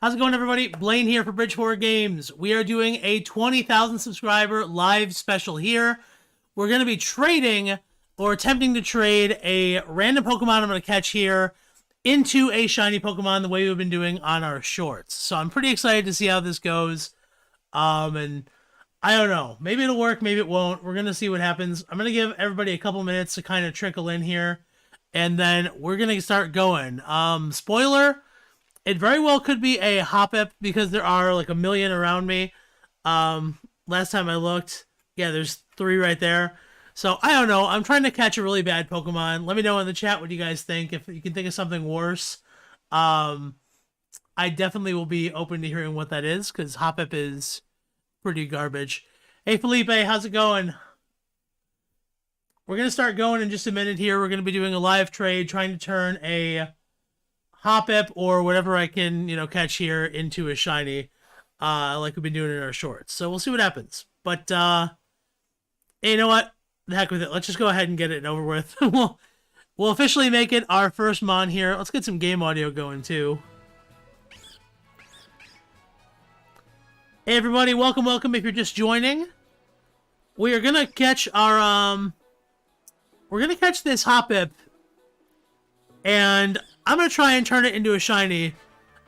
How's it going, everybody? Blaine here for Bridge4 Games. We are doing a 20,000 subscriber live special here. We're going to be trading, or attempting to trade, a random Pokemon I'm going to catch here into a shiny Pokemon the way we've been doing on our shorts. So I'm pretty excited to see how this goes. And I don't know. Maybe it'll work, maybe it won't. We're going to see what happens. I'm going to give everybody a couple minutes to kind of trickle in here. And then we're going to start going. Spoiler, it very well could be a Hoppip because there are like a million around me. Last time I looked, yeah, there's 3 right there. So I don't know. I'm trying to catch a really bad Pokemon. Let me know in the chat what you guys think. If you can think of something worse, I definitely will be open to hearing what that is because Hoppip is pretty garbage. Hey Felipe, how's it going? We're going to start going in just a minute here. We're going to be doing a live trade, trying to turn a Hoppip or whatever I can, catch here into a shiny, like we've been doing in our shorts. So we'll see what happens. But, hey, you know what? The heck with it. Let's just go ahead and get it over with. we'll officially make it our first Mon here. Let's get some game audio going, too. Hey, everybody. Welcome, welcome if you're just joining. We are going to catch our, we're going to catch this Hoppip. And I'm going to try and turn it into a shiny.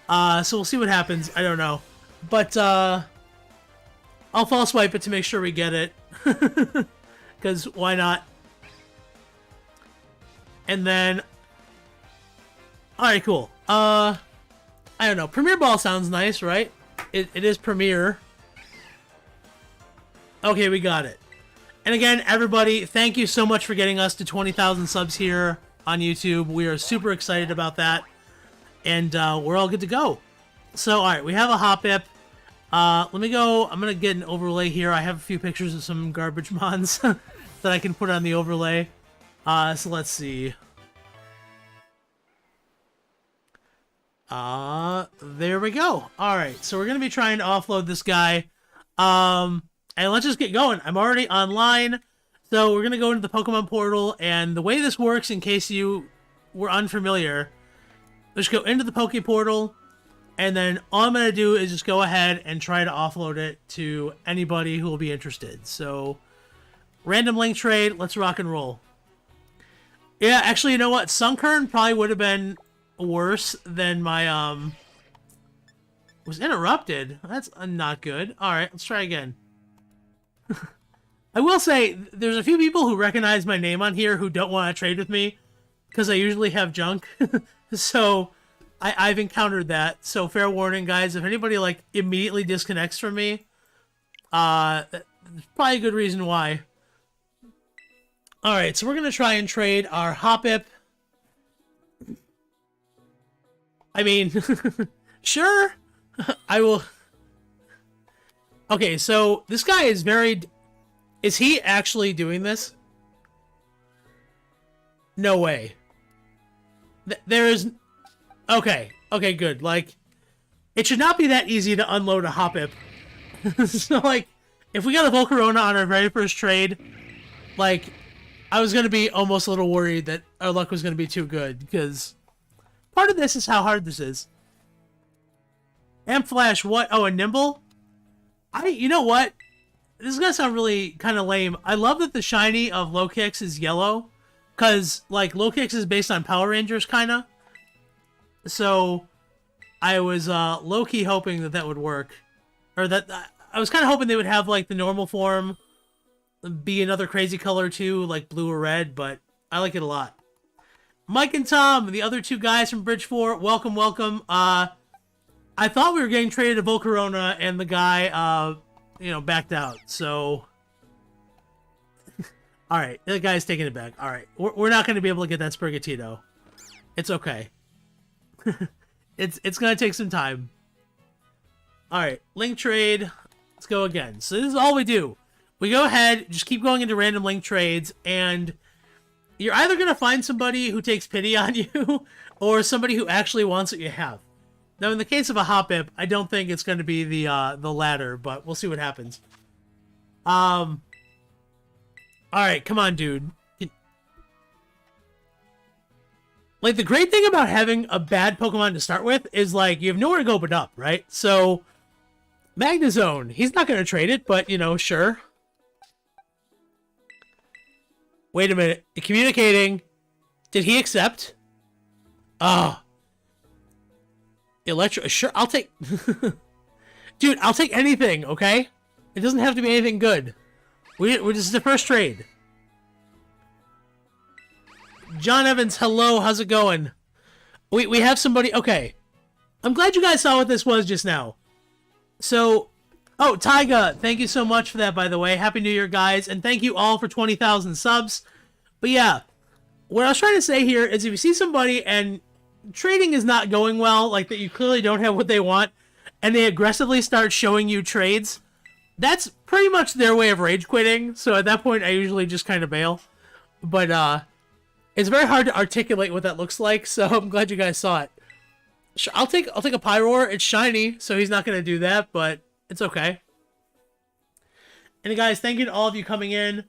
So we'll see what happens. I don't know. But, I'll false swipe it to make sure we get it. Because why not? And then... Alright, cool. I don't know. Premier Ball sounds nice, right? It is Premier. Okay, we got it. And again, everybody, thank you so much for getting us to 20,000 subs here on YouTube. We are super excited about that. And we're all good to go. So, alright, we have a Hoppip. Let me go. I'm going to get an overlay here. I have a few pictures of some garbage mons that I can put on the overlay. So let's see. There we go. Alright, so we're going to be trying to offload this guy. And let's just get going. I'm already online. So we're going to go into the Pokemon portal, and the way this works, in case you were unfamiliar, just go into the Poke portal, and then all I'm going to do is just go ahead and try to offload it to anybody who will be interested. So, random link trade, let's rock and roll. Yeah, actually, you know what? Sunkern probably would have been worse than my, was interrupted. That's not good. Alright, let's try again. I will say, there's a few people who recognize my name on here who don't want to trade with me, because I usually have junk. So, I've encountered that. So, fair warning, guys. If anybody, like, immediately disconnects from me, there's probably a good reason why. Alright, so we're going to try and trade our Hoppip. I mean, sure, I will. Okay, so this guy is very... Is he actually doing this? No way. There is... Okay, okay, good. Like, it should not be that easy to unload a Hoppip. So, like, if we got a Volcarona on our very first trade, like, I was going to be almost a little worried that our luck was going to be too good, because part of this is how hard this is. Ampflash, what? Oh, a Nimble? You know what? This is going to sound really kind of lame. I love that the shiny of Lokix is yellow, because, like, Lokix is based on Power Rangers, kind of. So, I was low-key hoping that that would work. Or that, I was kind of hoping they would have, like, the normal form be another crazy color, too, like blue or red, but I like it a lot. Mike and Tom, the other 2 guys from Bridge4, welcome, welcome. I thought we were getting traded to Volcarona, and the guy, backed out, so... Alright, the guy's taking it back. Alright, we're not going to be able to get that Sprigatito. It's okay. It's going to take some time. Alright, link trade. Let's go again. So this is all we do. We go ahead, just keep going into random link trades, and you're either going to find somebody who takes pity on you, or somebody who actually wants what you have. Now, in the case of a Hoppip, I don't think it's going to be the latter, but we'll see what happens. Alright, come on, dude. Like, the great thing about having a bad Pokemon to start with is, like, you have nowhere to go but up, right? So, Magnezone, he's not going to trade it, but, you know, sure. Wait a minute. Communicating. Did he accept? Oh. Electro. Sure, I'll take... Dude, I'll take anything, okay? It doesn't have to be anything good. This is the first trade. John Evans, hello, how's it going? We have somebody... Okay. I'm glad you guys saw what this was just now. So... Oh, Tyga, thank you so much for that, by the way. Happy New Year, guys. And thank you all for 20,000 subs. But yeah, what I was trying to say here is if you see somebody and trading is not going well, like that you clearly don't have what they want, and they aggressively start showing you trades, that's pretty much their way of rage quitting. So at that point, I usually just kind of bail. But it's very hard to articulate what that looks like, so I'm glad you guys saw it. I'll take a Pyroar. It's shiny, so he's not going to do that, but it's okay. And guys, thank you to all of you coming in.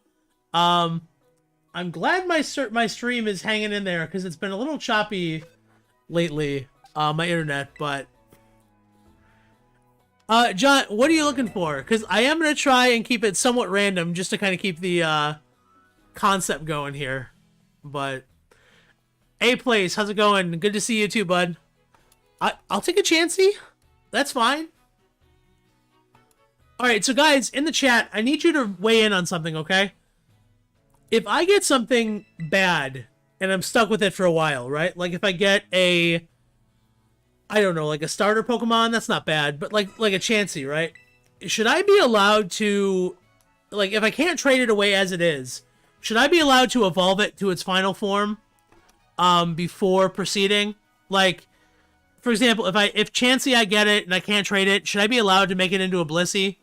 I'm glad my stream is hanging in there because it's been a little choppy lately, my internet, but... John, what are you looking for? Because I am going to try and keep it somewhat random just to kind of keep the concept going here. But... A-Place, how's it going? Good to see you too, bud. I'll take a Chansey. That's fine. Alright, so guys, in the chat, I need you to weigh in on something, okay? If I get something bad, and I'm stuck with it for a while, right? Like, if I get a... I don't know, like a starter Pokemon, that's not bad, but like a Chansey, right? Should I be allowed to... Like, if I can't trade it away as it is, should I be allowed to evolve it to its final form before proceeding? Like, for example, if Chansey I get it and I can't trade it, should I be allowed to make it into a Blissey?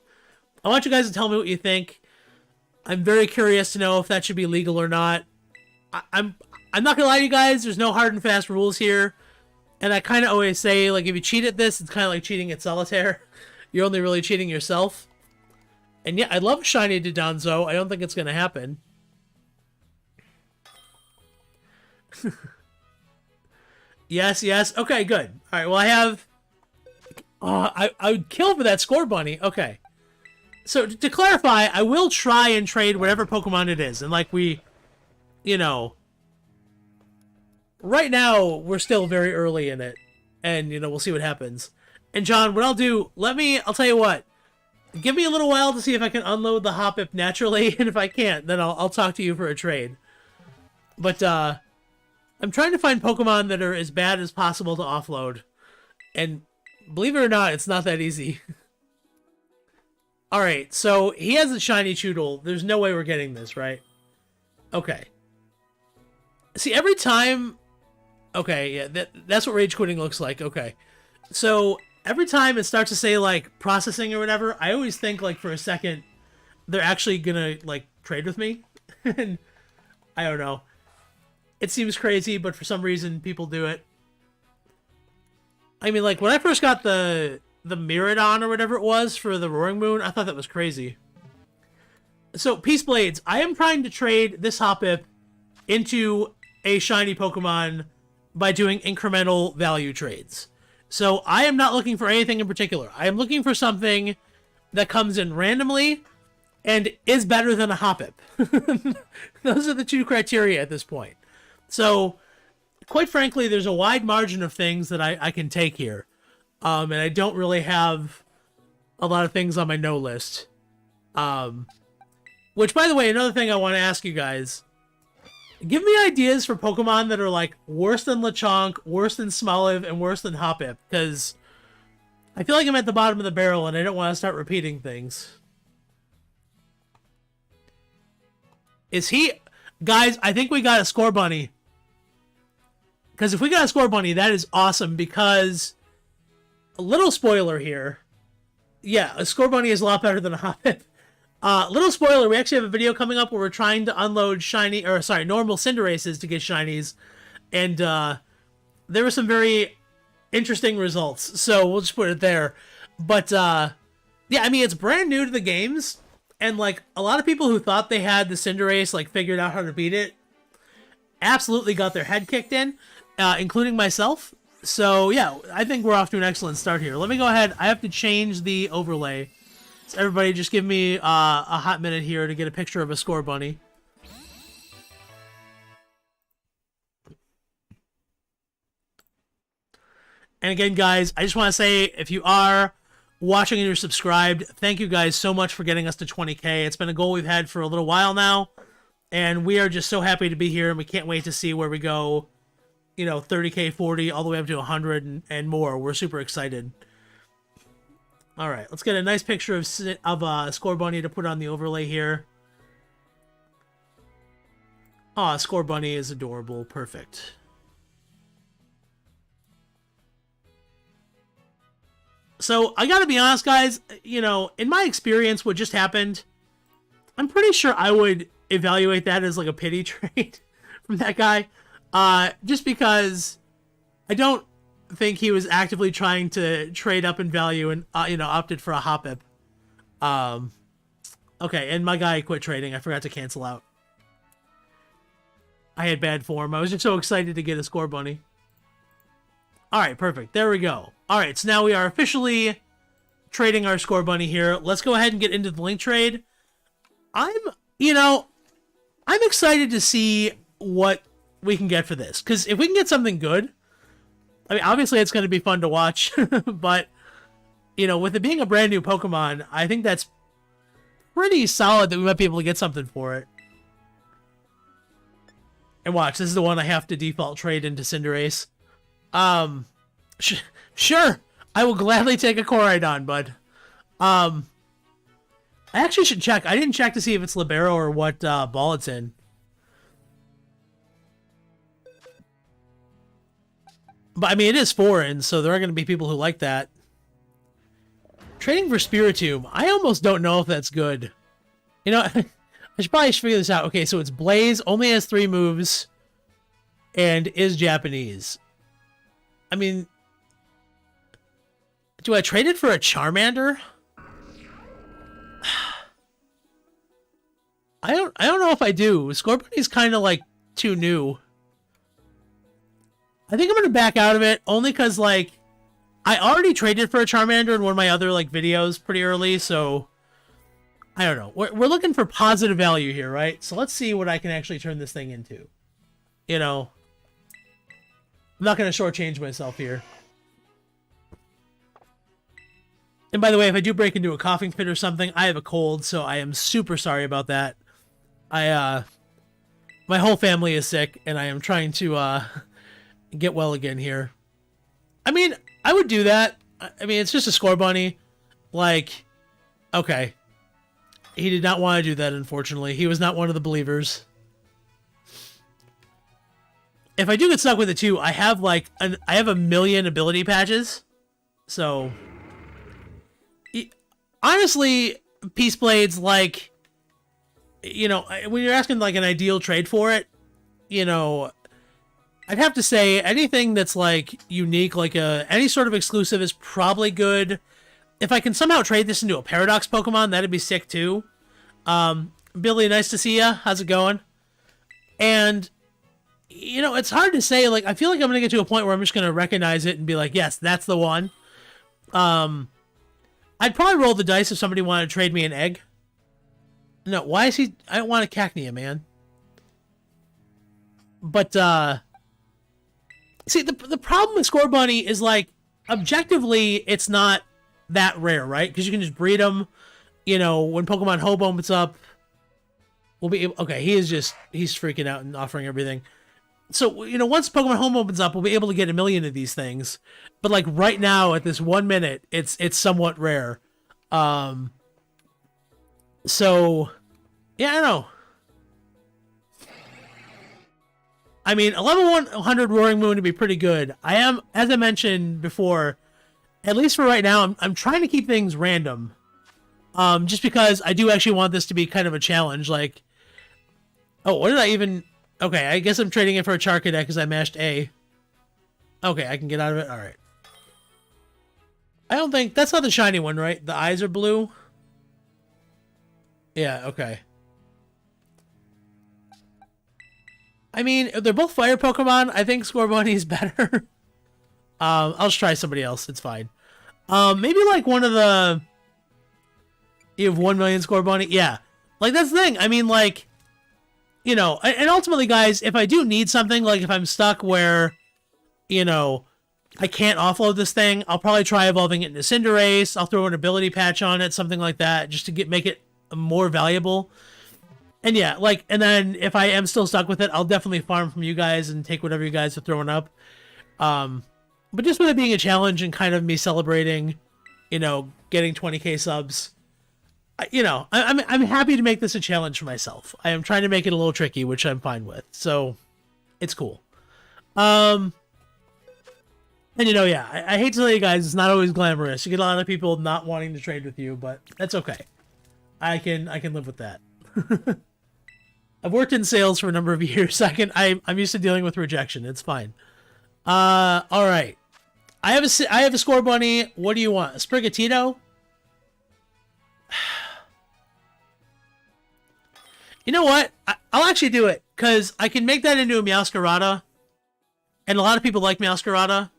I want you guys to tell me what you think. I'm very curious to know if that should be legal or not. I'm not gonna lie to you guys, there's no hard and fast rules here. And I kind of always say, like, if you cheat at this, it's kind of like cheating at Solitaire. You're only really cheating yourself. And yeah, I'd love a shiny Dodonzo. I don't think it's gonna happen. Yes, yes. Okay, good. Alright, well I have... I would kill for that Scorbunny. Okay. So, to clarify, I will try and trade whatever Pokemon it is. And like you know... Right now, we're still very early in it. And, you know, we'll see what happens. And John, what I'll do, I'll tell you what. Give me a little while to see if I can unload the Hoppip naturally. And if I can't, then I'll talk to you for a trade. But, I'm trying to find Pokemon that are as bad as possible to offload. And believe it or not, it's not that easy. Alright, so he has a shiny Choodle. There's no way we're getting this, right? Okay. See, every time... Okay, yeah, that's what rage quitting looks like. Okay. So, every time it starts to say, like, processing or whatever, I always think, like, for a second, they're actually gonna, like, trade with me. And I don't know. It seems crazy, but for some reason, people do it. I mean, like, when I first got the Miraidon or whatever it was for the Roaring Moon, I thought that was crazy. So, Peace Blades, I am trying to trade this Hoppip into a shiny Pokemon by doing incremental value trades. So, I am not looking for anything in particular. I am looking for something that comes in randomly and is better than a Hoppip. Those are the two criteria at this point. So, quite frankly, there's a wide margin of things that I can take here. And I don't really have a lot of things on my no list. Which, by the way, another thing I want to ask you guys. Give me ideas for Pokemon that are, like, worse than Lechonk, worse than Smoliv, and worse than Hoppip. Because I feel like I'm at the bottom of the barrel and I don't want to start repeating things. Is he... Guys, I think we got a Scorbunny. Because if we got a Scorbunny, that is awesome because... A little spoiler here. Yeah, a Scorbunny is a lot better than a Hoppip. Little spoiler, we actually have a video coming up where we're trying to unload normal Cinderaces to get shinies. And, there were some very interesting results. So, we'll just put it there. But, yeah, I mean, it's brand new to the games. And, like, a lot of people who thought they had the Cinderace, like, figured out how to beat it, absolutely got their head kicked in. including myself. So yeah, I think we're off to an excellent start here. Let me go ahead. I have to change the overlay. So everybody just give me a hot minute here to get a picture of a Scorbunny. And again, guys, I just want to say, if you are watching and you're subscribed, thank you guys so much for getting us to 20K. It's been a goal we've had for a little while now, and we are just so happy to be here, and we can't wait to see where we go, you know, 30K, 40, all the way up to 100 and more. We're super excited. All right, let's get a nice picture of Scorbunny to put on the overlay here. Aw, Scorbunny is adorable. Perfect. So, I gotta be honest, guys, you know, in my experience, what just happened, I'm pretty sure I would evaluate that as like a pity trade from that guy. Just because I don't think he was actively trying to trade up in value and, you know, opted for a Hoppip. Okay, and my guy quit trading. I forgot to cancel out. I had bad form. I was just so excited to get a Scorbunny. Alright, perfect. There we go. Alright, so now we are officially trading our Scorbunny here. Let's go ahead and get into the link trade. I'm excited to see what we can get for this. Because if we can get something good, I mean, obviously it's going to be fun to watch. But, you know, with it being a brand new Pokemon, I think that's pretty solid that we might be able to get something for it. And watch, this is the one I have to default trade into Cinderace. Sure, I will gladly take a Koraidon, bud. I actually should check. I didn't check to see if it's Libero or what ball it's in. But, I mean, it is foreign, so there are going to be people who like that. Trading for Spiritomb. I almost don't know if that's good. You know, I should probably figure this out. Okay, so it's Blaze, only has 3 moves, and is Japanese. I mean, do I trade it for a Charmander? I don't know if I do. Scorbunny's kind of like too new. I think I'm gonna back out of it only because like I already traded for a Charmander in one of my other like videos pretty early, so I don't know. We're looking for positive value here, right? So let's see what I can actually turn this thing into. You know, I'm not gonna shortchange myself here. And by the way, if I do break into a coughing fit or something, I have a cold, so I am super sorry about that. My whole family is sick, and I am trying to get well again here. I mean, I would do that. I mean, it's just a Scorbunny. Like, okay. He did not want to do that, unfortunately. He was not one of the believers. If I do get stuck with it too, I have like I have a million ability patches. So honestly, Peace Blades, like, you know, when you're asking like an ideal trade for it, you know, I'd have to say anything that's like unique, like any sort of exclusive is probably good. If I can somehow trade this into a Paradox Pokemon, that'd be sick too. Billy, nice to see ya. How's it going? And, you know, it's hard to say. Like, I feel like I'm going to get to a point where I'm just going to recognize it and be like, yes, that's the one. I'd probably roll the dice if somebody wanted to trade me an egg. No, why is he... I don't want a Cacnea, man. But, see, the problem with Scorbunny is, like, objectively, it's not that rare, right? Because you can just breed them. You know, when Pokemon Home opens up, we'll be able... Okay, he's freaking out and offering everything. So, you know, once Pokemon Home opens up, we'll be able to get a million of these things. But, like, right now, at this 1 minute, it's somewhat rare. So, yeah, I don't know. I mean, a level 100 Roaring Moon would be pretty good. I am, as I mentioned before, at least for right now, I'm trying to keep things random. Just because I do actually want this to be kind of a challenge. Like, oh, what did I even... Okay, I guess I'm trading it for a Charcadet because I mashed A. Okay, I can get out of it. All right. I don't think... That's not the shiny one, right? The eyes are blue? Yeah, okay. I mean, if they're both fire Pokemon, I think Scorbunny is better. I'll just try somebody else. It's fine. Maybe like one of the... You have 1 million Scorbunny? Yeah. Like, that's the thing. I mean, like, you know, and ultimately, guys, if I do need something, like if I'm stuck where, you know, I can't offload this thing, I'll probably try evolving it into Cinderace. I'll throw an ability patch on it, something like that, just to make it more valuable. And yeah, like, and then if I am still stuck with it, I'll definitely farm from you guys and take whatever you guys are throwing up. But just with it being a challenge and kind of me celebrating, you know, getting 20k subs, you know, I'm happy to make this a challenge for myself. I am trying to make it a little tricky, which I'm fine with. So it's cool. And, you know, yeah, I hate to tell you guys, it's not always glamorous. You get a lot of people not wanting to trade with you, but that's okay. I can live with that. I've worked in sales for a number of years. I'm used to dealing with rejection. It's fine. All right. I have a Scorbunny. What do you want? A Sprigatito? You know what? I'll actually do it, because I can make that into a Meowscarada. And a lot of people like Meowscarada.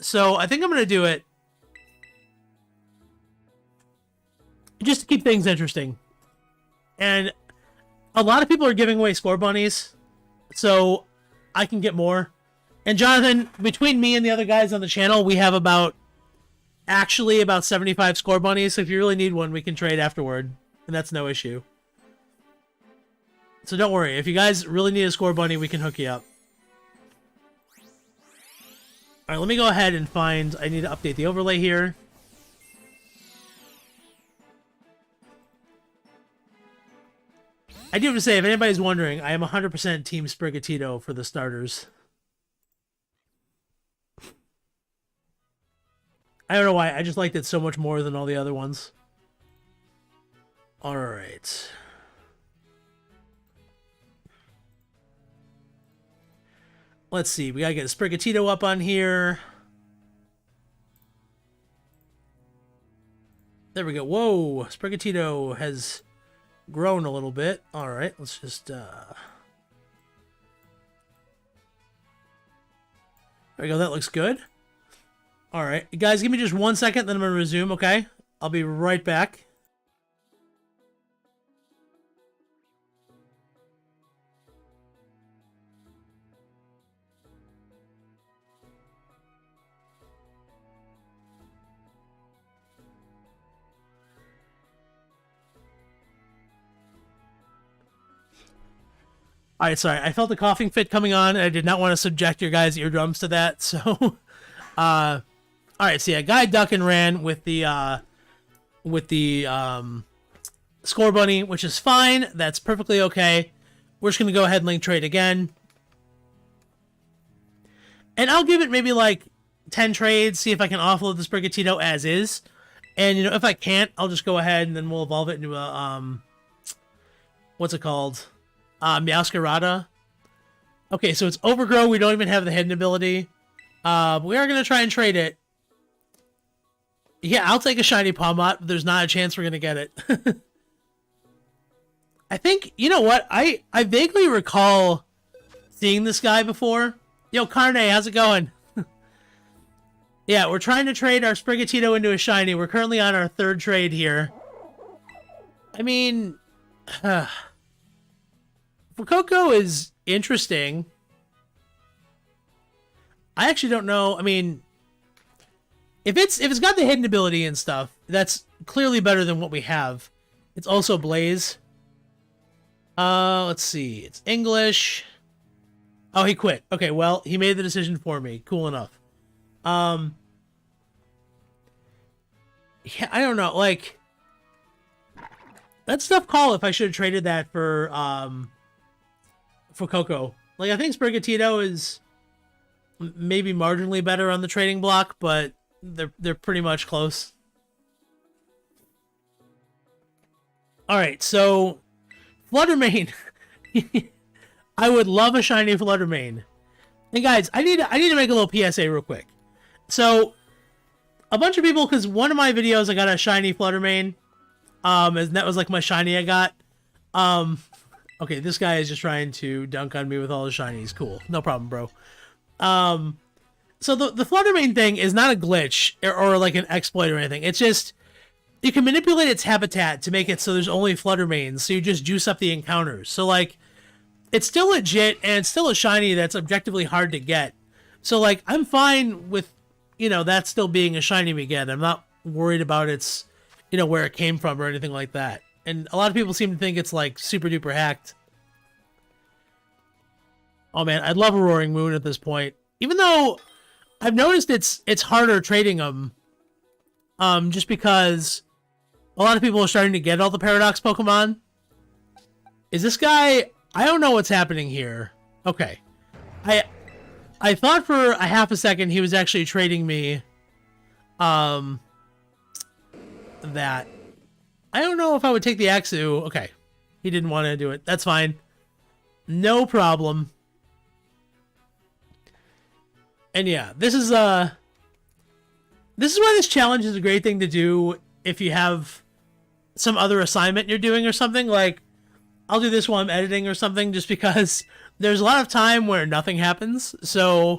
So I think I'm going to do it just to keep things interesting. And a lot of people are giving away Scorbunnies, so I can get more. And Jonathan, between me and the other guys on the channel, we have about 75 Scorbunnies. So if you really need one, we can trade afterward, and that's no issue. So don't worry. If you guys really need a Scorbunny, we can hook you up. Alright, let me go ahead and find... I need to update the overlay here. I do have to say, if anybody's wondering, I am 100% Team Sprigatito for the starters. I don't know why, I just liked it so much more than all the other ones. Alright. Let's see, we gotta get a Sprigatito up on here. There we go. Whoa, Sprigatito has grown a little bit. Alright, let's just... There we go, that looks good. Alright, guys, give me just 1 second, then I'm gonna resume, okay? I'll be right back. Alright, sorry. I felt the coughing fit coming on, and I did not want to subject your guys' eardrums to that, so... Alright, so yeah, Guy duck and ran with the Scorbunny, which is fine. That's perfectly okay. We're just going to go ahead and link trade again. And I'll give it maybe like 10 trades, see if I can offload the Sprigatito as is. And, you know, if I can't, I'll just go ahead and then we'll evolve it into a, what's it called? Meowscarada. Okay, so it's Overgrow. We don't even have the hidden ability. But we are going to try and trade it. Yeah, I'll take a shiny Palmot, but there's not a chance we're going to get it. I think, you know what? I vaguely recall seeing this guy before. Yo, Carne, how's it going? Yeah, we're trying to trade our Sprigatito into a shiny. We're currently on our 3rd trade here. I mean... Fuecoco is interesting. I actually don't know. I mean, if it's got the hidden ability and stuff, that's clearly better than what we have. It's also Blaze. Let's see. It's English. Oh, he quit. Okay, well, he made the decision for me. Cool enough. Yeah, I don't know. Like, that's tough call if I should have traded that for Coco. Like, I think Sprigatito is maybe marginally better on the trading block, but they're pretty much close. All right, so Fluttermane. I would love a shiny Fluttermane. And guys, I need to make a little PSA real quick. So a bunch of people, because one of my videos I got a shiny Fluttermane, and that was like my shiny I got. Okay, this guy is just trying to dunk on me with all his shinies. Cool. No problem, bro. So the Flutter Mane thing is not a glitch or like an exploit or anything. It's just you can manipulate its habitat to make it so there's only Flutter Manes, so you just juice up the encounters. So like it's still legit and it's still a shiny that's objectively hard to get. So like I'm fine with, you know, that still being a shiny we get. I'm not worried about its, you know, where it came from or anything like that. And a lot of people seem to think it's like super duper hacked. Oh man, I'd love a Roaring Moon at this point. Even though I've noticed it's harder trading them. Just because a lot of people are starting to get all the Paradox Pokemon. Is this guy... I don't know what's happening here. Okay. I thought for a half a second he was actually trading me that. I don't know if I would take the Axu. Okay. He didn't want to do it. That's fine. No problem. And yeah, this is why this challenge is a great thing to do if you have some other assignment you're doing or something. Like, I'll do this while I'm editing or something, just because there's a lot of time where nothing happens. So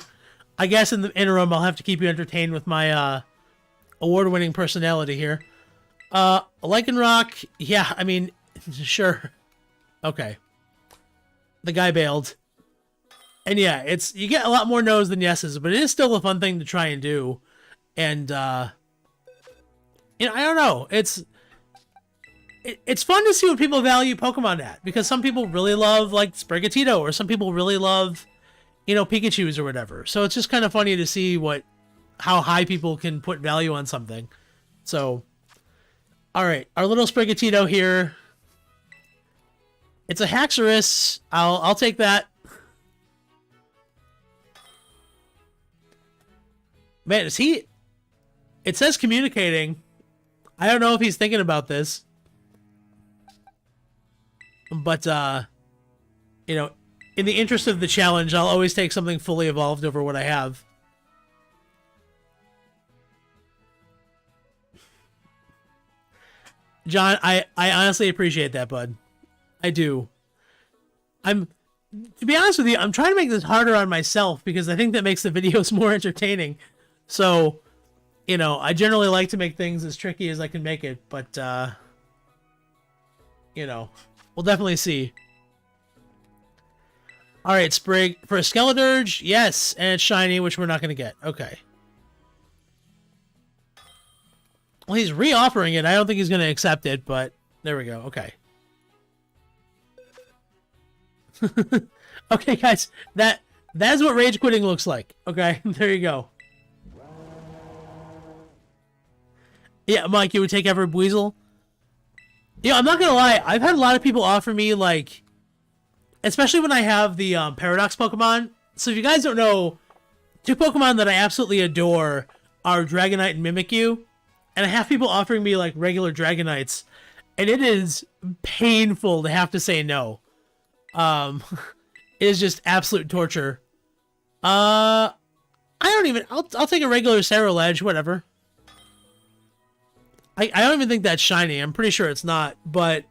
I guess in the interim, I'll have to keep you entertained with my award-winning personality here. Lycanroc, yeah, I mean, sure. Okay. The guy bailed. And yeah, you get a lot more no's than yeses, but it is still a fun thing to try and do. And, you know, I don't know. It's fun to see what people value Pokemon at, because some people really love, like, Sprigatito, or some people really love, you know, Pikachus or whatever. So it's just kind of funny to see how high people can put value on something. So, all right, our little Sprigatito here. It's a Haxorus. I'll take that. Man, is he... It says communicating. I don't know if he's thinking about this. But, you know, in the interest of the challenge, I'll always take something fully evolved over what I have. John, I honestly appreciate that, bud. I do. To be honest with you, I'm trying to make this harder on myself because I think that makes the videos more entertaining. So, you know, I generally like to make things as tricky as I can make it, but, you know, we'll definitely see. All right, Sprig for a Skeledirge, yes, and it's shiny, which we're not going to get. Okay. Well, he's re-offering it. I don't think he's going to accept it, but there we go. Okay. Okay, guys, that's what rage quitting looks like. Okay, there you go. Yeah, Mike, you would take Everett Weasel? Yeah, I'm not gonna lie. I've had a lot of people offer me, like, especially when I have the Paradox Pokemon. So if you guys don't know, two Pokemon that I absolutely adore are Dragonite and Mimikyu. And I have people offering me, like, regular Dragonites. And it is painful to have to say no. It is just absolute torture. I'll take a regular Cerulege, whatever. I don't even think that's shiny. I'm pretty sure it's not, but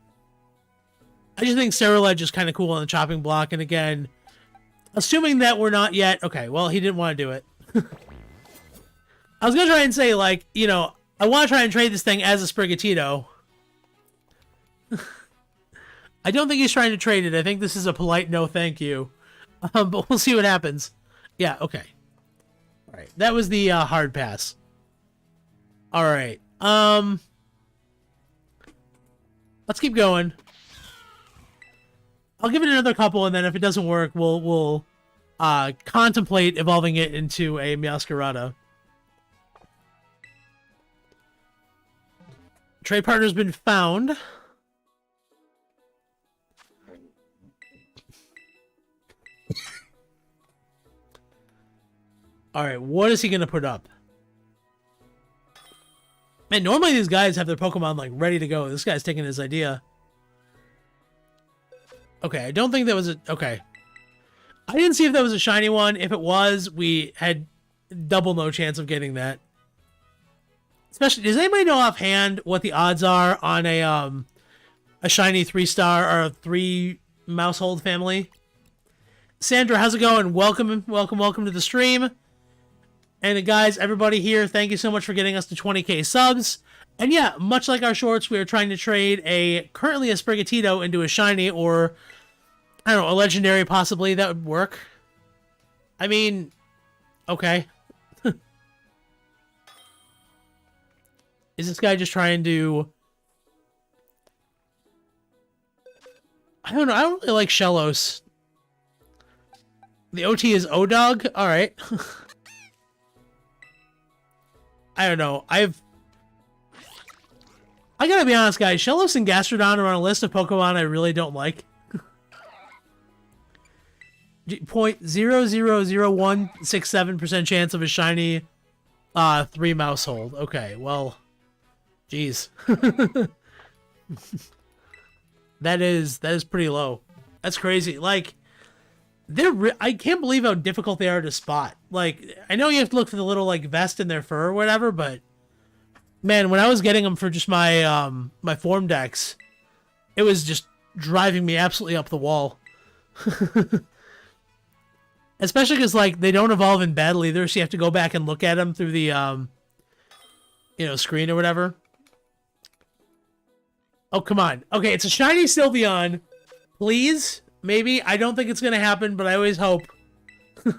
I just think Cerulege is kind of cool on the chopping block. And again, assuming that we're not yet... Okay, well, he didn't want to do it. I was going to try and say, like, you know, I want to try and trade this thing as a Sprigatito. I don't think he's trying to trade it. I think this is a polite no thank you. But we'll see what happens. Yeah, okay. All right, that was the hard pass. All right. Let's keep going. I'll give it another couple, and then if it doesn't work, we'll contemplate evolving it into a Meowscarada. Trade partner's been found. All right, what is he gonna put up? Man, normally these guys have their Pokemon, like, ready to go. This guy's taking his idea. Okay, I don't think that was a... Okay. I didn't see if that was a shiny one. If it was, we had double no chance of getting that. Especially, does anybody know offhand what the odds are on a shiny 3-star or a 3 Mousehold family. Sandra, how's it going? Welcome to the stream. And guys, everybody here, thank you so much for getting us to 20k subs. And yeah, much like our shorts, we are trying to trade currently a Sprigatito into a shiny, or I don't know, a legendary possibly. That would work. I mean, okay. Is this guy just trying to... I don't know. I don't really like Shellos. The OT is O-Dog? Alright. I don't know. I gotta be honest, guys. Shellos and Gastrodon are on a list of Pokemon I really don't like. 0.0000167% chance of a shiny 3 Mousehold. Okay, well... Jeez. That is pretty low. That's crazy. Like, I can't believe how difficult they are to spot. Like, I know you have to look for the little, like, vest in their fur or whatever, but man, when I was getting them for just my my form decks, it was just driving me absolutely up the wall. Especially because, like, they don't evolve in battle either, so you have to go back and look at them through the screen or whatever. Oh, come on. Okay, it's a shiny Sylveon. Please? Maybe? I don't think it's going to happen, but I always hope. A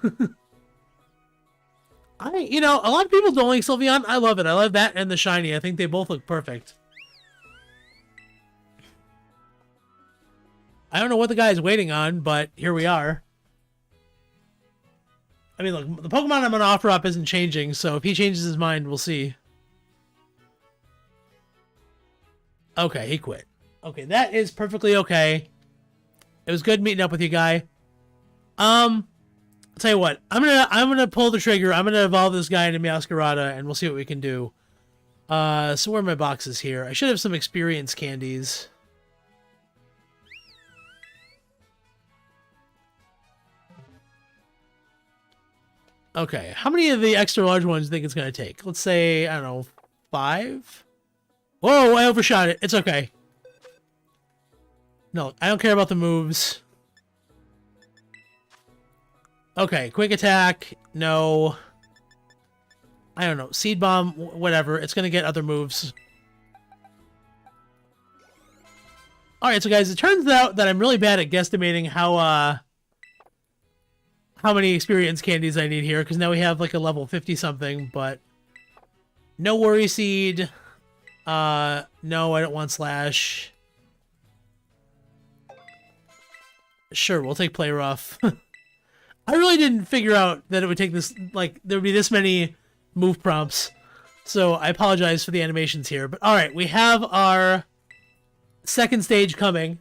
lot of people don't like Sylveon. I love it. I love that and the shiny. I think they both look perfect. I don't know what the guy's waiting on, but here we are. I mean, look, the Pokemon I'm going to offer up isn't changing, so if he changes his mind, we'll see. Okay, he quit. Okay, that is perfectly okay. It was good meeting up with you, guy. I'll tell you what. I'm gonna pull the trigger. I'm gonna evolve this guy into Meowscarada, and we'll see what we can do. So where are my boxes here? I should have some experience candies. Okay, how many of the extra large ones do you think it's gonna take? Let's say, I don't know, 5? Whoa, I overshot it. It's okay. No, I don't care about the moves. Okay, quick attack. No. I don't know. Seed bomb, whatever. It's going to get other moves. Alright, so guys, it turns out that I'm really bad at guesstimating how many experience candies I need here, because now we have like a level 50-something, but no worry seed. No, I don't want Slash. Sure, we'll take Play Rough. I really didn't figure out that it would take this, like, there would be this many move prompts. So I apologize for the animations here. But alright, we have our second stage coming.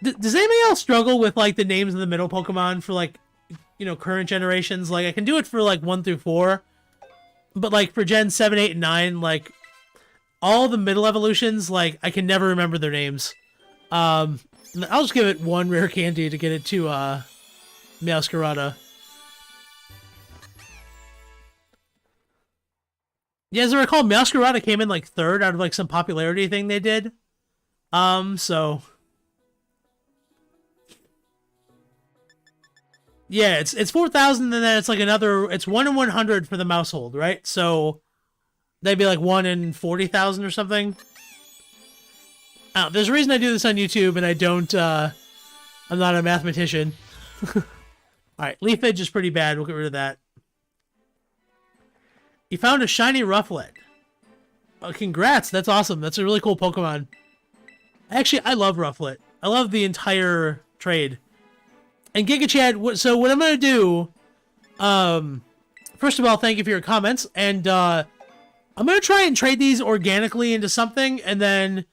Does anybody else struggle with, like, the names of the middle Pokemon for, like, current generations? Like, I can do it for, like, 1 through 4. But, like, for Gen 7, 8, and 9, like, all the middle evolutions, like, I can never remember their names. I'll just give it 1 rare candy to get it to, Meowscarada. Yeah, as I recall, Meowscarada came in, like, 3rd out of, like, some popularity thing they did. So... Yeah, it's 4,000, and then it's like another... It's 1 in 100 for the Mousehold, right? So that'd be like 1 in 40,000 or something. There's a reason I do this on YouTube, and I don't... I'm not a mathematician. Alright, Leaf Edge is pretty bad. We'll get rid of that. You found a shiny Rufflet. Oh, congrats. That's awesome. That's a really cool Pokemon. Actually, I love Rufflet. I love the entire trade. And Giga Chad, so what I'm going to do, first of all, thank you for your comments, and I'm going to try and trade these organically into something, and then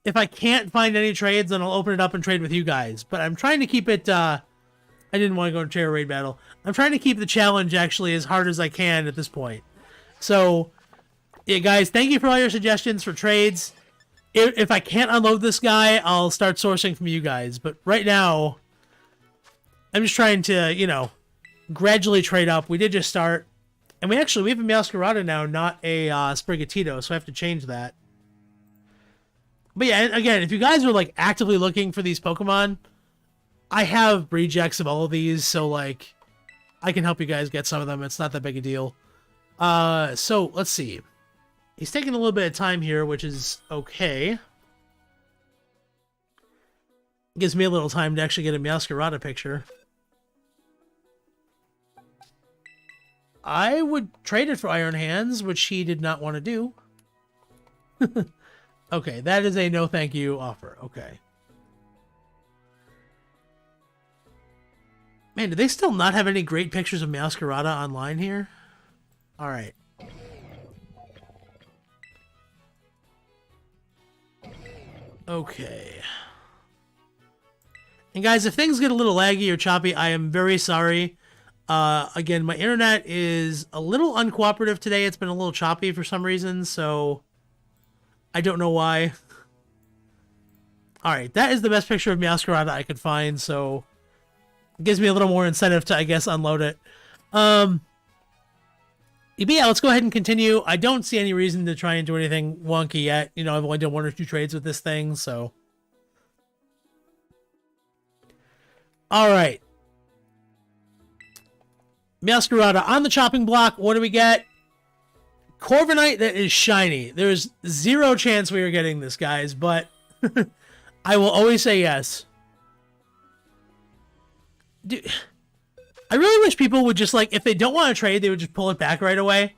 if I can't find any trades, then I'll open it up and trade with you guys. But I'm trying to keep it, I didn't want to go into Terra Raid Battle. I'm trying to keep the challenge, actually, as hard as I can at this point. So, yeah, guys, thank you for all your suggestions for trades. If I can't unload this guy, I'll start sourcing from you guys. But right now... I'm just trying to, gradually trade up. We did just start. And we have a Meowscarada now, not a Sprigatito, so I have to change that. But yeah, again, if you guys are like actively looking for these Pokemon, I have rejects of all of these, so like I can help you guys get some of them. It's not that big a deal. So let's see. He's taking a little bit of time here, which is okay. Gives me a little time to actually get a Meowscarada picture. I would trade it for Iron Hands, which he did not want to do. Okay, that is a no thank you offer. Okay. Man, do they still not have any great pictures of Meowscarada online here? Alright. Okay. And guys, if things get a little laggy or choppy, I am very sorry. Again, my internet is a little uncooperative today. It's been a little choppy for some reason, so I don't know why. Alright, that is the best picture of Meowscarada I could find, so it gives me a little more incentive to, I guess, unload it. But yeah, let's go ahead and continue. I don't see any reason to try and do anything wonky yet. You know, I've only done 1 or 2 trades with this thing, so. Alright. Meowscarada on the chopping block. What do we get? Corviknight that is shiny. There's 0 chance we are getting this, guys, but I will always say yes. Dude, I really wish people would just, like, if they don't want to trade, they would just pull it back right away.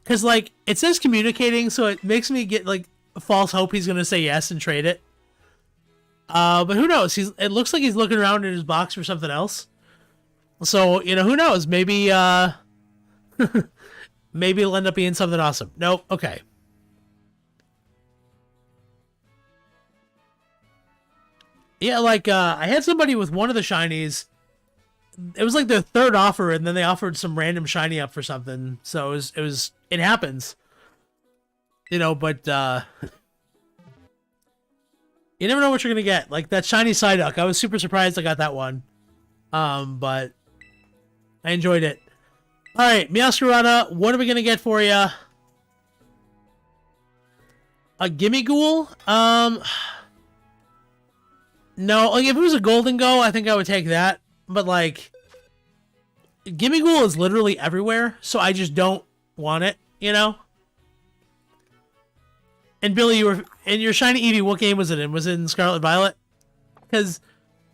Because, like, it says communicating, so it makes me get, like, a false hope he's going to say yes and trade it. But who knows? It looks like he's looking around in his box for something else. So, you know, who knows? Maybe, maybe it'll end up being something awesome. Nope. Okay. Yeah, like, I had somebody with one of the shinies. It was like their 3rd offer, and then they offered some random shiny up for something. So it happens. You know, but, you never know what you're gonna get. Like, that shiny Psyduck, I was super surprised I got that one. But I enjoyed it. Alright, Meowscarada, what are we gonna get for you? A Gimmighoul? No, like, if it was a Golden Go, I think I would take that. But, like, Gimmighoul is literally everywhere, so I just don't want it, you know? And Billy, you were in your shiny Eevee, what game was it in? Was it in Scarlet Violet? Because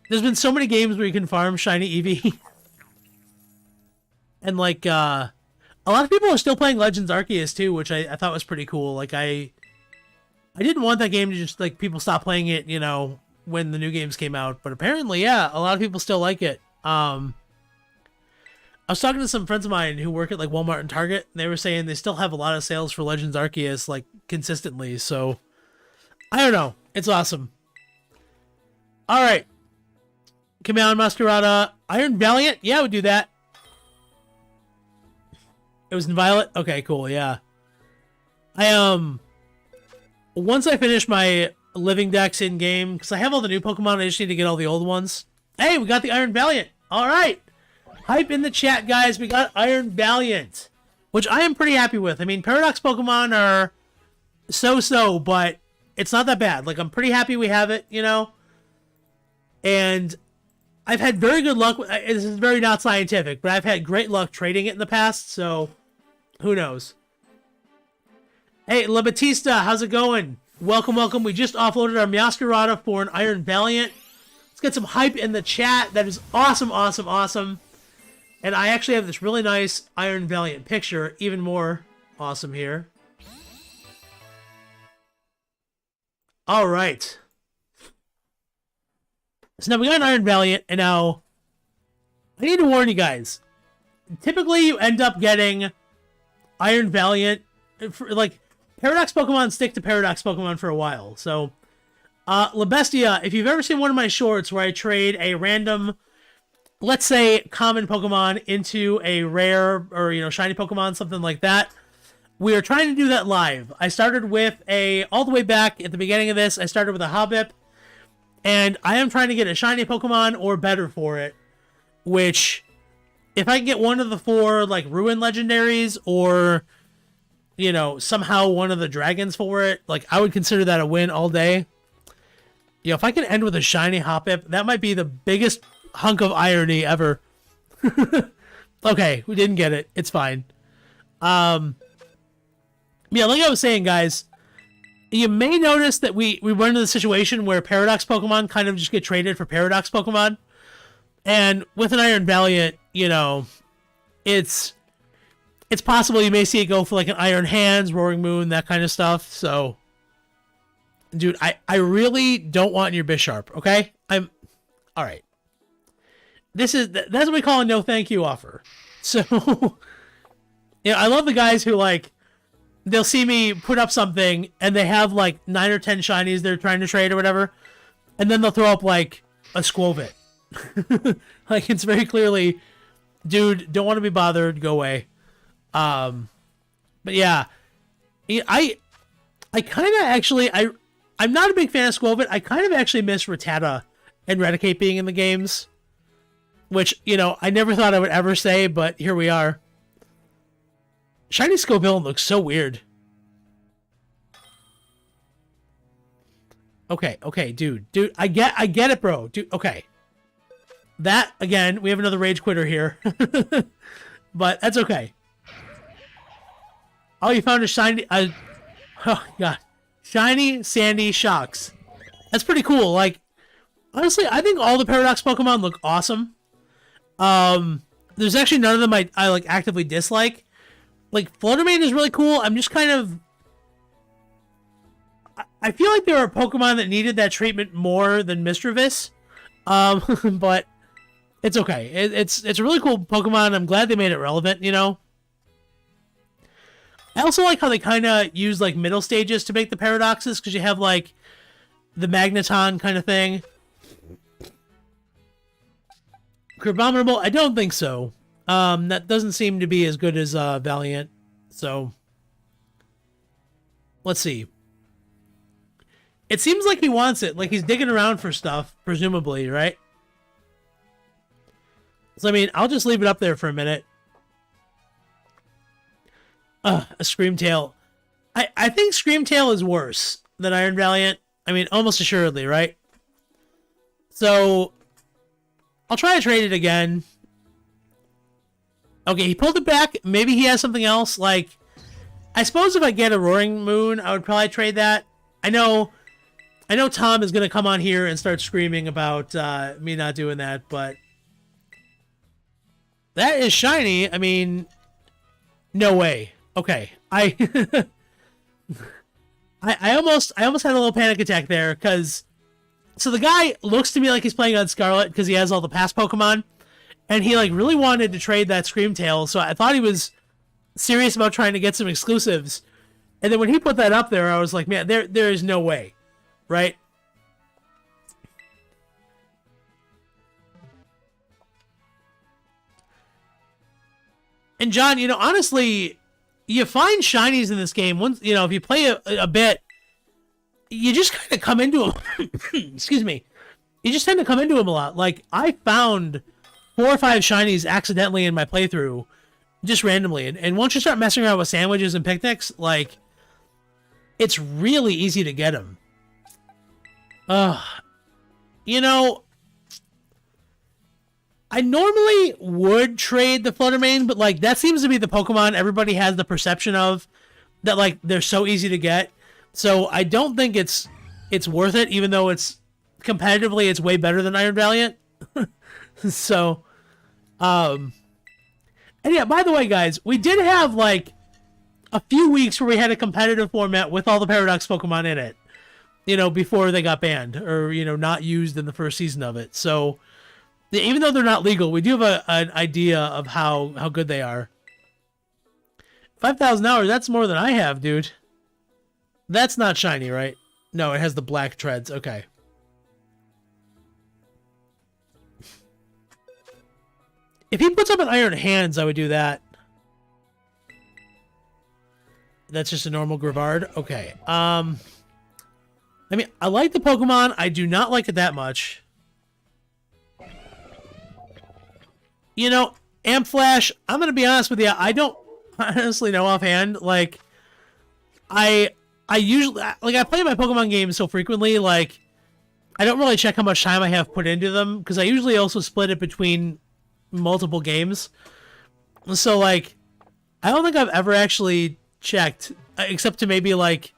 there's been so many games where you can farm shiny Eevee. And, like, a lot of people are still playing Legends Arceus, too, which I thought was pretty cool. Like, I didn't want that game to just, like, people stop playing it, you know, when the new games came out. But apparently, yeah, a lot of people still like it. I was talking to some friends of mine who work at, like, Walmart and Target, and they were saying they still have a lot of sales for Legends Arceus, like, consistently. So, I don't know. It's awesome. Alright. Kameo Masquerada. Iron Valiant? Yeah, I would do that. It was in Violet? Okay, cool, yeah. Once I finish my living decks in-game, because I have all the new Pokemon, I just need to get all the old ones. Hey, we got the Iron Valiant! Alright! Hype in the chat, guys. We got Iron Valiant, which I am pretty happy with. I mean, Paradox Pokemon are so-so, but it's not that bad. Like, I'm pretty happy we have it, you know? And I've had very good luck. This is very not scientific, but I've had great luck trading it in the past, so who knows? Hey, La Batista, how's it going? Welcome, welcome. We just offloaded our Meowscarada for an Iron Valiant. Let's get some hype in the chat. That is awesome, awesome, awesome. And I actually have this really nice Iron Valiant picture, even more awesome here. All right. So now we got an Iron Valiant, and now I need to warn you guys. Typically, you end up getting Iron Valiant, like, Paradox Pokemon stick to Paradox Pokemon for a while. So, Lebestia, if you've ever seen one of my shorts where I trade a random, let's say, common Pokemon into a rare or, you know, shiny Pokemon, something like that, we are trying to do that live. I started with all the way back at the beginning of this, I started with a Hobbip, and I am trying to get a shiny Pokemon or better for it, which, if I can get one of the 4, like, Ruin Legendaries, or, you know, somehow one of the dragons for it, like, I would consider that a win all day. Yo, if I can end with a shiny Hoppip, that might be the biggest hunk of irony ever. Okay, we didn't get it. It's fine. Yeah, like I was saying, guys, you may notice that we run into the situation where Paradox Pokemon kind of just get traded for Paradox Pokemon. And with an Iron Valiant, you know, it's possible you may see it go for like an Iron Hands, Roaring Moon, that kind of stuff. So, dude, I really don't want your Bisharp, okay? All right. That's what we call a no thank you offer. So, you know, I love the guys who, like, they'll see me put up something and they have like 9 or 10 shinies they're trying to trade or whatever, and then they'll throw up like a Squovit. Like, it's very clearly, dude, don't want to be bothered, go away. But yeah, I kind of actually, I'm not a big fan of Squovit. I kind of actually miss Rattata and Raticate being in the games, which, you know, I never thought I would ever say, but here we are. Shiny Scorbunny looks so weird. Okay, dude, I get it, bro. Dude, okay. That, again, we have another rage quitter here. But that's okay. Oh, you found a shiny, oh god. Shiny Sandy Shocks. That's pretty cool. Like, honestly, I think all the Paradox Pokemon look awesome. There's actually none of them I like actively dislike. Like, Fluttermane is really cool. I'm just kind of... I feel like there are Pokemon that needed that treatment more than Mischievous. But it's okay. It's a really cool Pokemon. I'm glad they made it relevant, you know? I also like how they kind of use, like, middle stages to make the Paradoxes, because you have, like, the Magneton kind of thing. Crabominable? I don't think so. That doesn't seem to be as good as Valiant. So, let's see. It seems like he wants it. Like, he's digging around for stuff, presumably, right? So, I mean, I'll just leave it up there for a minute. A Screamtail. I think Screamtail is worse than Iron Valiant. I mean, almost assuredly, right? So, I'll try to trade it again. Okay, he pulled it back. Maybe he has something else. Like, I suppose if I get a Roaring Moon, I would probably trade that. I know Tom is going to come on here and start screaming about me not doing that, but that is shiny. I mean, no way. Okay, I almost had a little panic attack there, because so the guy looks to me like he's playing on Scarlet because he has all the past Pokemon, and he like really wanted to trade that Screamtail, so I thought he was serious about trying to get some exclusives. And then when he put that up there, I was like, man, there is no way, right? And John, you know, honestly, you find shinies in this game. Once, you know, if you play a bit, you just kind of come into them. Excuse me. You just tend to come into them a lot. Like, I found 4 or 5 shinies accidentally in my playthrough, just randomly. And once you start messing around with sandwiches and picnics, like, it's really easy to get them. You know, I normally would trade the Fluttermane, but, like, that seems to be the Pokemon everybody has the perception of, that, like, they're so easy to get. So I don't think it's worth it, even though it's competitively it's way better than Iron Valiant. So, and yeah, by the way, guys, we did have, like, a few weeks where we had a competitive format with all the Paradox Pokemon in it, you know, before they got banned or, you know, not used in the first season of it. So, even though they're not legal, we do have an idea of how good they are. 5,000 hours, that's more than I have, dude. That's not shiny, right? No, it has the black treads. Okay. If he puts up an Iron Hands, I would do that. That's just a normal Grivard? Okay. I mean, I like the Pokemon. I do not like it that much. You know, Ampflash, I'm going to be honest with you. I don't honestly know offhand. Like, I usually, like, I play my Pokemon games so frequently, like, I don't really check how much time I have put into them, because I usually also split it between multiple games. So, like, I don't think I've ever actually checked, except to maybe, like,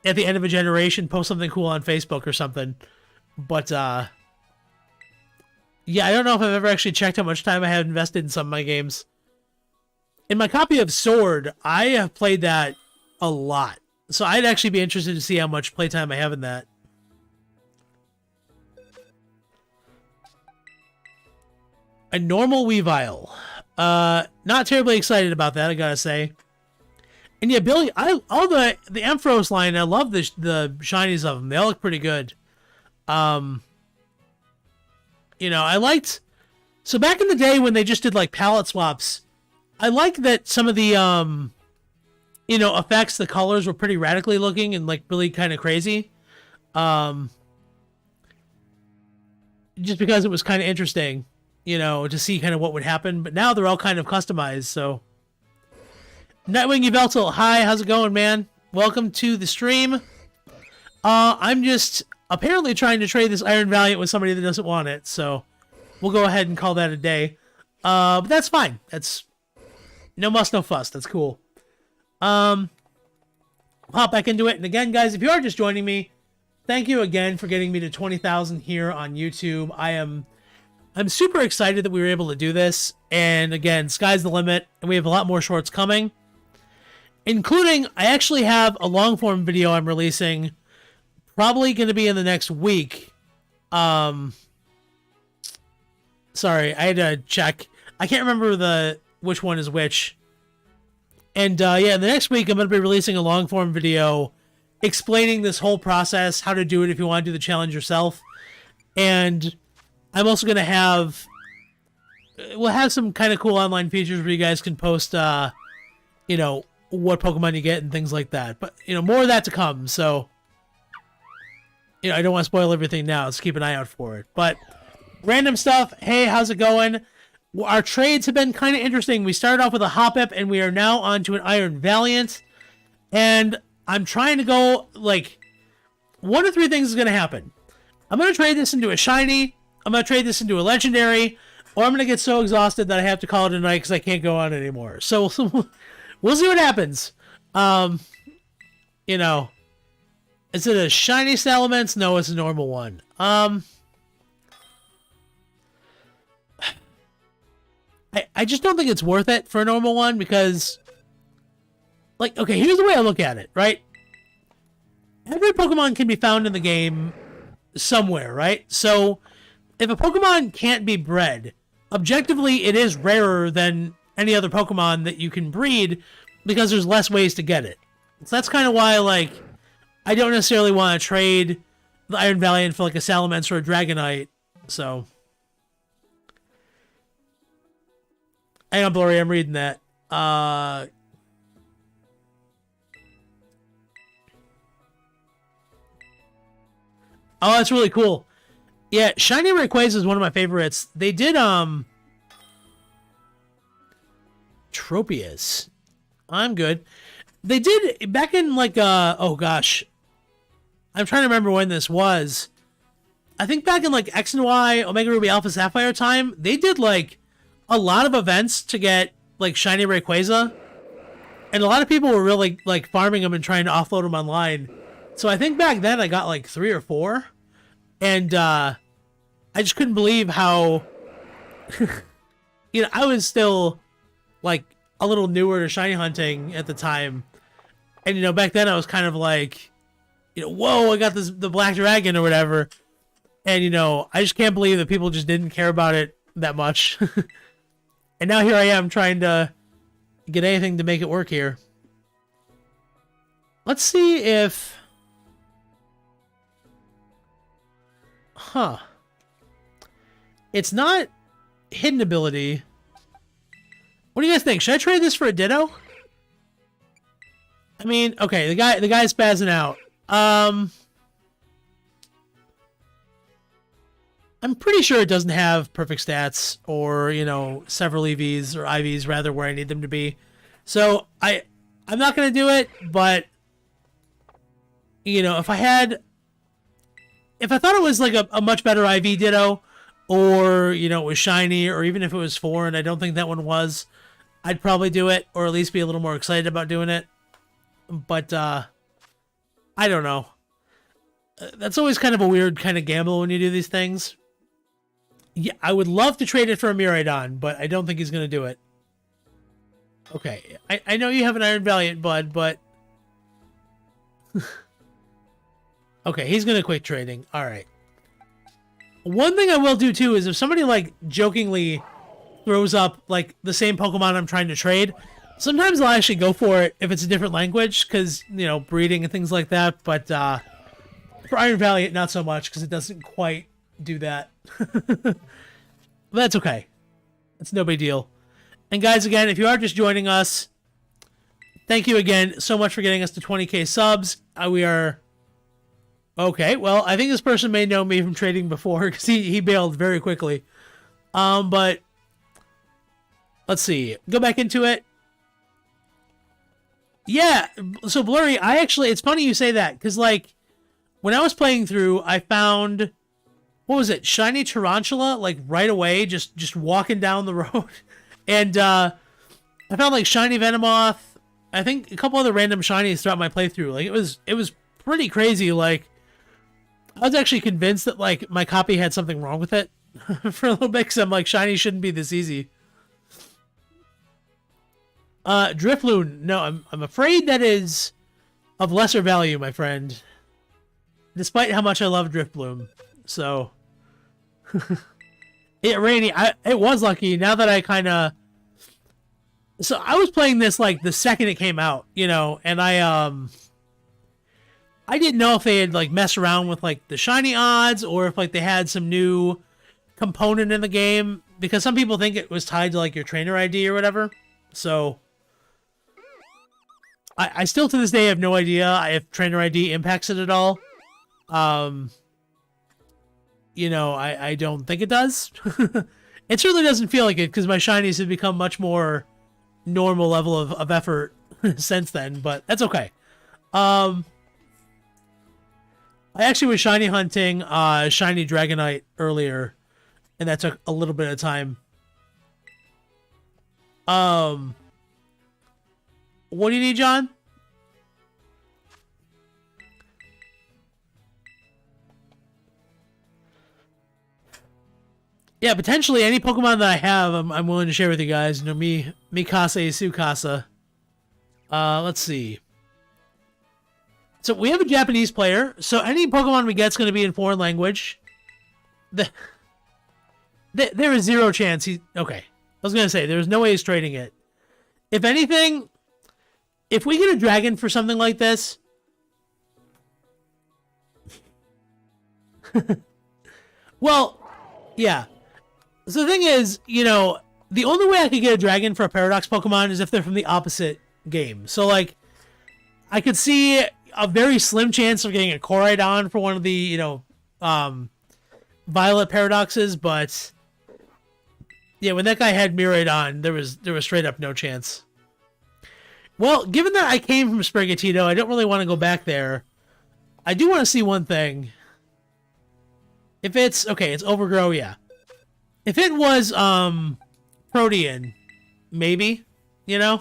at the end of a generation, post something cool on Facebook or something. But, yeah, I don't know if I've ever actually checked how much time I have invested in some of my games. In my copy of Sword, I have played that a lot. So I'd actually be interested to see how much playtime I have in that. A normal Weavile. Not terribly excited about that, I gotta say. And yeah, Billy, all the Ampharos line, I love the shinies of them. They all look pretty good. You know, I liked... So back in the day when they just did, like, palette swaps, I liked that some of the, you know, effects, the colors were pretty radically looking and, like, really kind of crazy. Just because it was kind of interesting, you know, to see kind of what would happen. But now they're all kind of customized, so... Nightwing Yveltal, hi, how's it going, man? Welcome to the stream. I'm just apparently trying to trade this Iron Valiant with somebody that doesn't want it, so we'll go ahead and call that a day. But that's fine. That's no muss, no fuss. That's cool. Hop back into it. And again, guys, if you are just joining me, thank you again for getting me to 20,000 here on YouTube. I'm super excited that we were able to do this. And again, sky's the limit, and we have a lot more shorts coming. Including, I actually have a long-form video I'm releasing, probably going to be in the next week. Sorry, I had to check. I can't remember which one is which. And yeah, the next week I'm going to be releasing a long-form video explaining this whole process, how to do it if you want to do the challenge yourself. And I'm also going to have... We'll have some kind of cool online features where you guys can post, you know, what Pokemon you get and things like that. But, you know, more of that to come, so... You know, I don't want to spoil everything now, so keep an eye out for it. But, random stuff. Hey, how's it going? Our trades have been kind of interesting. We started off with a Hoppip, and we are now on to an Iron Valiant. And I'm trying to go, like... One of three things is going to happen. I'm going to trade this into a Shiny, I'm going to trade this into a Legendary, or I'm going to get so exhausted that I have to call it a night because I can't go on anymore. So... We'll see what happens. You know, is it a shiny Salamence? No, it's a normal one. I just don't think it's worth it for a normal one because, like, okay, here's the way I look at it, right? Every Pokemon can be found in the game somewhere, right? So, if a Pokemon can't be bred, objectively, it is rarer than any other Pokemon that you can breed because there's less ways to get it. So that's kind of why, like, I don't necessarily want to trade the Iron Valiant for, like, a Salamence or a Dragonite. So, hang on, Blurry, I'm reading that. Oh, that's really cool. Yeah, Shiny Rayquaza is one of my favorites. They did, Tropius. I'm good. They did, back in, like, oh gosh. I'm trying to remember when this was. I think back in, like, X and Y, Omega Ruby Alpha Sapphire time, they did, like, a lot of events to get, like, Shiny Rayquaza. And a lot of people were really, like, farming them and trying to offload them online. So I think back then I got, like, 3 or 4. And, I just couldn't believe how... you know, I was still... like, a little newer to shiny hunting at the time. And, you know, back then I was kind of like, you know, whoa, I got the Black Dragon or whatever. And, you know, I just can't believe that people just didn't care about it that much. And now here I am trying to get anything to make it work here. Let's see if... Huh. It's not hidden ability... What do you guys think? Should I trade this for a Ditto? I mean, okay, the guy's spazzing out. I'm pretty sure it doesn't have perfect stats or, you know, several EVs or IVs rather where I need them to be. So I'm not gonna do it, but you know, if I had if I thought it was like a much better IV Ditto, or, you know, it was shiny, or even if it was foreign, I don't think that one was, I'd probably do it, or at least be a little more excited about doing it. But, I don't know. That's always kind of a weird kind of gamble when you do these things. Yeah, I would love to trade it for a Miraidon, but I don't think he's going to do it. Okay, I know you have an Iron Valiant, bud, but... Okay, he's going to quit trading. Alright. One thing I will do, too, is if somebody, like, jokingly throws up, like, the same Pokemon I'm trying to trade, sometimes I'll actually go for it if it's a different language, because, you know, breeding and things like that, but, for Iron Valiant, not so much, because it doesn't quite do that. But that's okay. It's no big deal. And guys, again, if you are just joining us, thank you again so much for getting us to 20k subs. We are... Okay, well, I think this person may know me from trading before, because he bailed very quickly. But... Let's see. Go back into it. Yeah, so Blurry, it's funny you say that, because, like, when I was playing through, I found... What was it? Shiny Tarantula, like, right away, just walking down the road. And, I found, like, Shiny Venomoth, I think a couple other random shinies throughout my playthrough. Like, it was pretty crazy. Like, I was actually convinced that, like, my copy had something wrong with it for a little bit, because I'm like, shiny shouldn't be this easy. Drifloon, no, I'm afraid that is of lesser value, my friend. Despite how much I love Drifloon. So... Rainy, it was lucky. Now that I kind of... So I was playing this, like, the second it came out, you know, and I didn't know if they had, like, messed around with, like, the shiny odds, or if, like, they had some new component in the game, because some people think it was tied to, like, your trainer ID or whatever. So I still to this day have no idea if trainer ID impacts it at all. You know, I don't think it does. It certainly doesn't feel like it, because my shinies have become much more normal level of effort since then, but that's okay. I actually was shiny hunting shiny Dragonite earlier, and that took a little bit of time. What do you need, John? Yeah, potentially any Pokemon that I have, I'm willing to share with you guys. You know, Mikasa is Sukasa. Let's see. So we have a Japanese player, so any Pokemon we get is going to be in foreign language. There is zero chance he... Okay. I was going to say, there's no way he's trading it. If anything, if we get a dragon for something like this... Well, yeah. So the thing is, you know, the only way I could get a dragon for a Paradox Pokemon is if they're from the opposite game. So, like, I could see a very slim chance of getting a Koraidon for one of the, you know, Violet Paradoxes, but yeah, when that guy had Miraidon, there was straight up no chance. Well, given that I came from Sprigatito, I don't really want to go back there. I do want to see one thing. If it's... Okay, it's Overgrow, yeah. If it was, Protean, maybe, you know?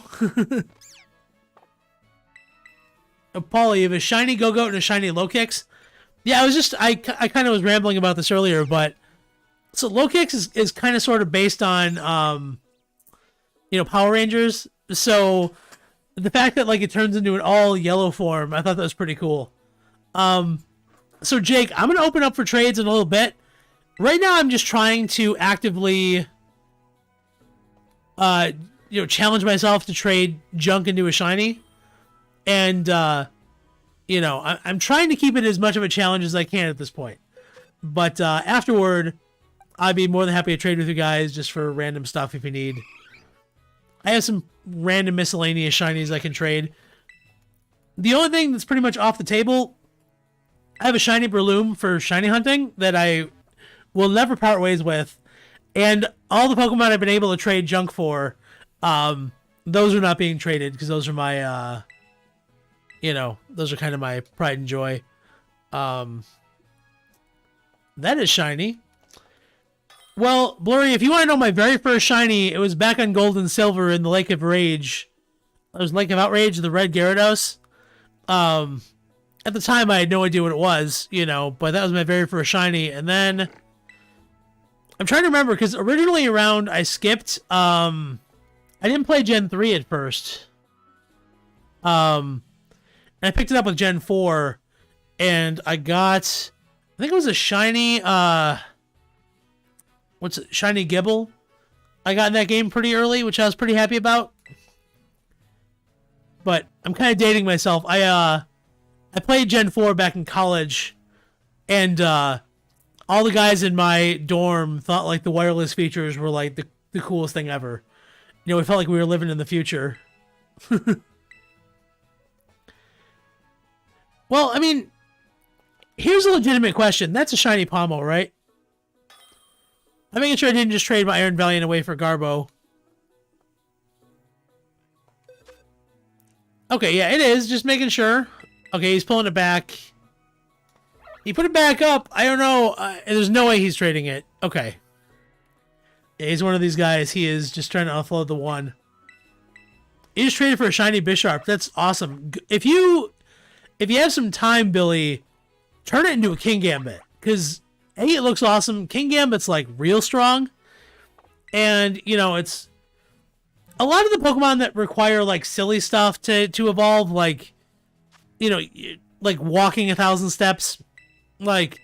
Paulie, you have a shiny Go-Goat and a shiny Low-Kicks. Yeah, I kind of was rambling about this earlier, but... So Low-Kicks is kind of sort of based on, you know, Power Rangers. So, the fact that, like, it turns into an all-yellow form, I thought that was pretty cool. So, Jake, I'm going to open up for trades in a little bit. Right now, I'm just trying to actively, you know, challenge myself to trade junk into a shiny. And, you know, I'm trying to keep it as much of a challenge as I can at this point. But afterward, I'd be more than happy to trade with you guys just for random stuff if you need. I have some random miscellaneous shinies I can trade. The only thing that's pretty much off the table, I have a shiny Breloom for shiny hunting that I will never part ways with. And all the Pokemon I've been able to trade junk for, those are not being traded because those are my, you know, those are kind of my pride and joy. That is shiny. Well, Blurry, if you want to know my very first shiny, it was back on Gold and Silver in the Lake of Rage. It was Lake of Outrage, the red Gyarados. At the time, I had no idea what it was, you know, but that was my very first shiny. And then I'm trying to remember, because originally around I skipped. I didn't play Gen 3 at first. And I picked it up with Gen 4, and I got, I think it was a shiny, what's it, Shiny Gibble. I got in that game pretty early, which I was pretty happy about. But I'm kind of dating myself. I played Gen 4 back in college, and all the guys in my dorm thought like the wireless features were like the coolest thing ever. You know, we felt like we were living in the future. Well, I mean, here's a legitimate question. That's a shiny Pommel, right? I'm making sure I didn't just trade my Iron Valiant away for Garbo. Okay, yeah, it is. Just making sure. Okay, he's pulling it back. He put it back up. I don't know. There's no way he's trading it. Okay. Yeah, he's one of these guys. He is just trying to offload the one. He just traded for a shiny Bisharp. That's awesome. If you have some time, Billy, turn it into a King Gambit. Because, A, it looks awesome. King Gambit's, like, real strong. And, you know, it's... A lot of the Pokemon that require, like, silly stuff to evolve, like, you know, like, walking 1,000 steps, like,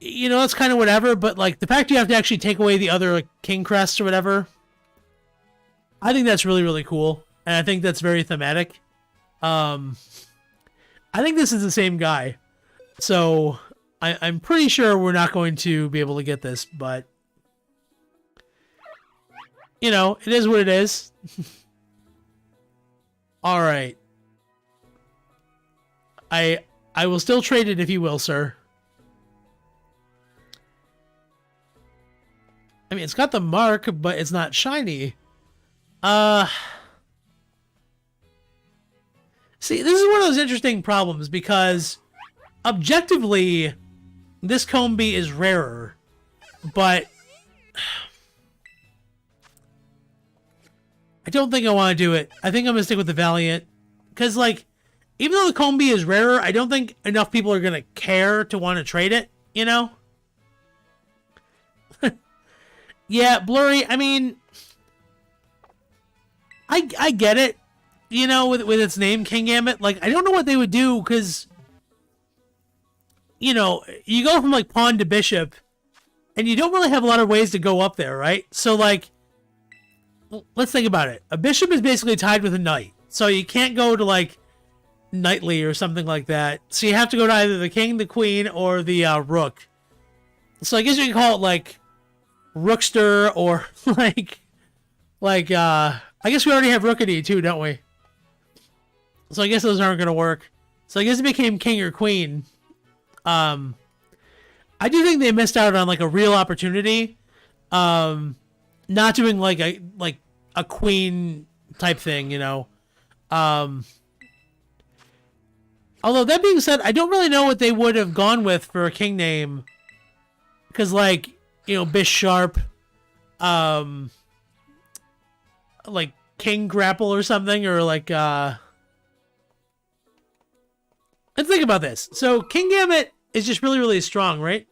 you know, that's kind of whatever, but, like, the fact you have to actually take away the other, like, King Crests or whatever, I think that's really, really cool. And I think that's very thematic. I think this is the same guy. So, I'm pretty sure we're not going to be able to get this, but... You know, it is what it is. Alright. I will still trade it if you will, sir. I mean, it's got the mark, but it's not shiny. See, this is one of those interesting problems, because objectively, this Combee is rarer, but I don't think I want to do it. I think I'm going to stick with the Valiant, because, like, even though the Combee is rarer, I don't think enough people are going to care to want to trade it, you know? Yeah, Blurry, I mean, I get it, you know, with its name, King Gambit. Like, I don't know what they would do, because, you know, you go from, like, Pawn to Bishop, and you don't really have a lot of ways to go up there, right? So, like, let's think about it. A Bishop is basically tied with a Knight, so you can't go to, like, Knightly or something like that. So you have to go to either the King, the Queen, or the Rook. So I guess you can call it, like, Rookster, or, like, I guess we already have Rookity, too, don't we? So I guess those aren't going to work. So I guess it became King or Queen. I do think they missed out on, like, a real opportunity. Not doing, like a Queen type thing, you know. Although, that being said, I don't really know what they would have gone with for a King name. Because, like, you know, Bisharp, like King Grapple or something, or like, let's think about this. So King Gambit is just really, really strong, right?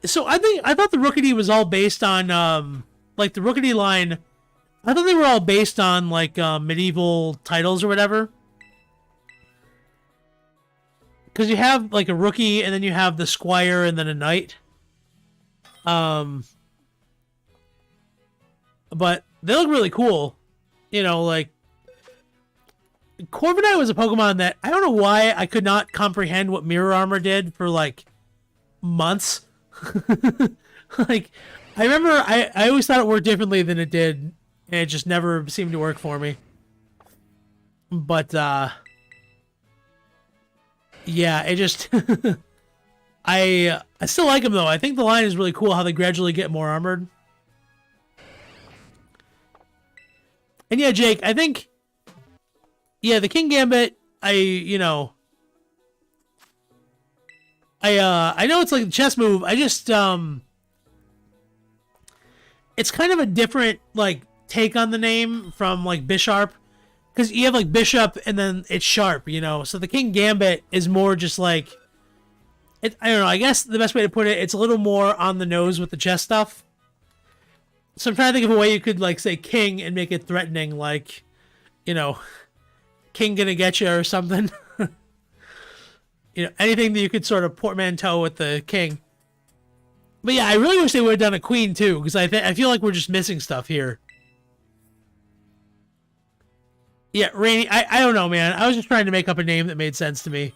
So I thought the Rookity was all based on, like the Rookity line, I thought they were all based on, like, medieval titles or whatever. Because you have, like, a Rookie, and then you have the Squire, and then a Knight. But they look really cool. You know, like, Corviknight was a Pokemon that, I don't know why I could not comprehend what Mirror Armor did for, like, months. Like, I remember I always thought it worked differently than it did, and it just never seemed to work for me. But, yeah, it just... I still like them, though. I think the line is really cool, how they gradually get more armored. And yeah, Jake, I think... Yeah, the King Gambit, I I know it's like a chess move. I just it's kind of a different like take on the name from like Bisharp, because you have like Bishop and then it's Sharp, you know. So the King Gambit is more just like I don't know. I guess the best way to put it, it's a little more on the nose with the chess stuff. So I'm trying to think of a way you could like say King and make it threatening, like, you know, King gonna get you or something. You know, anything that you could sort of portmanteau with the king. But yeah, I really wish they would have done a queen too, because I feel like we're just missing stuff here. Yeah, Rainy, I don't know, man. I was just trying to make up a name that made sense to me.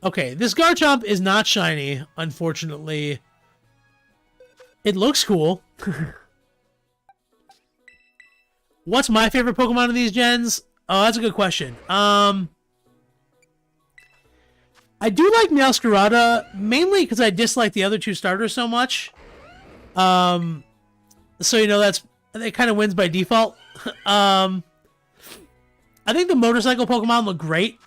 Okay, this Garchomp is not shiny, unfortunately. It looks cool. What's my favorite Pokemon of these gens? Oh, that's a good question. I do like Meowscarada, mainly because I dislike the other two starters so much. So, you know, it kind of wins by default. I think the motorcycle Pokemon look great.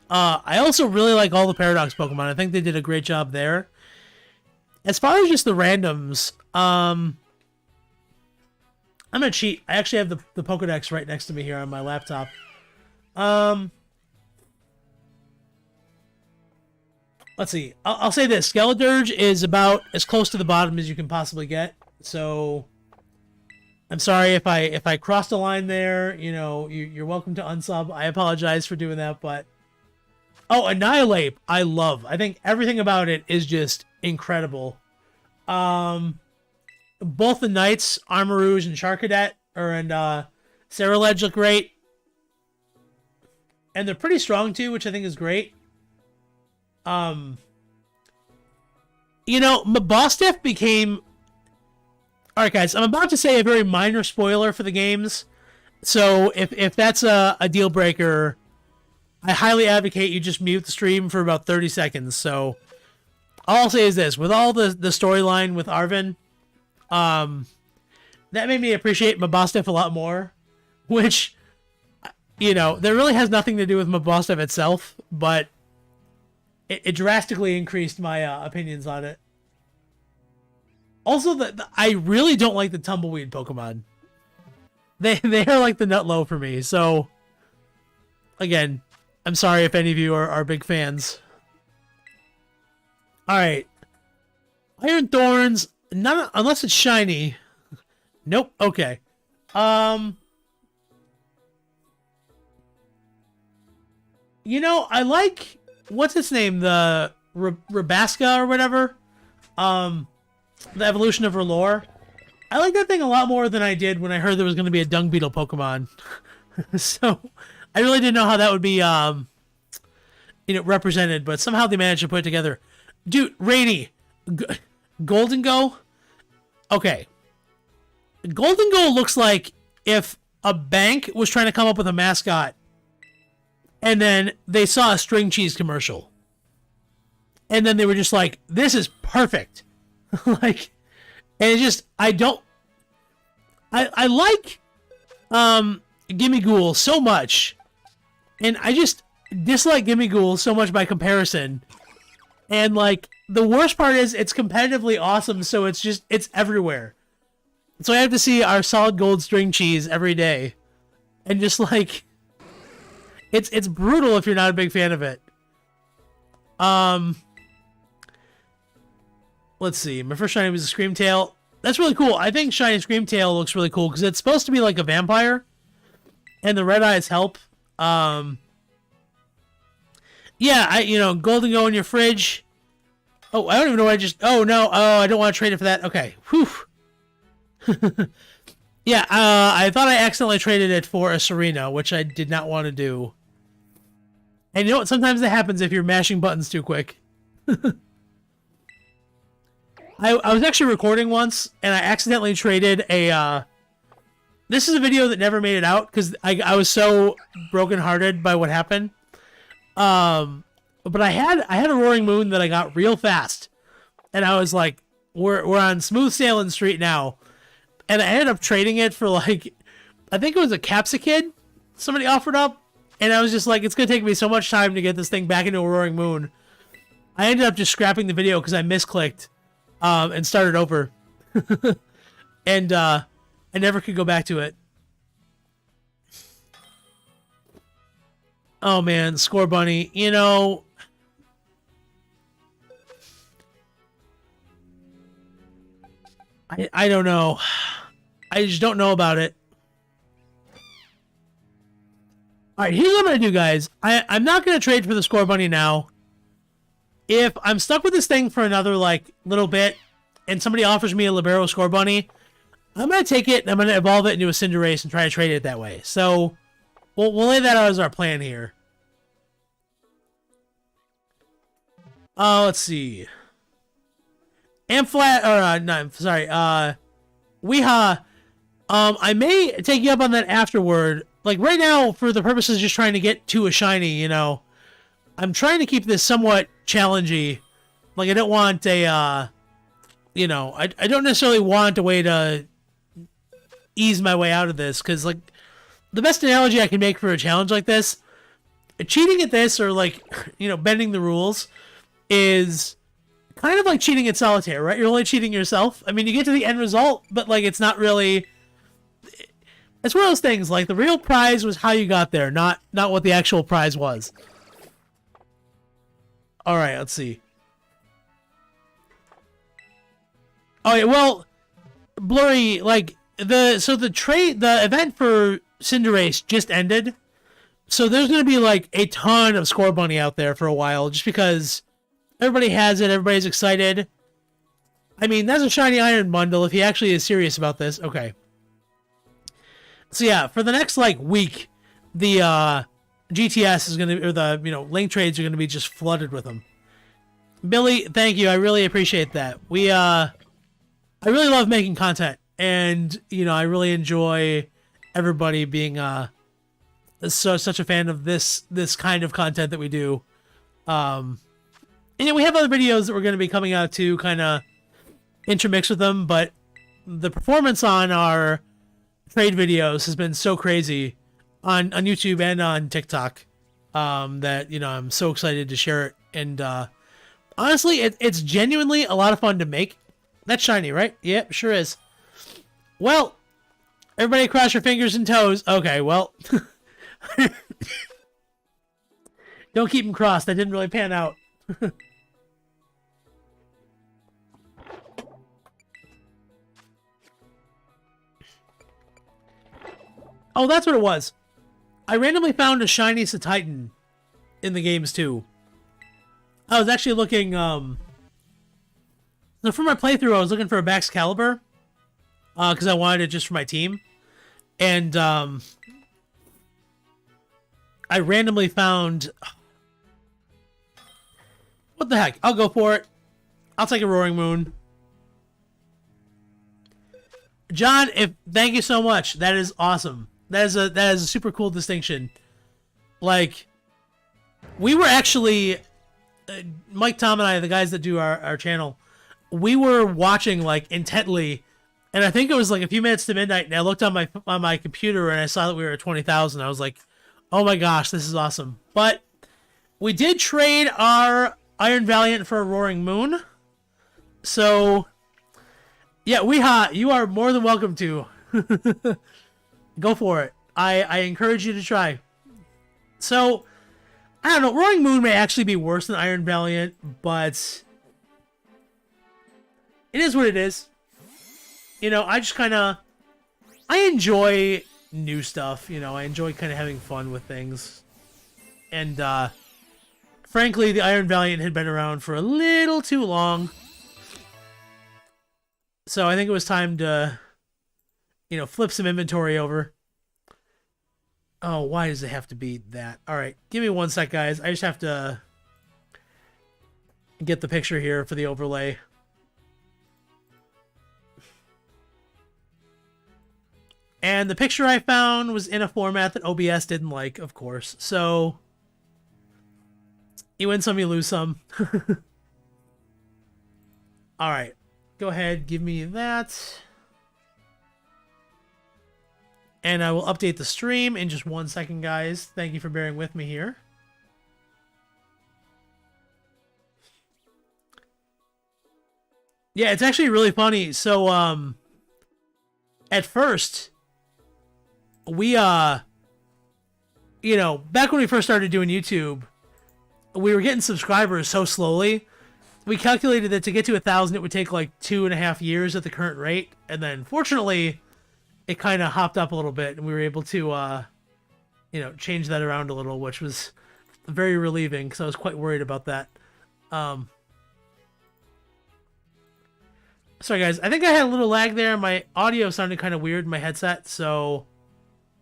I also really like all the Paradox Pokemon. I think they did a great job there. As far as just the randoms, I'm going to cheat. I actually have the Pokedex right next to me here on my laptop. Let's see. I'll say this. Skeledirge is about as close to the bottom as you can possibly get. So, I'm sorry if I crossed a line there. You know, you're welcome to unsub. I apologize for doing that, but... Oh, Annihilate, I love. I think everything about it is just incredible. Both the Knights, Armarouge and Charcadet, and Ceruledge look great. And they're pretty strong too, which I think is great. You know, Mabosstiff became... Alright guys, I'm about to say a very minor spoiler for the games. So if that's a deal breaker, I highly advocate you just mute the stream for about 30 seconds. So all I'll say is this, with all the storyline with Arven, that made me appreciate Mabosstiff a lot more, which, you know, that really has nothing to do with Mabosstiff itself, but it drastically increased my opinions on it. Also, I really don't like the Tumbleweed Pokemon. They are like the nut low for me. So, again, I'm sorry if any of you are big fans. Alright. Iron Thorns, not unless it's shiny. Nope, okay. You know, I like... What's its name? The Rabasca or whatever? The evolution of R'hllor. I like that thing a lot more than I did when I heard there was going to be a Dung Beetle Pokemon. So, I really didn't know how that would be, you know, represented, but somehow they managed to put it together. Dude, Rainy, Golden Go? Okay. Golden Go looks like if a bank was trying to come up with a mascot, and then they saw a string cheese commercial. And then they were just like, this is perfect. Like, and it just, I like, Gimmighoul so much. And I just dislike Gimmighoul so much by comparison. And like, the worst part is it's competitively awesome, so it's everywhere. So I have to see our solid gold string cheese every day. And just like... It's brutal if you're not a big fan of it. Let's see. My first shiny was a Screamtail. That's really cool. I think shiny Screamtail looks really cool because it's supposed to be like a vampire, and the red eyes help. Yeah, you know, Golden Go in your fridge. Oh, I don't even know what I just... Oh, no. Oh, I don't want to trade it for that. Okay. Whew. Yeah, I thought I accidentally traded it for a Serena, which I did not want to do. And you know what? Sometimes that happens if you're mashing buttons too quick. I was actually recording once, and I accidentally traded a... This is a video that never made it out, because I was so brokenhearted by what happened. But I had a Roaring Moon that I got real fast. And I was like, we're on smooth sailing street now. And I ended up trading it for, like, I think it was a Capsicid somebody offered up. And I was just like, it's going to take me so much time to get this thing back into a Roaring Moon. I ended up just scrapping the video because I misclicked and started over. And I never could go back to it. Oh man, Scorbunny, you know, I don't know. I just don't know about it. Alright, here's what I'm going to do, guys. I'm not going to trade for the Scorbunny now. If I'm stuck with this thing for another, like, little bit, and somebody offers me a Libero Scorbunny, I'm going to take it, and I'm going to evolve it into a Cinderace and try to trade it that way. So, we'll lay that out as our plan here. Let's see. Amphalat, or, no, sorry, Weeha, I may take you up on that afterward. Like, right now, for the purposes of just trying to get to a shiny, you know, I'm trying to keep this somewhat challengey. Like, I don't want a, you know, I don't necessarily want a way to ease my way out of this, because, like, the best analogy I can make for a challenge like this, cheating at this, or, like, you know, bending the rules, is kind of like cheating at solitaire, right? You're only cheating yourself. I mean, you get to the end result, but, like, it's not really... It's one of those things, like, the real prize was how you got there, not what the actual prize was. Alright, let's see. Oh, yeah, well, Blurry, like, the event for Cinderace just ended, so there's going to be, like, a ton of Scorbunny out there for a while, just because everybody has it, everybody's excited. I mean, that's a shiny iron bundle, if he actually is serious about this. Okay. So yeah, for the next, like, week, the GTS is going to, or the, you know, link trades are going to be just flooded with them. Billy, thank you. I really appreciate that. I really love making content, and, you know, I really enjoy everybody being such a fan of this kind of content that we do. And yeah, we have other videos that we're going to be coming out to kind of intermix with them, but the performance on our trade videos has been so crazy on YouTube and on TikTok that, you know, I'm so excited to share it. And honestly, it's genuinely a lot of fun to make. That's shiny, right? Yep, sure is. Well, everybody cross your fingers and toes. Okay, well. Don't keep them crossed. That didn't really pan out. Oh, that's what it was. I randomly found a shiny Titan in the games too. I was actually looking, so for my playthrough, I was looking for a Baxcalibur, because I wanted it just for my team. And, I randomly found... What the heck? I'll go for it. I'll take a Roaring Moon. John, thank you so much. That is awesome. That is a super cool distinction. Like, we were actually, Mike, Tom, and I, the guys that do our channel, we were watching, like, intently, and I think it was like a few minutes to midnight, and I looked on my computer and I saw that we were at 20,000. I was like, oh my gosh, this is awesome. But we did trade our Iron Valiant for a Roaring Moon. So, yeah, Weeha, you are more than welcome to. Go for it. I encourage you to try. So, I don't know. Roaring Moon may actually be worse than Iron Valiant, but it is what it is. You know, I just kind of... I enjoy new stuff. You know, I enjoy kind of having fun with things. And, frankly, the Iron Valiant had been around for a little too long. So I think it was time to, you know, flip some inventory over. Oh, why does it have to be that? All right, give me one sec, guys. I just have to get the picture here for the overlay. And the picture I found was in a format that OBS didn't like, of course. So, you win some, you lose some. All right. Go ahead, give me that. And I will update the stream in just 1 second, guys. Thank you for bearing with me here. Yeah, it's actually really funny. So, at first, we, you know, back when we first started doing YouTube, we were getting subscribers so slowly. We calculated that to get to 1,000, it would take like 2.5 years at the current rate. And then, fortunately, it kind of hopped up a little bit, and we were able to, you know, change that around a little, which was very relieving because I was quite worried about that. Sorry, guys. I think I had a little lag there. My audio sounded kind of weird in my headset, so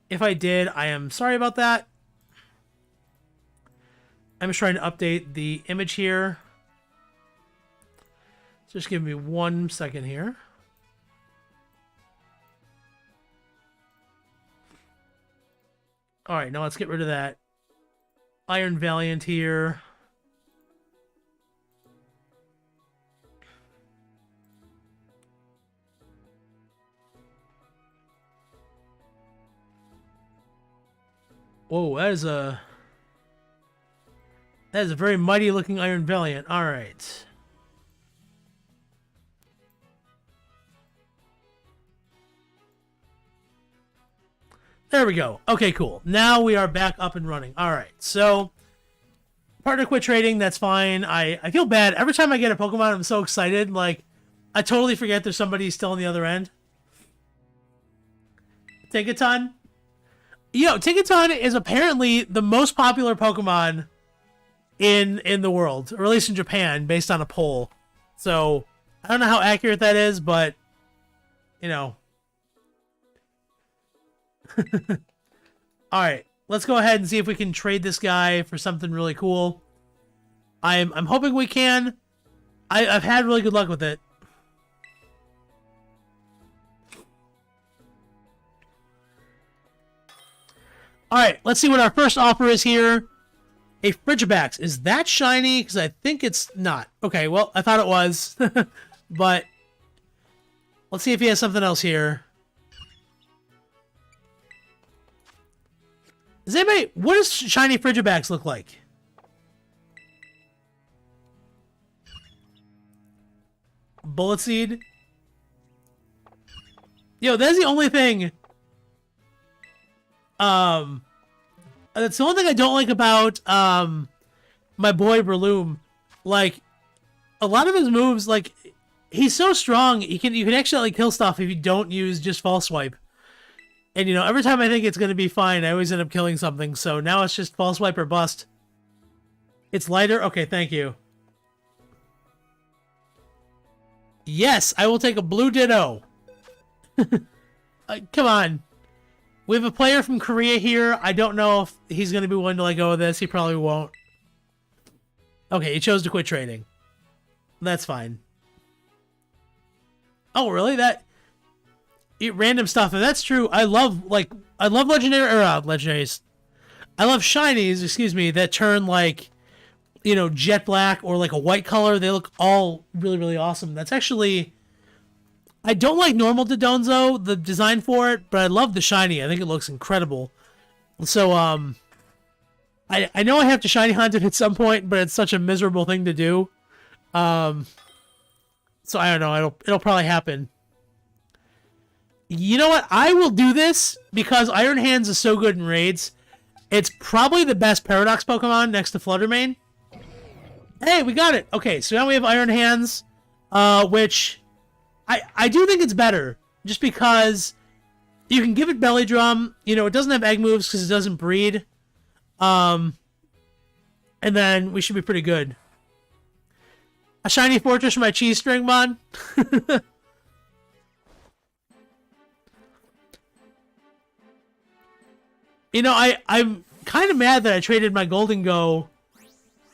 if I did, I am sorry about that. I'm just trying to update the image here. Just give me 1 second here. All right, now let's get rid of that Iron Valiant here. Whoa, that is a very mighty looking Iron Valiant. All right. There we go. Okay, cool. Now we are back up and running. All right. So, partner quit trading. That's fine. I feel bad. Every time I get a Pokemon, I'm so excited. Like, I totally forget there's somebody still on the other end. Tinkaton. Yo, Tinkaton is apparently the most popular Pokemon in the world, or at least in Japan, based on a poll. So, I don't know how accurate that is, but, you know. Alright, let's go ahead and see if we can trade this guy for something really cool. I'm hoping we can. I've had really good luck with it. Alright, let's see what our first offer is here. A Frigibax. Is that shiny? Because I think it's not. Okay, well, I thought it was. But let's see if he has something else here. Does anybody... What does shiny Frigibax look like? Bullet Seed? Yo, that's the only thing... That's the only thing I don't like about, my boy Breloom. Like, a lot of his moves, like, he's so strong, you can actually, like, kill stuff if you don't use just False Swipe. And, you know, every time I think it's gonna be fine, I always end up killing something, so now it's just False Swipe or bust. It's lighter? Okay, thank you. Yes, I will take a blue Ditto. Come on. We have a player from Korea here. I don't know if he's going to be willing to let go of this. He probably won't. Okay, he chose to quit trading. That's fine. Oh, really? Random stuff. If that's true, I love legendary, or legendaries. I love shinies, excuse me, that turn like, you know, jet black or like a white color. They look all really, really awesome. That's actually... I don't like normal Dodonzo, the design for it, but I love the shiny. I think it looks incredible. So, I know I have to shiny hunt it at some point, but it's such a miserable thing to do. So I don't know. It'll probably happen. You know what? I will do this because Iron Hands is so good in raids. It's probably the best Paradox Pokemon next to Fluttermane. Hey, we got it. Okay, so now we have Iron Hands, which... I do think it's better, just because you can give it Belly Drum. You know, it doesn't have egg moves because it doesn't breed. And then we should be pretty good. A shiny Fortress for my cheese string mod. You know, I'm kind of mad that I traded my Golden Go.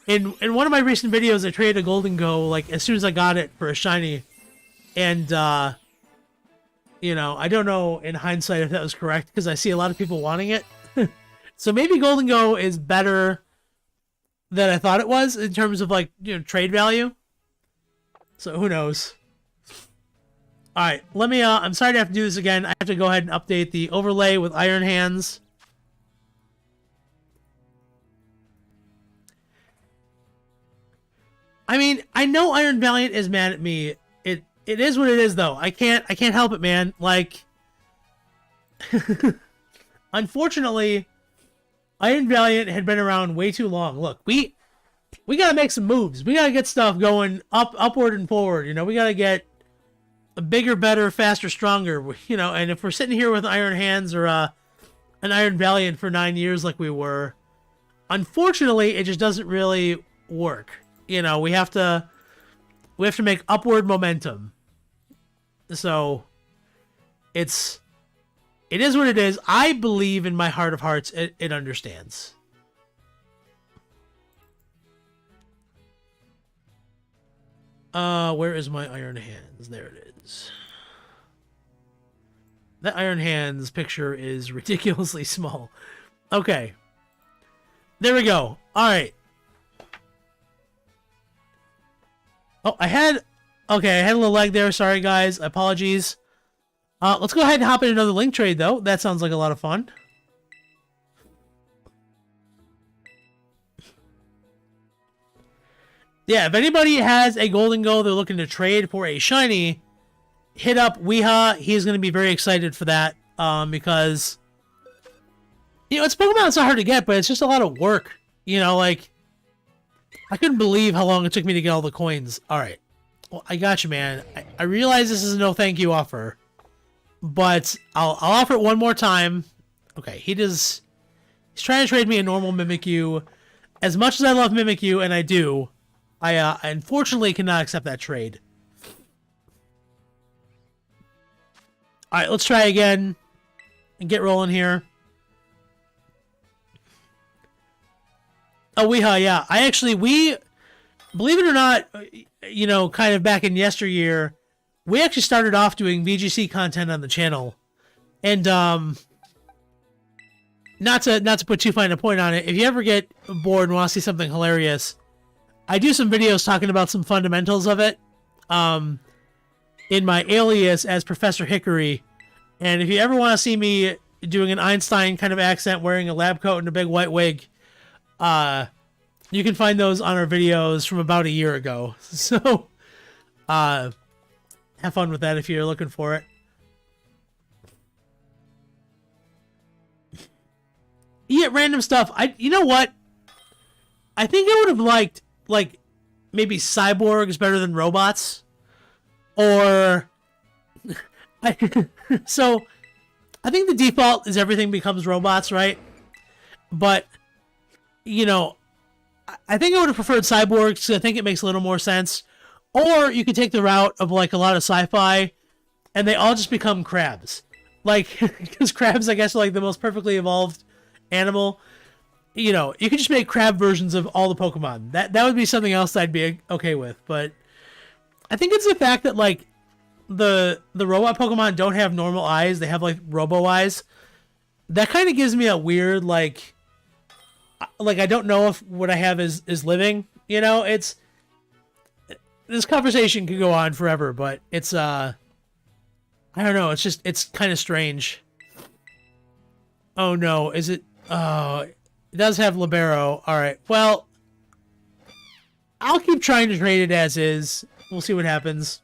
In one of my recent videos, I traded a Golden Go, like, as soon as I got it for a shiny. And, you know, I don't know in hindsight if that was correct, because I see a lot of people wanting it. So maybe Golden Go is better than I thought it was in terms of, like, you know, trade value. So who knows? Alright, let me, I'm sorry to have to do this again. I have to go ahead and update the overlay with Iron Hands. I mean, I know Iron Valiant is mad at me. it is what it is, though. I can't help it, man. Like, unfortunately, Iron Valiant had been around way too long. Look, we gotta make some moves. We gotta get stuff going upward and forward. You know, we gotta get a bigger, better, faster, stronger. You know, and if we're sitting here with Iron Hands or an Iron Valiant for 9 years like we were, unfortunately, it just doesn't really work. You know, we have to make upward momentum. So it is what it is. I believe in my heart of hearts it understands. Where is my Iron Hands? There it is. That Iron Hands picture is ridiculously small. Okay. There we go. All right. Oh, I had a little lag there. Sorry, guys. Apologies. Let's go ahead and hop in another link trade, though. That sounds like a lot of fun. Yeah, if anybody has a golden goal they're looking to trade for a shiny, hit up Weha. He's going to be very excited for that because, you know, it's Pokemon. It's not hard to get, but it's just a lot of work. You know, like, I couldn't believe how long it took me to get all the coins. All right. Well, I got you, man. I realize this is a no thank you offer, but I'll offer it one more time. Okay, he's trying to trade me a normal Mimikyu. As much as I love Mimikyu, and I do, I unfortunately cannot accept that trade. All right, let's try again and get rolling here. Oh, Weha, yeah. We, believe it or not, you know, kind of back in yesteryear, we actually started off doing VGC content on the channel. And, not to put too fine a point on it, if you ever get bored and want to see something hilarious, I do some videos talking about some fundamentals of it, in my alias as Professor Hickory. And if you ever want to see me doing an Einstein kind of accent, wearing a lab coat and a big white wig, you can find those on our videos from about a year ago. So, have fun with that if you're looking for it. Yeah, random stuff. You know what? I think I would have liked, like, maybe cyborgs better than robots. Or, so, I think the default is everything becomes robots, right? But, you know, I think I would have preferred cyborgs because I think it makes a little more sense. Or you could take the route of, like, a lot of sci-fi and they all just become crabs. Like, because crabs, I guess, are, like, the most perfectly evolved animal. You know, you could just make crab versions of all the Pokemon. That would be something else that I'd be okay with. But I think it's the fact that, like, the robot Pokemon don't have normal eyes. They have, like, robo eyes. That kind of gives me a weird, like, I don't know if what I have is living. You know, it's... This conversation could go on forever, but it's, I don't know. It's kind of strange. Oh, no. Is it... Oh, it does have Libero. All right. Well, I'll keep trying to trade it as is. We'll see what happens.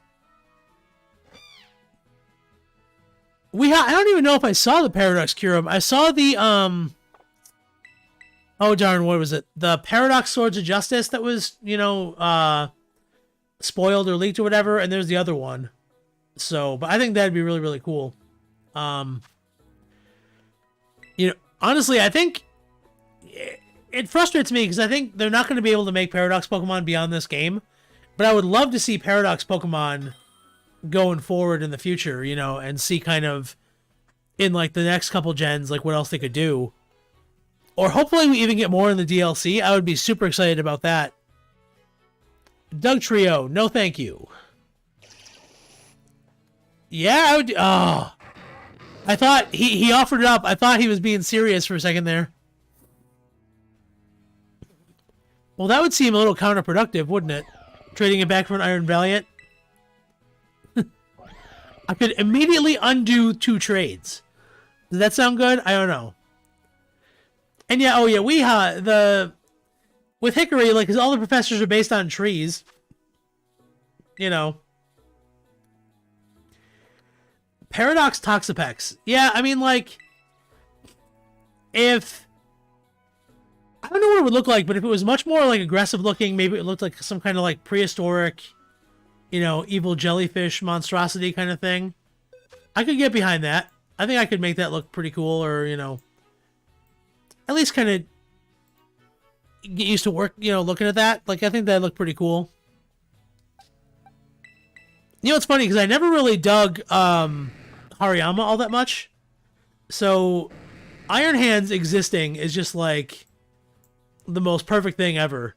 I don't even know if I saw the Paradox Kyurem. I saw the, oh, darn, what was it? The Paradox Swords of Justice that was, you know, spoiled or leaked or whatever, and there's the other one. So, but I think that'd be really, really cool. You know, honestly, I think it frustrates me because I think they're not going to be able to make Paradox Pokemon beyond this game. But I would love to see Paradox Pokemon going forward in the future, you know, and see kind of in, like, the next couple gens, like, what else they could do. Or hopefully we even get more in the DLC. I would be super excited about that. Doug Trio, no thank you. Yeah, I would... Oh. I thought he offered it up. I thought he was being serious for a second there. Well, that would seem a little counterproductive, wouldn't it? Trading it back for an Iron Valiant. I could immediately undo 2 trades. Does that sound good? I don't know. And yeah, oh yeah, with Hickory, like, because all the professors are based on trees. You know. Paradox Toxapex. Yeah, I mean, like, if... I don't know what it would look like, but if it was much more, like, aggressive looking, maybe it looked like some kind of, like, prehistoric, you know, evil jellyfish monstrosity kind of thing. I could get behind that. I think I could make that look pretty cool, or, you know, at least kind of get used to work, you know, looking at that. Like, I think that'd look pretty cool. You know, it's funny, because I never really dug Hariyama all that much. So, Iron Hands existing is just, like, the most perfect thing ever.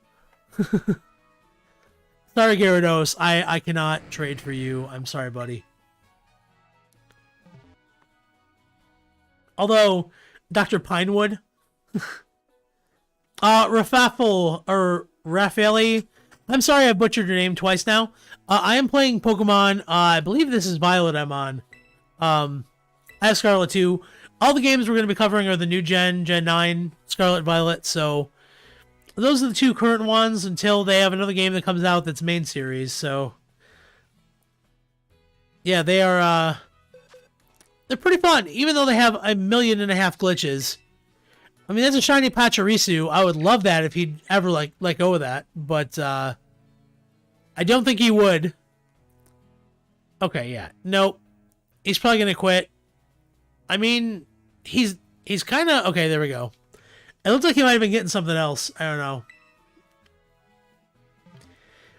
Sorry, Gyarados. I cannot trade for you. I'm sorry, buddy. Although, Dr. Pinewood... Rafael, or Raffaele. I'm sorry I butchered your name twice now. I am playing Pokemon. I believe this is Violet I'm on. I have Scarlet too. All the games we're going to be covering are the new Gen 9, Scarlet, Violet. So, those are the two current ones until they have another game that comes out that's main series. So, yeah, they are, they're pretty fun. Even though they have 1.5 million glitches. I mean, that's a shiny Pachirisu. I would love that if he'd ever, like, let go of that. But, I don't think he would. Okay, yeah. Nope. He's probably gonna quit. I mean, he's kind of... Okay, there we go. It looks like he might have been getting something else. I don't know.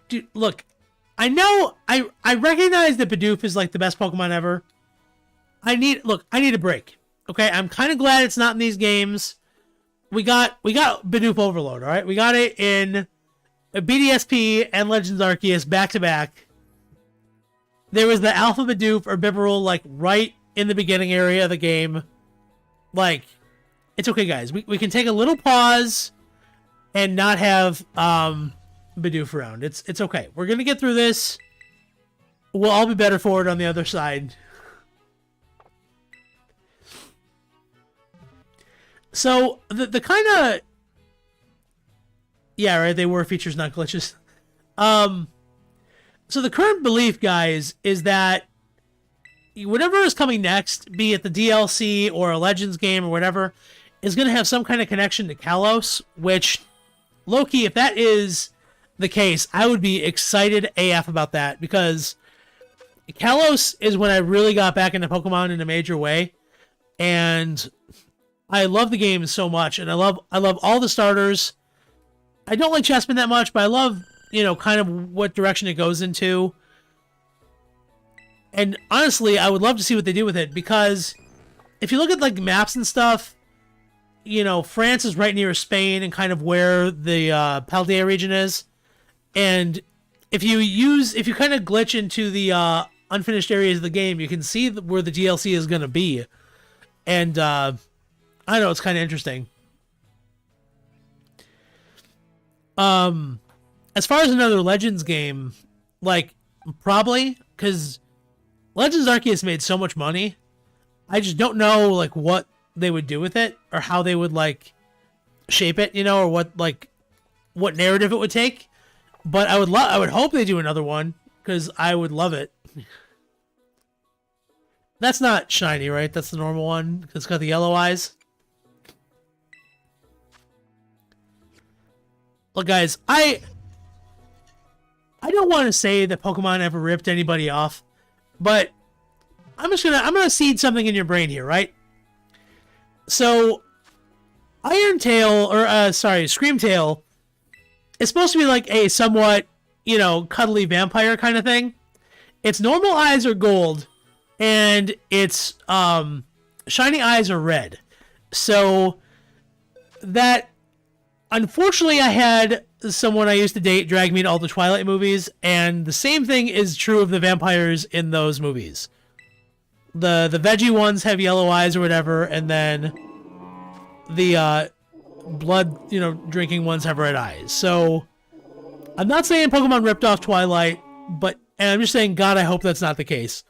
Dude, look. I know... I recognize that Bidoof is, like, the best Pokemon ever. Look, I need a break. Okay, I'm kind of glad it's not in these games. We got Bidoof Overload, all right? We got it in BDSP and Legends Arceus back-to-back. There was the Alpha Bidoof or Bibarel, like, right in the beginning area of the game. Like, it's okay, guys. We can take a little pause and not have Bidoof around. It's okay. We're going to get through this. We'll all be better for it on the other side. So, the kind of... Yeah, right, they were features, not glitches. So the current belief, guys, is that whatever is coming next, be it the DLC or a Legends game or whatever, is going to have some kind of connection to Kalos, which, low-key, if that is the case, I would be excited AF about that, because Kalos is when I really got back into Pokemon in a major way, and... I love the game so much, and I love all the starters. I don't like Chespin that much, but I love, you know, kind of what direction it goes into. And honestly, I would love to see what they do with it, because if you look at, like, maps and stuff, you know, France is right near Spain and kind of where the Paldea region is. And if you kind of glitch into the unfinished areas of the game, you can see where the DLC is going to be. And, I know, it's kind of interesting. As far as another Legends game, like, probably, because Legends Arceus made so much money, I just don't know, like, what they would do with it, or how they would, like, shape it, you know, or what narrative it would take. But I would hope they do another one, because I would love it. That's not shiny, right? That's the normal one, because it's got the yellow eyes. Look, guys, I don't want to say that Pokemon ever ripped anybody off, but I'm gonna seed something in your brain here, right? So, Screamtail is supposed to be like a somewhat, you know, cuddly vampire kind of thing. Its normal eyes are gold, and its shiny eyes are red. So that, unfortunately, I had someone I used to date drag me to all the Twilight movies, and the same thing is true of the vampires in those movies. The veggie ones have yellow eyes or whatever, and then the blood, you know, drinking ones have red eyes. So I'm not saying Pokemon ripped off Twilight, and I'm just saying, God, I hope that's not the case.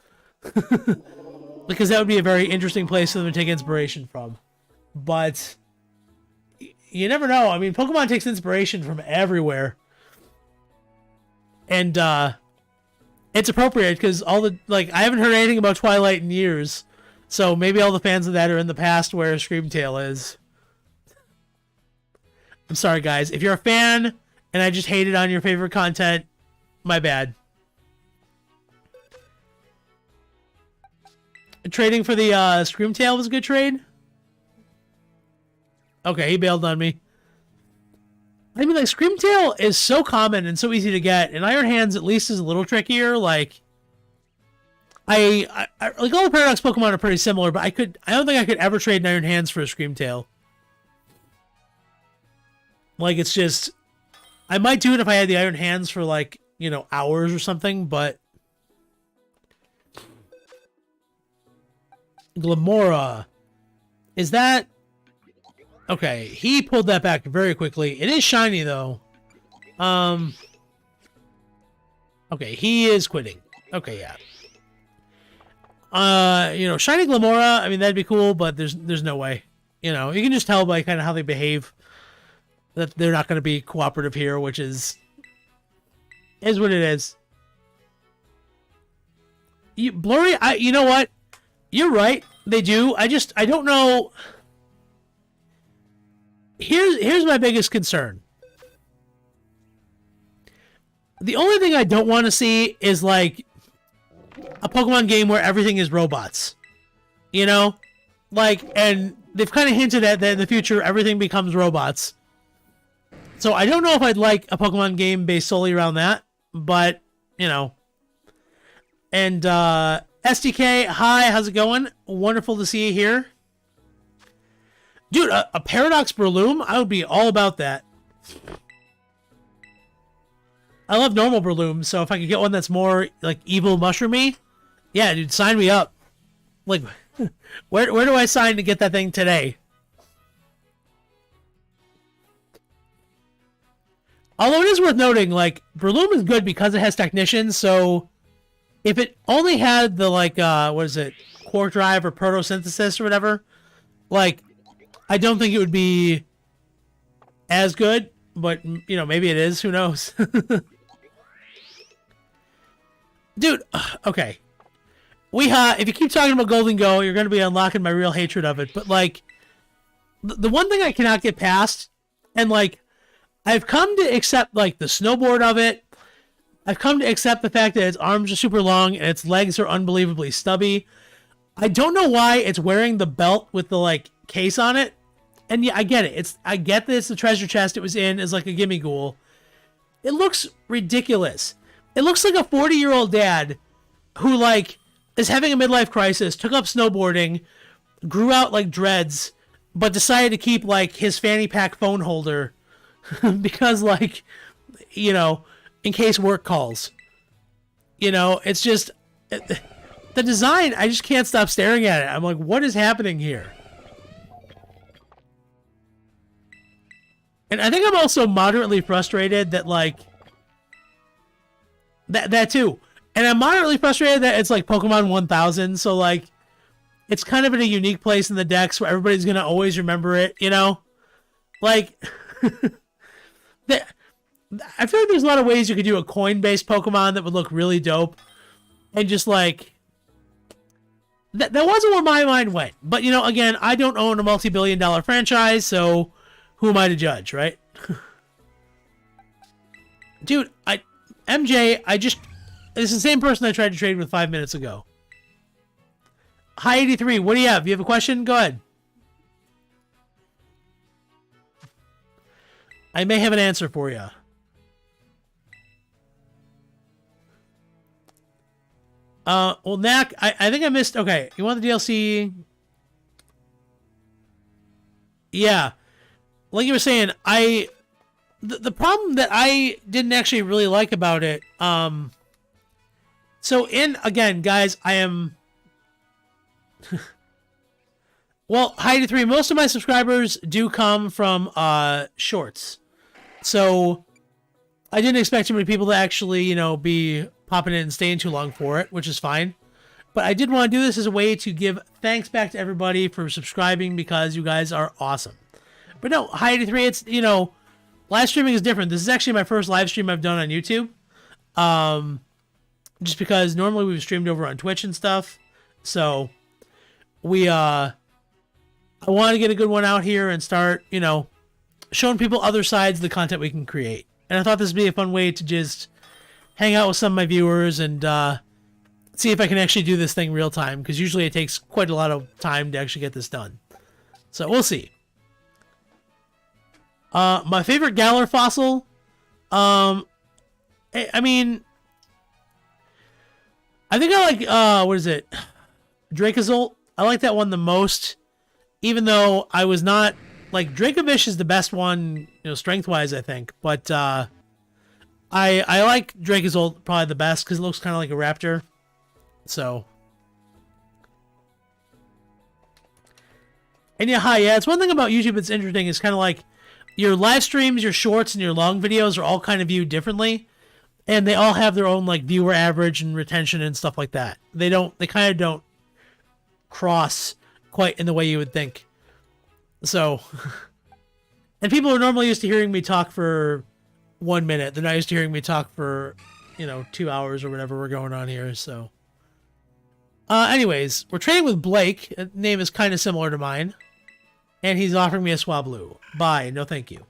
Because that would be a very interesting place for them to take inspiration from. But you never know. I mean, Pokemon takes inspiration from everywhere. And It's appropriate because all the, like, I haven't heard anything about Twilight in years. So maybe all the fans of that are in the past where Screamtail is. I'm sorry, guys. If you're a fan and I just hated on your favorite content, my bad. Trading for the Screamtail was a good trade? Okay, he bailed on me. I mean, like, Screamtail is so common and so easy to get, and Iron Hands at least is a little trickier. Like, I like, all the Paradox Pokemon are pretty similar, but I don't think I could ever trade an Iron Hands for a Screamtail. Like, it's just, I might do it if I had the Iron Hands for, like, you know, hours or something, but Glamora, is that... Okay, he pulled that back very quickly. It is shiny, though. Okay, he is quitting. Okay, yeah. You know, shiny Glamora, I mean, that'd be cool, but there's no way. You know, you can just tell by kind of how they behave that they're not going to be cooperative here, which is what it is. Blurry, you know what? You're right. They do. I don't know. Here's my biggest concern. The only thing I don't want to see is, like, a Pokemon game where everything is robots. You know? Like, and they've kind of hinted at that in the future everything becomes robots. So I don't know if I'd like a Pokemon game based solely around that, but, you know. And, SDK, hi, how's it going? Wonderful to see you here. Dude, a Paradox Breloom? I would be all about that. I love normal Breloom, so if I could get one that's more, like, evil mushroomy, yeah, dude, sign me up. Like, where do I sign to get that thing today? Although it is worth noting, like, Breloom is good because it has Technician, so if it only had the, like, what is it, Quark Drive or Protosynthesis or whatever, like, I don't think it would be as good, but, you know, maybe it is. Who knows? Dude, okay. If you keep talking about Golden Go, you're going to be unlocking my real hatred of it. But, like, the one thing I cannot get past, and, like, I've come to accept, like, the snowboard of it. I've come to accept the fact that its arms are super long and its legs are unbelievably stubby. I don't know why it's wearing the belt with the, like, case on it. And yeah, I get it. I get that it's the treasure chest it was in as, like, a gimme ghoul. It looks ridiculous. It looks like a 40-year-old dad who, like, is having a midlife crisis, took up snowboarding, grew out, like, dreads, but decided to keep, like, his fanny pack phone holder because, like, you know, in case work calls. You know, it's just, the design, I just can't stop staring at it. I'm like, what is happening here? And I think I'm also moderately frustrated that, like, that too. And I'm moderately frustrated that it's, like, Pokemon 1000, so, like, it's kind of in a unique place in the decks where everybody's going to always remember it, you know? Like, I feel like there's a lot of ways you could do a coin-based Pokemon that would look really dope. And just, like, that wasn't where my mind went. But, you know, again, I don't own a multi-billion-dollar franchise, so who am I to judge, right? Dude, MJ, it's the same person I tried to trade with 5 minutes ago. Hi, 83, what do you have? You have a question? Go ahead. I may have an answer for you. Well, Knack, I think I missed... Okay, you want the DLC? Yeah. Like you were saying, the problem that I didn't actually really like about it, so again, guys, I am, well, Heidi 3, most of my subscribers do come from, shorts, so I didn't expect too many people to actually, you know, be popping in and staying too long for it, which is fine, but I did want to do this as a way to give thanks back to everybody for subscribing, because you guys are awesome. But no, Heidi 3, it's, you know, live streaming is different. This is actually my first live stream I've done on YouTube. just because normally we've streamed over on Twitch and stuff. So I want to get a good one out here and start, you know, showing people other sides of the content we can create. And I thought this would be a fun way to just hang out with some of my viewers and see if I can actually do this thing real time, because usually it takes quite a lot of time to actually get this done. So we'll see. My favorite Galar fossil, I mean, I think I like, what is it? Dracozolt. I like that one the most, even though I was not, like, Dracovish is the best one, you know, strength-wise, I think. But, I like Dracozolt probably the best, because it looks kind of like a raptor. So. And yeah, it's one thing about YouTube that's interesting is kind of like, your live streams, your shorts, and your long videos are all kind of viewed differently. And they all have their own, like, viewer average and retention and stuff like that. They kind of don't cross quite in the way you would think. So, and people are normally used to hearing me talk for 1 minute. They're not used to hearing me talk for, you know, 2 hours or whatever we're going on here. So, anyways, we're trading with Blake. His name is kind of similar to mine. And he's offering me a Swablu. Bye. No, thank you.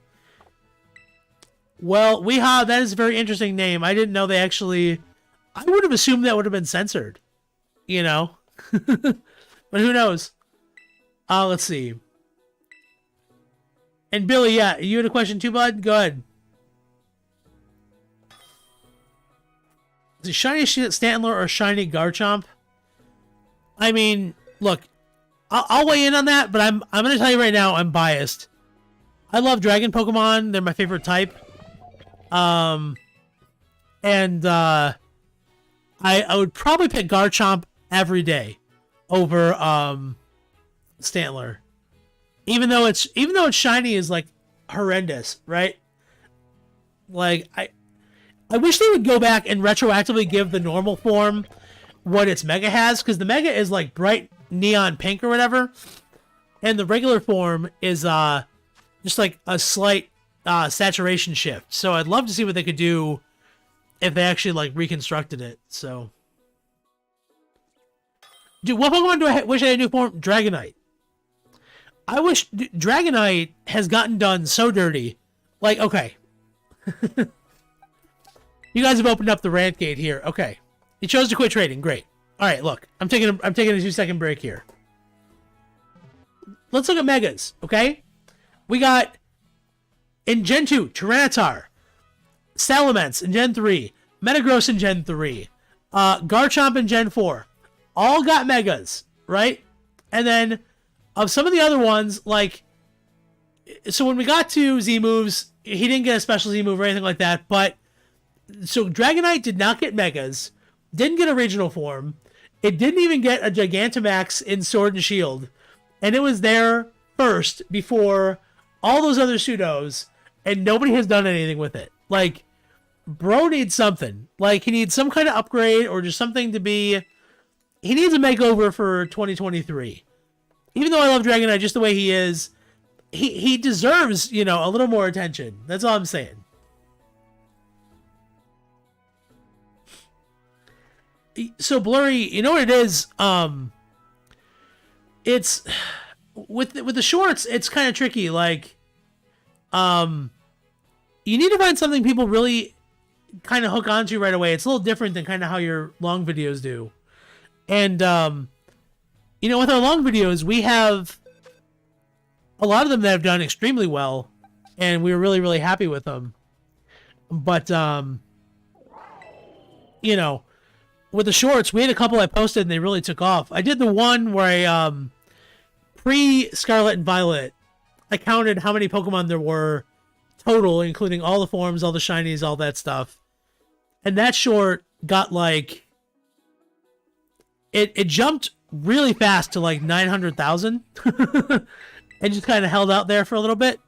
Well, Weehaw, that is a very interesting name. I didn't know they actually... I would have assumed that would have been censored. You know? But who knows? Let's see. And Billy, yeah, you had a question too, bud? Go ahead. Is it Shiny Stantler or Shiny Garchomp? I mean, look... I'll weigh in on that, but I'm going to tell you right now, I'm biased. I love Dragon Pokemon. They're my favorite type. I would probably pick Garchomp every day over Stantler. Even though it's shiny is like horrendous, right? Like I wish they would go back and retroactively give the normal form what its Mega has, because the Mega is like bright neon pink or whatever, and the regular form is just like a slight saturation shift. So I'd love to see what they could do if they actually like reconstructed it. So, dude, what Pokemon do I wish I had a new form? Dragonite. I wish Dragonite has gotten done so dirty. Like, okay, you guys have opened up the rant gate here. Okay, you chose to quit trading. Great. All right, look, I'm taking a 2-second break here. Let's look at Megas, okay? We got in Gen 2, Tyranitar, Salamence in Gen 3, Metagross in Gen 3, Garchomp in Gen 4. All got Megas, right? And then of some of the other ones, like, so when we got to Z-moves, he didn't get a special Z-move or anything like that, but so Dragonite did not get Megas, didn't get a regional form. It didn't even get a Gigantamax in Sword and Shield. And it was there first before all those other pseudos, and nobody has done anything with it. Like, bro needs something. Like, he needs some kind of upgrade or just something to be... He needs a makeover for 2023. Even though I love Dragonite just the way he is, he deserves, you know, a little more attention. That's all I'm saying. So Blurry, you know what it is? It's with the shorts, it's kind of tricky. Like, you need to find something people really kind of hook onto right away. It's a little different than kind of how your long videos do. And you know, with our long videos, we have a lot of them that have done extremely well, and we were really, really happy with them. But you know, with the shorts, we had a couple I posted and they really took off. I did the one where I, pre-Scarlet and Violet, I counted how many Pokemon there were total, including all the forms, all the shinies, all that stuff. And that short got like, it jumped really fast to like 900,000 and just kind of held out there for a little bit.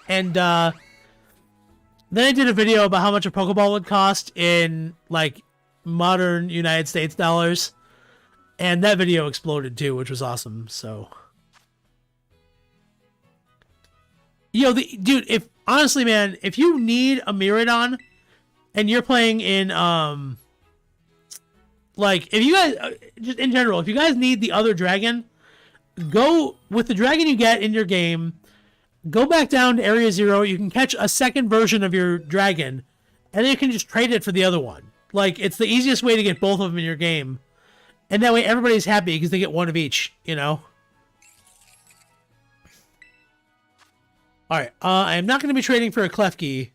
And then I did a video about how much a Pokeball would cost in like modern United States dollars, and that video exploded too, which was awesome. So, yo, dude, if honestly, man, if you need a Miraidon and you're playing in Like, if you guys, just in general, if you guys need the other dragon, go with the dragon you get in your game, go back down to Area 0, you can catch a second version of your dragon, and then you can just trade it for the other one. Like, it's the easiest way to get both of them in your game. And that way everybody's happy because they get one of each, you know? Alright, I am not going to be trading for a Klefki.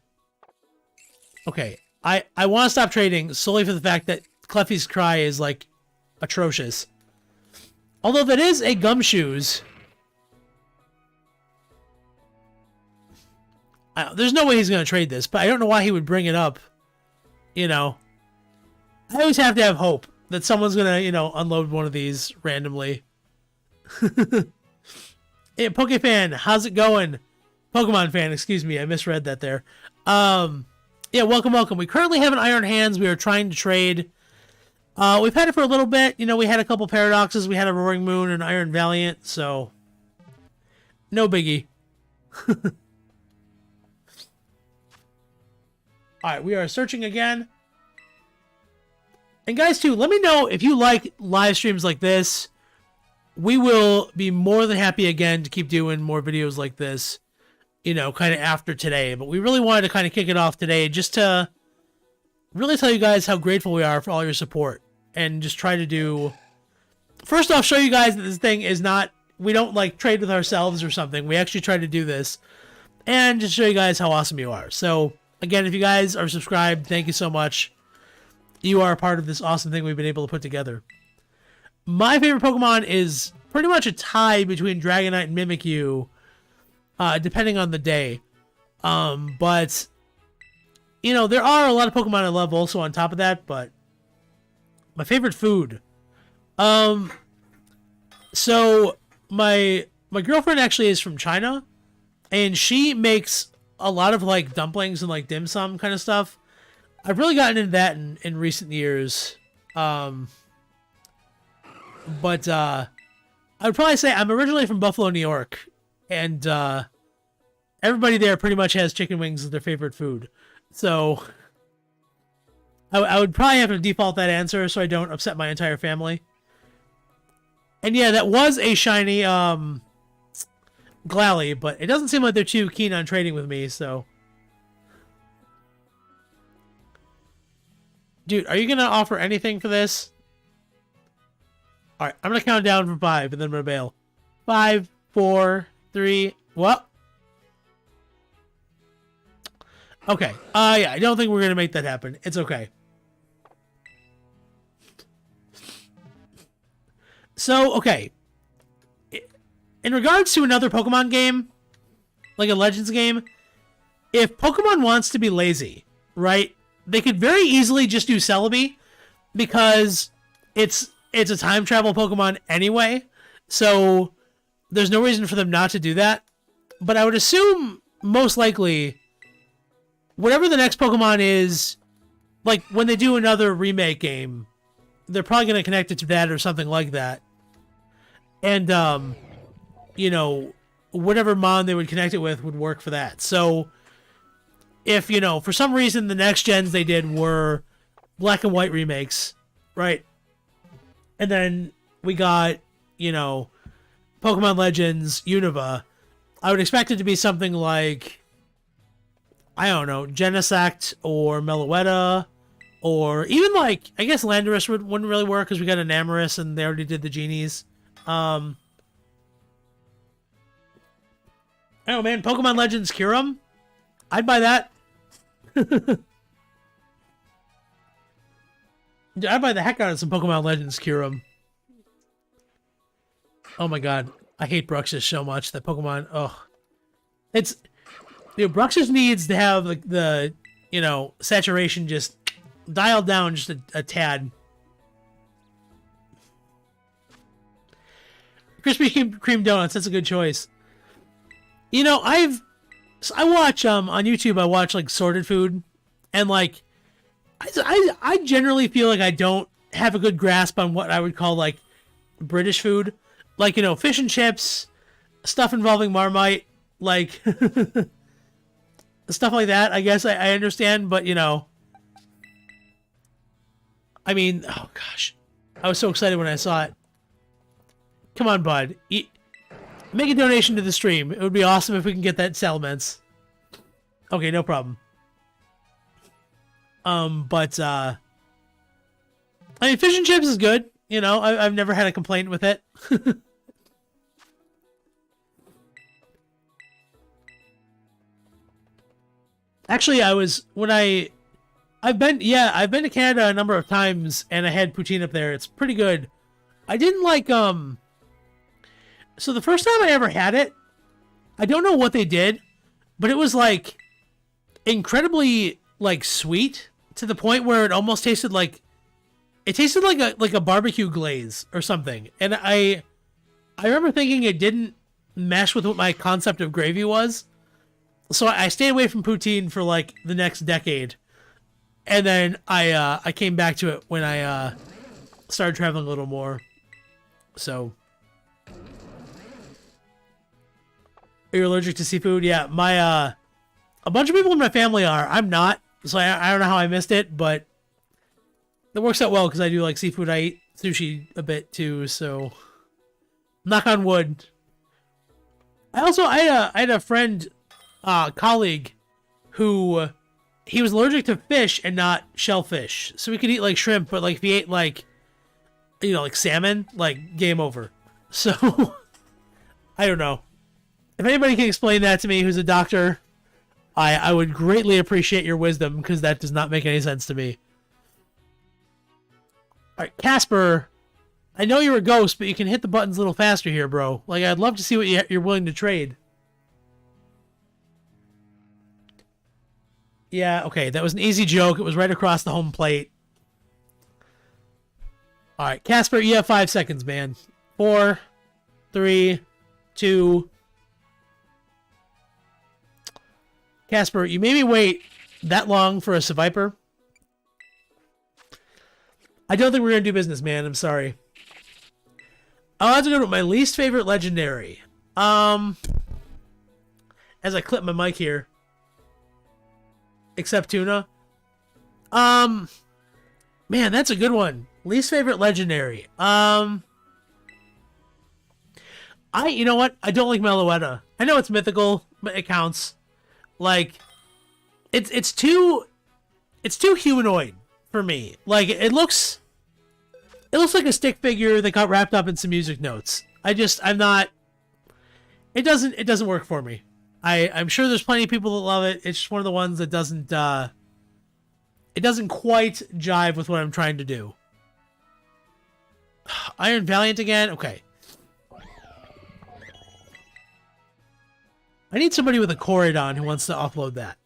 Okay, I want to stop trading solely for the fact that Klefki's cry is, like, atrocious. Although that is a Gumshoes. There's no way he's going to trade this, but I don't know why he would bring it up. You know, I always have to have hope that someone's going to, you know, unload one of these randomly. Hey, Pokefan, how's it going? Pokemon fan, excuse me, I misread that there. Yeah, welcome, welcome. We currently have an Iron Hands. We are trying to trade. We've had it for a little bit. You know, we had a couple Paradoxes. We had a Roaring Moon and Iron Valiant, so no biggie. Alright, we are searching again. And guys, too, let me know if you like live streams like this. We will be more than happy again to keep doing more videos like this, you know, kind of after today. But we really wanted to kind of kick it off today just to really tell you guys how grateful we are for all your support. And just try to do... First off, show you guys that this thing is not... We don't, like, trade with ourselves or something. We actually try to do this. And just show you guys how awesome you are. So... Again, if you guys are subscribed, thank you so much. You are a part of this awesome thing we've been able to put together. My favorite Pokemon is pretty much a tie between Dragonite and Mimikyu, depending on the day. But, you know, there are a lot of Pokemon I love also on top of that, but my favorite food. So, my girlfriend actually is from China, and she makes a lot of, like, dumplings and, like, dim sum kind of stuff. I've really gotten into that in recent years. But, I would probably say I'm originally from Buffalo, New York. And, everybody there pretty much has chicken wings as their favorite food. So, I would probably have to default that answer so I don't upset my entire family. And yeah, that was a shiny, Glalie, but it doesn't seem like they're too keen on trading with me, so... Dude, are you gonna offer anything for this? Alright, I'm gonna count down from 5, and then I'm gonna bail. 5, 4, 3... What? Okay, yeah, I don't think we're gonna make that happen. It's okay. So, okay. In regards to another Pokemon game, like a Legends game, if Pokemon wants to be lazy, right, they could very easily just do Celebi, because it's a time travel Pokemon anyway, so there's no reason for them not to do that. But I would assume, most likely, whatever the next Pokemon is, like, when they do another remake game, they're probably going to connect it to that or something like that. And, you know, whatever mon they would connect it with would work for that. So, if, you know, for some reason the next gens they did were black and white remakes, right? And then we got, you know, Pokemon Legends Unova, I would expect it to be something like, I don't know, Genesect or Meloetta, or even like, I guess Landorus wouldn't really work because we got Enamorus and they already did the Genies. Oh man, Pokemon Legends Kyurem? I'd buy that. Dude, I'd buy the heck out of some Pokemon Legends Kyurem. Oh my god. I hate Bruxish so much. That Pokemon, oh. It's... Dude, Bruxish needs to have the you know, saturation just dialed down just a tad. Krispy Kreme donuts, that's a good choice. You know, I watch, on YouTube, I watch, like, Sorted Food, and, like, I generally feel like I don't have a good grasp on what I would call, like, British food. Like, you know, fish and chips, stuff involving Marmite, like, stuff like that, I guess I understand, but, you know, I mean, oh gosh. I was so excited when I saw it. Come on, bud. Make a donation to the stream. It would be awesome if we can get that Salamence. Okay, no problem. I mean, fish and chips is good. You know, I've never had a complaint with it. Actually, I've been to Canada a number of times, and I had poutine up there. It's pretty good. I didn't like, so the first time I ever had it, I don't know what they did, but it was, like, incredibly, like, sweet to the point where it almost tasted like, a barbecue glaze or something. And I remember thinking it didn't mesh with what my concept of gravy was. So I stayed away from poutine for, like, the next decade. And then I came back to it when I started traveling a little more. So, are you allergic to seafood? Yeah, a bunch of people in my family are. I'm not, so I don't know how I missed it, but it works out well because I do like seafood. I eat sushi a bit too, so knock on wood. I had a friend, colleague, who he was allergic to fish and not shellfish, so he could eat like shrimp, but like if he ate like, you know, like salmon, like game over. So I don't know. If anybody can explain that to me, who's a doctor, I would greatly appreciate your wisdom, because that does not make any sense to me. Alright, Casper, I know you're a ghost, but you can hit the buttons a little faster here, bro. Like, I'd love to see what you're willing to trade. Yeah, okay, that was an easy joke. It was right across the home plate. Alright, Casper, you have 5 seconds, man. 4, 3, 2... Casper, you made me wait that long for a Seviper. I don't think we're going to do business, man. I'm sorry. I'll have to go to my least favorite legendary. As I clip my mic here. Except tuna. Man, that's a good one. Least favorite legendary. You know what? I don't like Meloetta. I know it's mythical, but it counts. Like, it's too humanoid for me. Like, it looks like a stick figure that got wrapped up in some music notes. I'm not. It doesn't work for me. I'm sure there's plenty of people that love it. It's just one of the ones that doesn't. It doesn't quite jive with what I'm trying to do. Iron Valiant again. Okay. I need somebody with a Corridon who wants to offload that.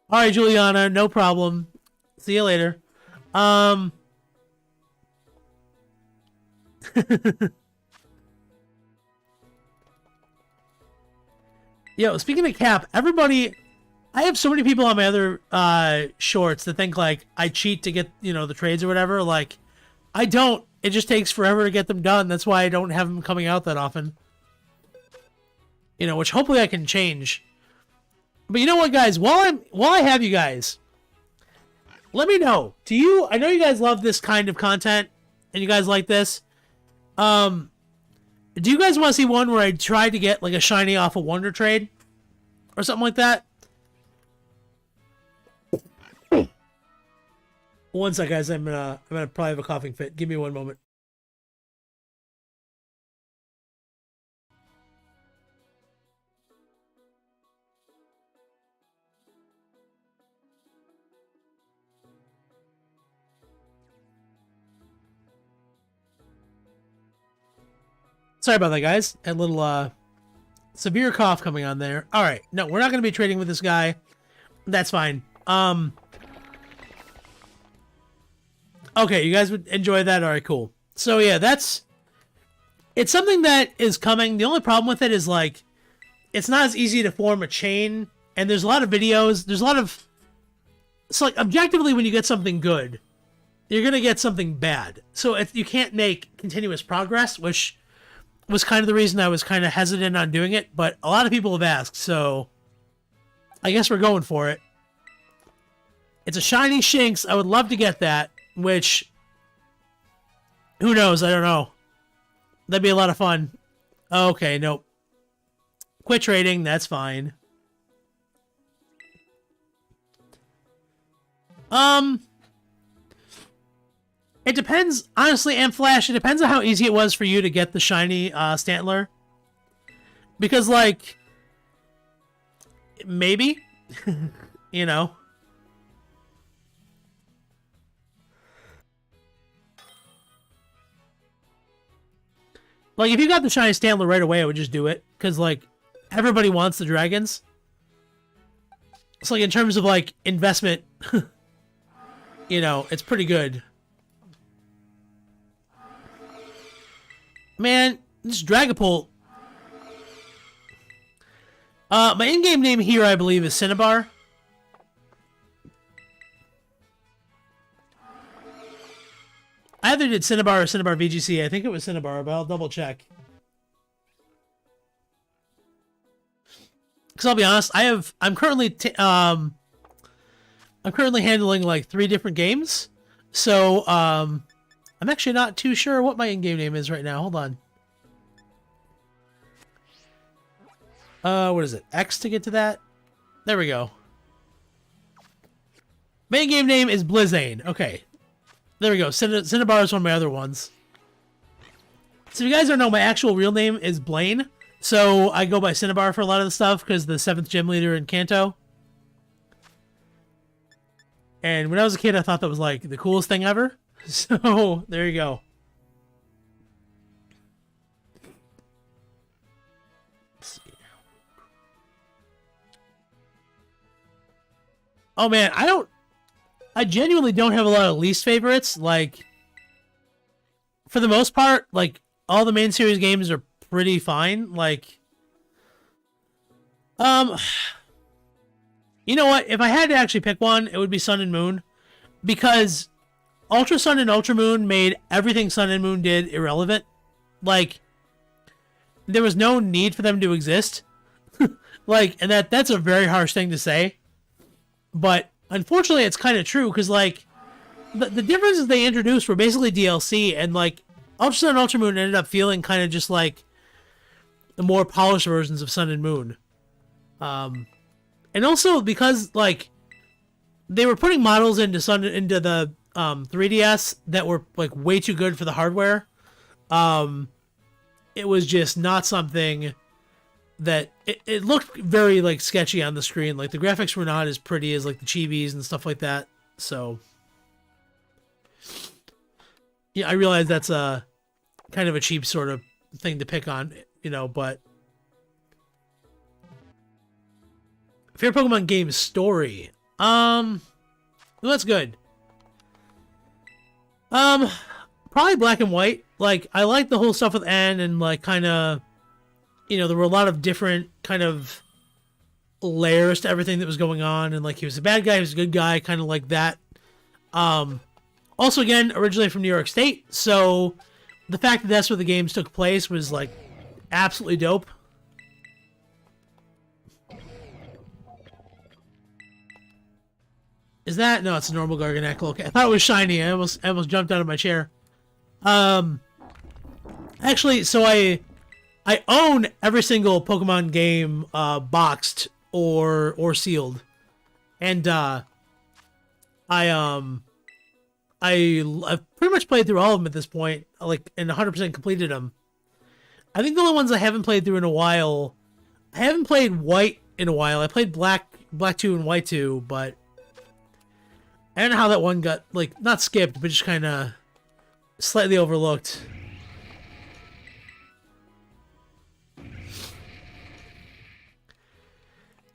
Alright, Juliana, no problem. See you later. Yo, speaking of Cap, everybody... I have so many people on my other shorts that think, like, I cheat to get, you know, the trades or whatever. Like, I don't. It just takes forever to get them done. That's why I don't have them coming out that often. You know, which hopefully I can change. But you know what, guys? While I have you guys, let me know. I know you guys love this kind of content, and you guys like this. Do you guys want to see one where I try to get like a shiny off a Wonder Trade, or something like that? One sec, guys. I'm gonna probably have a coughing fit. Give me one moment. Sorry about that, guys. A little severe cough coming on there. All right, no, we're not going to be trading with this guy. That's fine. Okay, you guys would enjoy that. All right, cool. So yeah, it's something that is coming. The only problem with it is, like, it's not as easy to form a chain, and there's a lot of videos. There's a lot of... So, like, objectively, when you get something good, you're going to get something bad. So you can't make continuous progress, which was kind of the reason I was kind of hesitant on doing it, but a lot of people have asked, so I guess we're going for it. It's a shiny Shinx. I would love to get that, which, who knows? I don't know. That'd be a lot of fun. Okay, nope. Quit trading. That's fine. It depends, honestly, and Flash, it depends on how easy it was for you to get the shiny Stantler. Because, like, maybe, you know. Like, if you got the shiny Stantler right away, I would just do it. Because, like, everybody wants the dragons. It's like, in terms of, like, investment, you know, it's pretty good. Man, this Dragapult. My in-game name here, I believe, is Cinnabar. I either did Cinnabar or Cinnabar VGC. I think it was Cinnabar, but I'll double check. Because I'll be honest, I'm currently handling like 3 different games, so I'm actually not too sure what my in-game name is right now. Hold on. What is it? X to get to that? There we go. My in-game name is Blizzane. Okay. There we go. Cinnabar is one of my other ones. So if you guys don't know, my actual real name is Blaine. So I go by Cinnabar for a lot of the stuff because the 7th gym leader in Kanto. And when I was a kid, I thought that was like the coolest thing ever. So there you go. Let's see. Oh man, I genuinely don't have a lot of least favorites. Like, for the most part, like, all the main series games are pretty fine. Like, you know what? If I had to actually pick one, it would be Sun and Moon. Because Ultra Sun and Ultra Moon made everything Sun and Moon did irrelevant. Like, there was no need for them to exist. Like, and that's a very harsh thing to say. But unfortunately, it's kind of true, because, like, the differences they introduced were basically DLC, and, like, Ultra Sun and Ultra Moon ended up feeling kind of just like the more polished versions of Sun and Moon. And also because, like, they were putting models into the 3DS that were, like, way too good for the hardware. It was just not something that it looked very, like, sketchy on the screen. Like, the graphics were not as pretty as, like, the chibis and stuff like that. So yeah, I realize that's a kind of a cheap sort of thing to pick on, you know, but favorite Pokemon game story. Well, that's good. Probably Black and White. Like, I like the whole stuff with N, and, like, kind of, you know, there were a lot of different kind of layers to everything that was going on, and, like, he was a bad guy, he was a good guy, kind of like that. Also, again, originally from New York State, so the fact that that's where the games took place was, like, absolutely dope. Is that? No, it's a normal Garganacl. Okay, I thought it was shiny. I almost jumped out of my chair. Actually, so I own every single Pokemon game boxed or sealed, and I've pretty much played through all of them at this point, like, and 100% completed them. I think the only ones I haven't played through in a while, I haven't played White in a while. I played Black 2 and White 2, but I don't know how that one got, like, not skipped, but just kind of slightly overlooked.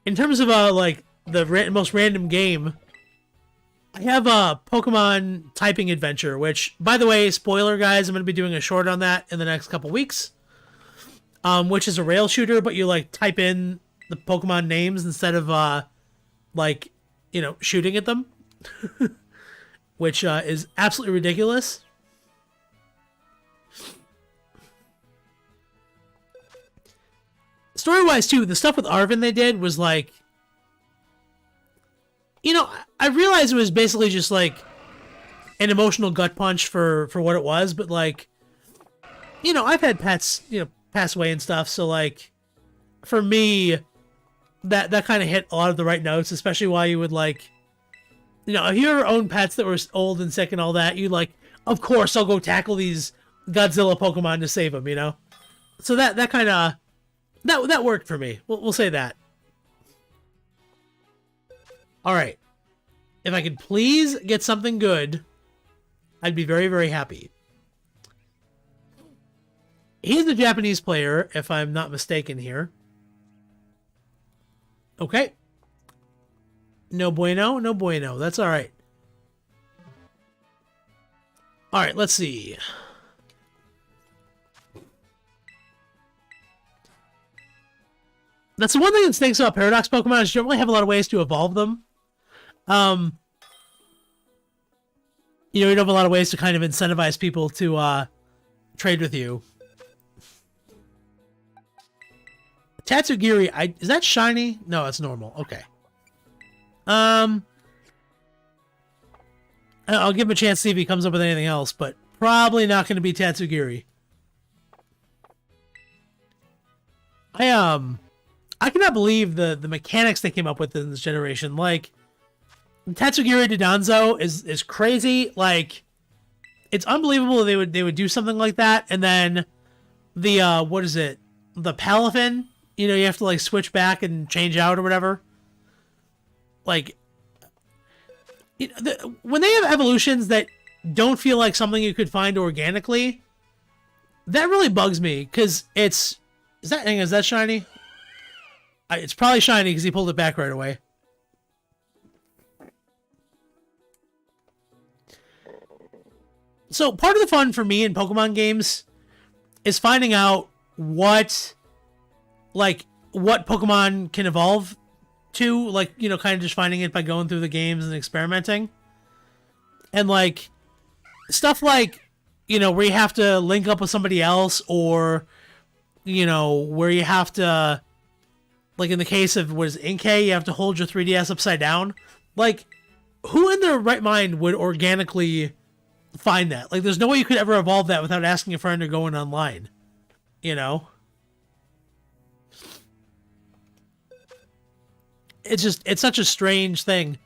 In terms of, like, the most random game, I have a Pokemon typing adventure, which, by the way, spoiler, guys, I'm going to be doing a short on that in the next couple weeks, which is a rail shooter, but you, like, type in the Pokemon names instead of, like, you know, shooting at them, which is absolutely ridiculous. Story-wise, too, the stuff with Arven they did was, like, you know, I realized it was basically just like an emotional gut punch for what it was, but like, you know, I've had pets, you know, pass away and stuff, so like, for me, that kind of hit a lot of the right notes, especially while you would like, you know, if you ever owned pets that were old and sick and all that, you like, of course I'll go tackle these Godzilla Pokemon to save them, you know? So that kind of, that worked for me. We'll say that. All right. If I could please get something good, I'd be very, very happy. He's a Japanese player, if I'm not mistaken here. Okay. No bueno, no bueno. That's all right. All right, let's see. That's the one thing that stinks about Paradox Pokemon is you don't really have a lot of ways to evolve them. You know, you don't have a lot of ways to kind of incentivize people to trade with you. Tatsugiri, is that shiny? No, it's normal. Okay. I'll give him a chance to see if he comes up with anything else, but probably not going to be Tatsugiri. I cannot believe the mechanics they came up with in this generation. Like, Tatsugiri to Danzo is crazy. Like, it's unbelievable they would do something like that. And then the what is it? The Palafin, you know, you have to like switch back and change out or whatever. Like, you know, when they have evolutions that don't feel like something you could find organically, that really bugs me, because is that shiny? It's probably shiny because he pulled it back right away. So part of the fun for me in Pokemon games is finding out what Pokemon can evolve to, like, you know, kind of just finding it by going through the games and experimenting. And like stuff like, you know, where you have to link up with somebody else, or, you know, where you have to, like in the case of Inkay, you have to hold your 3DS upside down. Like, who in their right mind would organically find that? Like, there's no way you could ever evolve that without asking a friend or going online, you know? It's such a strange thing.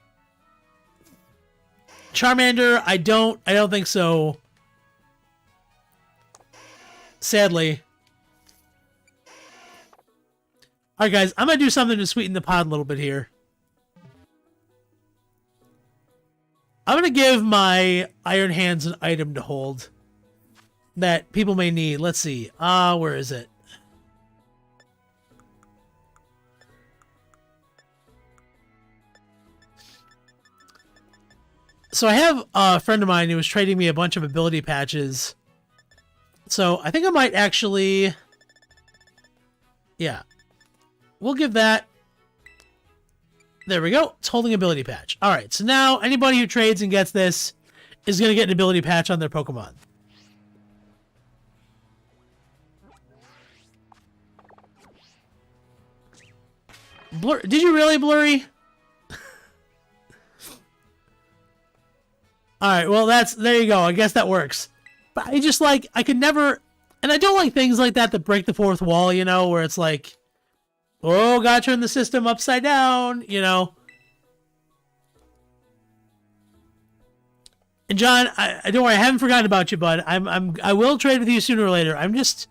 Charmander, I don't think so. Sadly. Alright guys, I'm gonna do something to sweeten the pot a little bit here. I'm gonna give my Iron Hands an item to hold that people may need. Let's see. Where is it? So I have a friend of mine who was trading me a bunch of ability patches. So I think I might actually... Yeah. We'll give that... There we go. It's holding ability patch. Alright, so now anybody who trades and gets this is going to get an ability patch on their Pokemon. Did you really, Blurry? Alright, well, there you go. I guess that works. But I just, like, I could never... And I don't like things like that break the fourth wall, you know, where it's like, oh, gotta turn the system upside down, you know. And John, I don't worry, I haven't forgotten about you, bud. I will trade with you sooner or later. I'm just...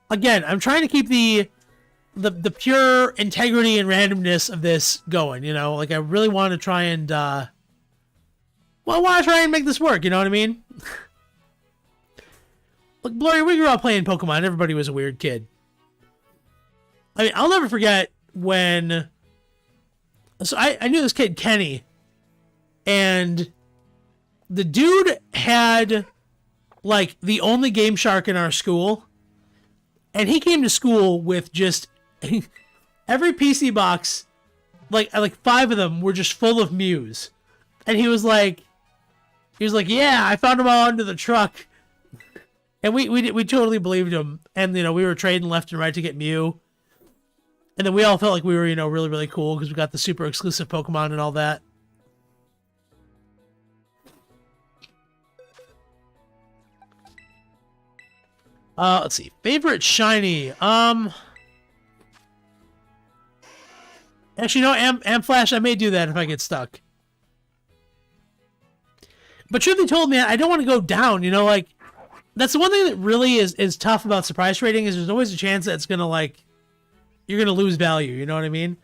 Again, I'm trying to keep the pure integrity and randomness of this going, you know? Like, I really want to try and, well, I want to try and make this work, you know what I mean? Look, Blurry, we grew up playing Pokemon. Everybody was a weird kid. I mean, I'll never forget when... So I knew this kid, Kenny. And the dude had, like, the only Game Shark in our school. And he came to school with just... every PC box, like 5 of them were just full of Mews. And he was like, yeah, I found them all under the truck. And we totally believed him. And, you know, we were trading left and right to get Mew. And then we all felt like we were, you know, really, really cool because we got the super exclusive Pokemon and all that. Let's see. Favorite shiny. Actually, no, Am Flash, I may do that if I get stuck. But truth be told, man, I don't want to go down, you know, like, that's the one thing that really is tough about surprise trading is there's always a chance that it's going to, like, you're going to lose value, you know what I mean?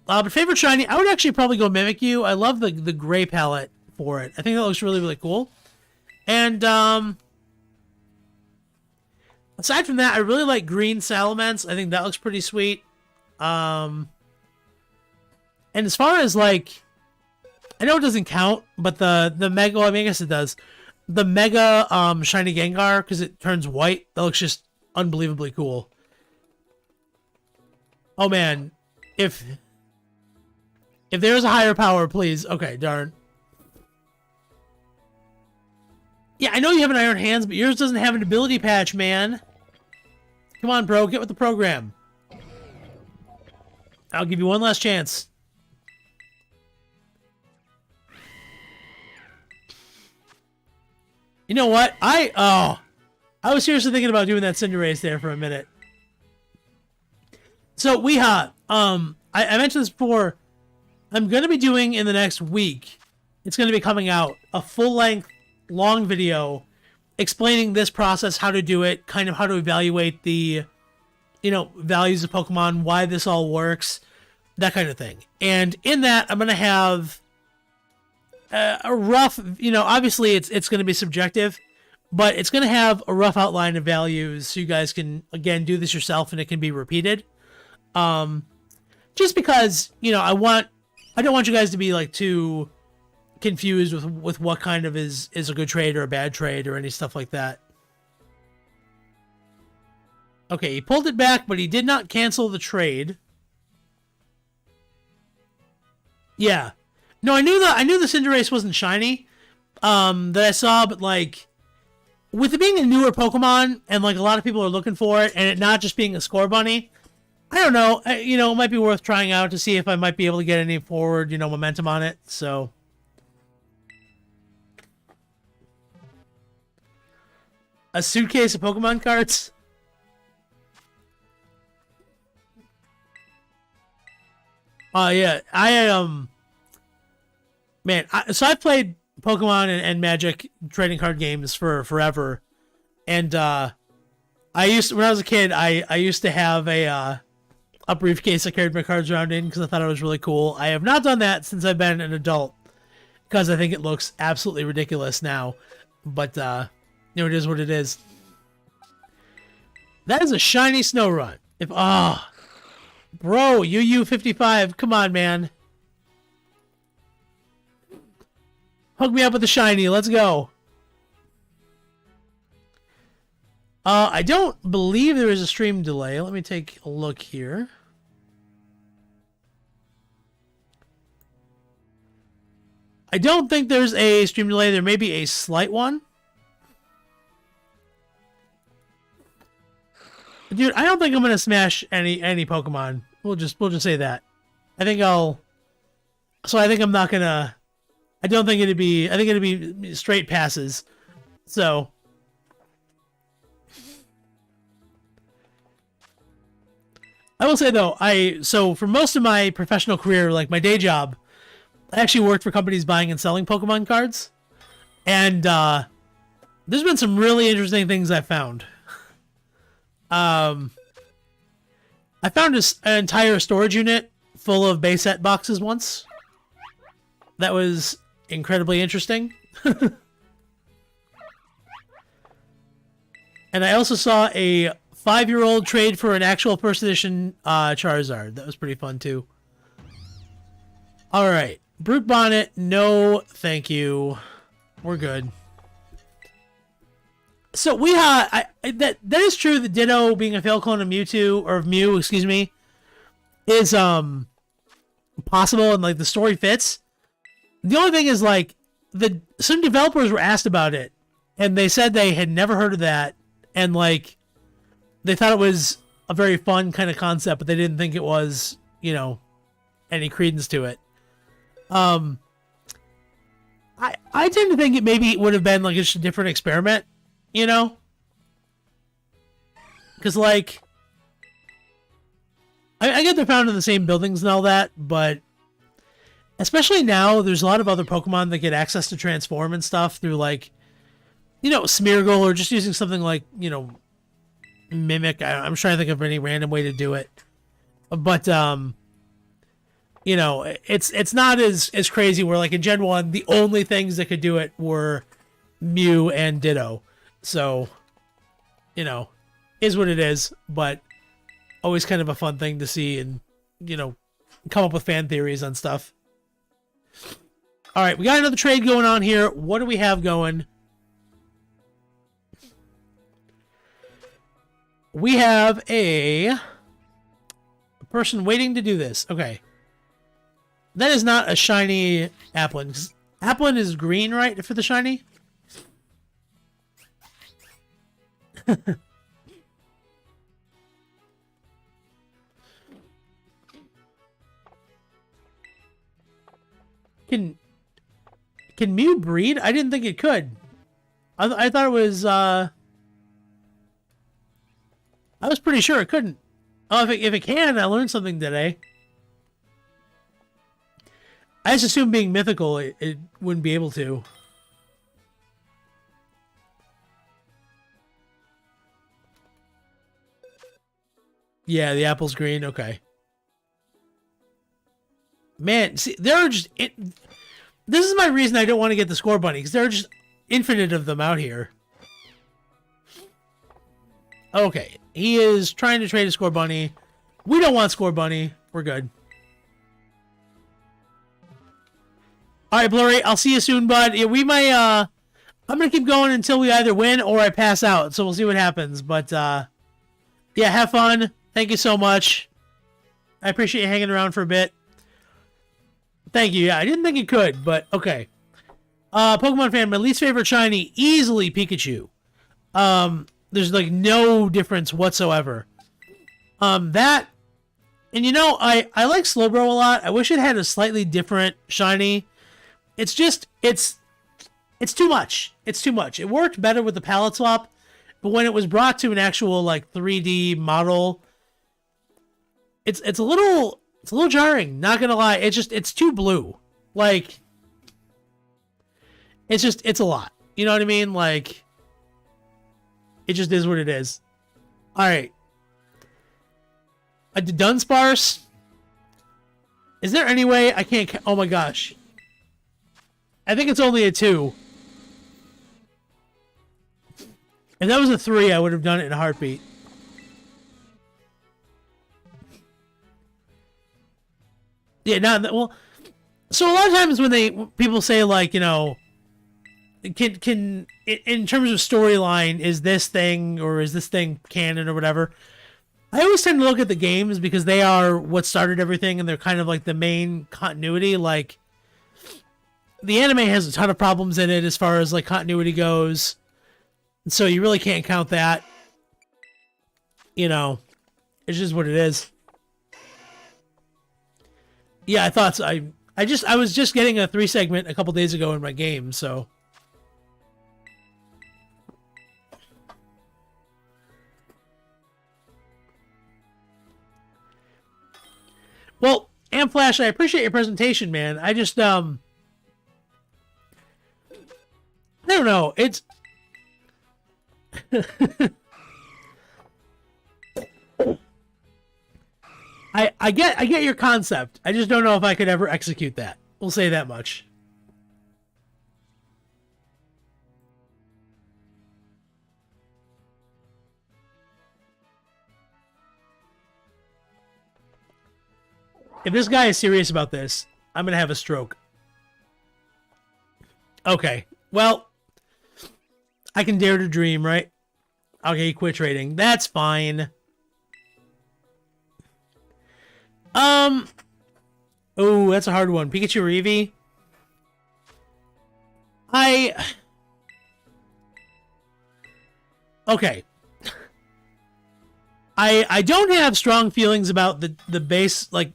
But favorite shiny, I would actually probably go Mimikyu. I love the gray palette for it. I think that looks really, really cool. And, aside from that, I really like green Salamence. I think that looks pretty sweet. And as far as, like, I know it doesn't count, but the Mega, well, I mean, I guess it does. The Mega Shiny Gengar, because it turns white, that looks just unbelievably cool. Oh, man. If there's a higher power, please. Okay, darn. Yeah, I know you have an Iron Hands, but yours doesn't have an ability patch, man. Come on, bro. Get with the program. I'll give you one last chance. You know what? I was seriously thinking about doing that Cinderace there for a minute. So, Weeha, I mentioned this before. I'm going to be doing in the next week, it's going to be coming out, a full-length, long video explaining this process, how to do it, kind of how to evaluate the, you know, values of Pokemon, why this all works, that kind of thing. And in that, I'm going to have a rough, you know, obviously it's going to be subjective, but it's going to have a rough outline of values so you guys can, again, do this yourself and it can be repeated. Just because, you know, I don't want you guys to be, like, too confused with what kind of is a good trade or a bad trade or any stuff like that. Okay, he pulled it back, but he did not cancel the trade. Yeah. No, I knew the Cinderace wasn't shiny, that I saw, but, like, with it being a newer Pokemon, and, like, a lot of people are looking for it, and it not just being a Scorbunny, I don't know, you know, it might be worth trying out to see if I might be able to get any forward, you know, momentum on it, so. A suitcase of Pokemon cards? Yeah, man, so I've played Pokemon and Magic trading card games for forever, and when I was a kid, I used to have a briefcase I carried my cards around in because I thought it was really cool. I have not done that since I've been an adult because I think it looks absolutely ridiculous now, but you know, it is what it is. That is a shiny Snorunt. Bro, UU55, come on, man. Hook me up with the shiny. Let's go. I don't believe there is a stream delay. Let me take a look here. I don't think there's a stream delay. There may be a slight one. Dude, I don't think I'm gonna smash any Pokemon. We'll just say that. I think I'm not gonna. I don't think it'd be. I think it'd be straight passes. So. I will say though, so for most of my professional career, like my day job, I actually worked for companies buying and selling Pokemon cards, and there's been some really interesting things I found. I found an entire storage unit full of base set boxes once. That was incredibly interesting. And I also saw a 5-year-old trade for an actual first edition Charizard. That was pretty fun too. Alright. Brute Bonnet, no thank you. We're good. So that is true that Ditto being a failed clone of Mewtwo, or of Mew, excuse me, is possible and like the story fits. The only thing is like some developers were asked about it and they said they had never heard of that and like they thought it was a very fun kind of concept, but they didn't think it was, you know, any credence to it. I tend to think it maybe would have been like just a different experiment, you know? Because, like, I get they're found in the same buildings and all that, but especially now, there's a lot of other Pokemon that get access to transform and stuff through, like, you know, Smeargle, or just using something like, you know, Mimic. I'm trying to think of any random way to do it. But, you know, it's not as crazy where, like, in Gen 1, the only things that could do it were Mew and Ditto. So, you know, is what it is, but always kind of a fun thing to see and, you know, come up with fan theories on stuff. All right, we got another trade going on here. What do we have going? We have a person waiting to do this. Okay. That is not a shiny Applin. Applin is green, right, for the shiny? Can Mew breed? I didn't think it could. I thought it was, I was pretty sure it couldn't. Oh, if it can, I learned something today. I just assumed being mythical, it wouldn't be able to. Yeah, the apple's green. Okay. Man, see, there are just... this is my reason I don't want to get the Scorbunny, because there are just infinite of them out here. Okay, he is trying to trade a Scorbunny. We don't want Scorbunny. We're good. Alright, Blurry, I'll see you soon, bud. Yeah, we might, I'm gonna keep going until we either win or I pass out, so we'll see what happens. But, yeah, have fun. Thank you so much. I appreciate you hanging around for a bit. Thank you. Yeah, I didn't think it could, but okay. Pokemon fan, my least favorite shiny, easily Pikachu. There's like no difference whatsoever. That, and you know, I like Slowbro a lot. I wish it had a slightly different shiny. It's just, it's too much. It's too much. It worked better with the palette swap, but when it was brought to an actual like 3D model, it's a little jarring, not gonna lie. It's too blue. Like, it's a lot. You know what I mean? Like, it just is what it is. Alright. A Dunsparce. Is there any way I can't... oh my gosh. I think it's only a 2. If that was a 3, I would have done it in a heartbeat. Yeah, well, so a lot of times when people say, like, you know, can in terms of storyline, is this thing or is this thing canon or whatever, I always tend to look at the games because they are what started everything and they're kind of like the main continuity. Like, the anime has a ton of problems in it as far as like continuity goes, so you really can't count that. You know, it's just what it is. Yeah, I thought so. I was just getting a 3 segment a couple days ago in my game, so. Well, Amflash, I appreciate your presentation, man. I just, I don't know. It's... I get your concept. I just don't know if I could ever execute that. We'll say that much. If this guy is serious about this, I'm gonna have a stroke. Okay. Well, I can dare to dream, right? Okay, quit trading. That's fine. Oh, that's a hard one. Pikachu or Eevee? Okay. I don't have strong feelings about the base, like,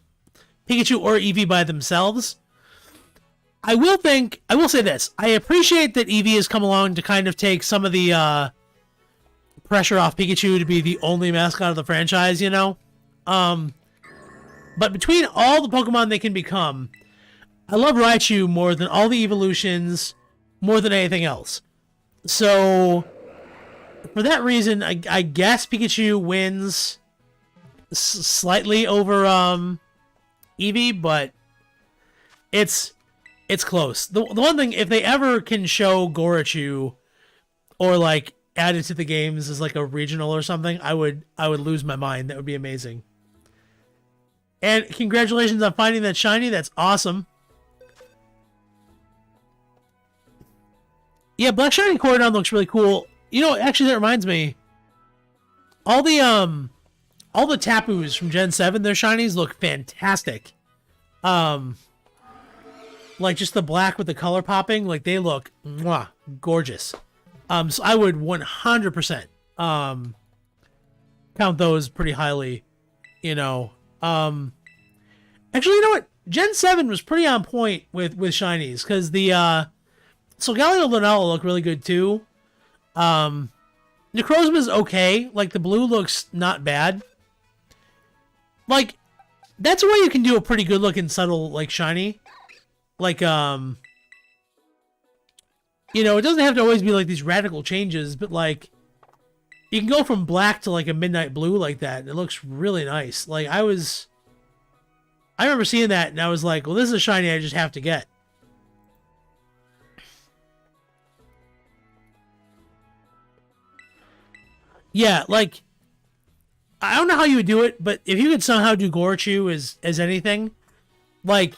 Pikachu or Eevee by themselves. I will say this. I appreciate that Eevee has come along to kind of take some of the pressure off Pikachu to be the only mascot of the franchise, you know? But between all the Pokemon they can become, I love Raichu more than all the evolutions, more than anything else. So, for that reason, I guess Pikachu wins slightly over Eevee, but it's close. The one thing, if they ever can show Gorachu or like add it to the games as like a regional or something, I would lose my mind. That would be amazing. And congratulations on finding that shiny. That's awesome. Yeah, Black Shiny Cordon looks really cool. You know, actually that reminds me. All the Tapus from Gen 7, their shinies look fantastic. Like just the black with the color popping, like they look gorgeous. So I would 100% count those pretty highly, you know. Actually, you know what? Gen 7 was pretty on point with shinies, because the Solgaleo Lunala look really good too. Necrozma's okay. Like the blue looks not bad. Like that's a way you can do a pretty good looking subtle like shiny. Like you know, it doesn't have to always be like these radical changes, but like you can go from black to like a midnight blue like that, and it looks really nice. Like I remember seeing that and I was like, well, this is a shiny I just have to get. Yeah, like I don't know how you would do it, but if you could somehow do Gorachu as anything, like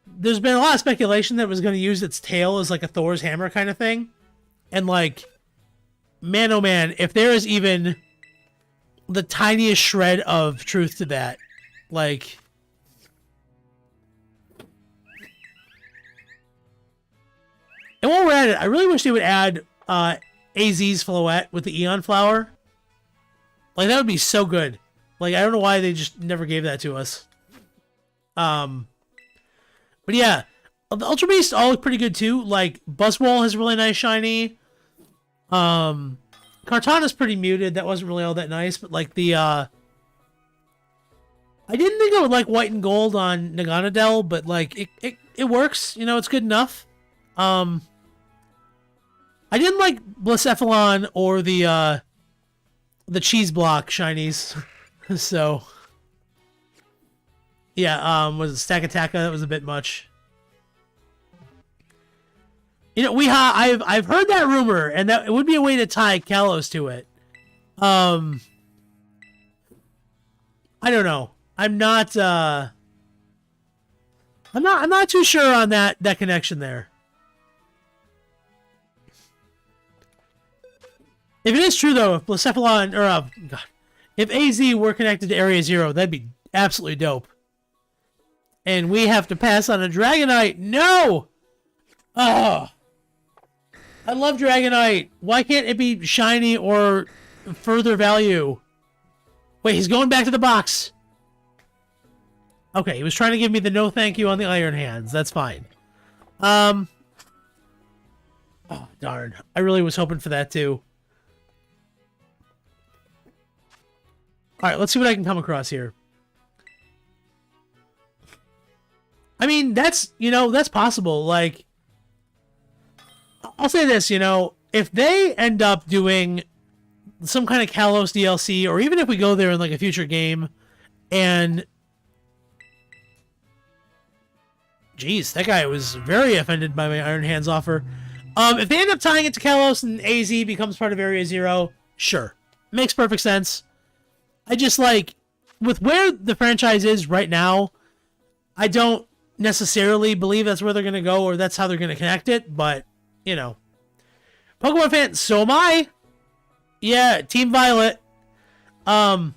there's been a lot of speculation that it was going to use its tail as like a Thor's hammer kind of thing. And like, man, oh man, if there is even the tiniest shred of truth to that, like, and while we're at it, I really wish they would add AZ's Floette with the Eon Flower. Like, that would be so good. Like, I don't know why they just never gave that to us. But yeah, the Ultra Beasts all look pretty good too. Like, Buzzwole has a really nice shiny. Kartana's pretty muted. That wasn't really all that nice. But like the, I didn't think I would like white and gold on Naganadel, but like it works. You know, it's good enough. I didn't like Blacephalon or the cheese block shinies. So yeah, was it Stakataka? That was a bit much. You know, I've heard that rumor, and that it would be a way to tie Kalos to it. I don't know. I'm not too sure on that connection there. If it is true though, if Blacephalon or God, if AZ were connected to Area Zero, that'd be absolutely dope. And we have to pass on a Dragonite. No! Oh. I love Dragonite. Why can't it be shiny or further value? Wait, he's going back to the box. Okay, he was trying to give me the no thank you on the Iron Hands. That's fine. Oh, darn. I really was hoping for that too. Alright, let's see what I can come across here. I mean, that's, you know, that's possible. Like, I'll say this, you know, if they end up doing some kind of Kalos DLC, or even if we go there in like a future game, and jeez, that guy was very offended by my Iron Hands offer. If they end up tying it to Kalos and AZ becomes part of Area Zero, sure. Makes perfect sense. I just like, with where the franchise is right now, I don't necessarily believe that's where they're going to go or that's how they're going to connect it, but, you know. Pokemon fan, so am I. Yeah, Team Violet. I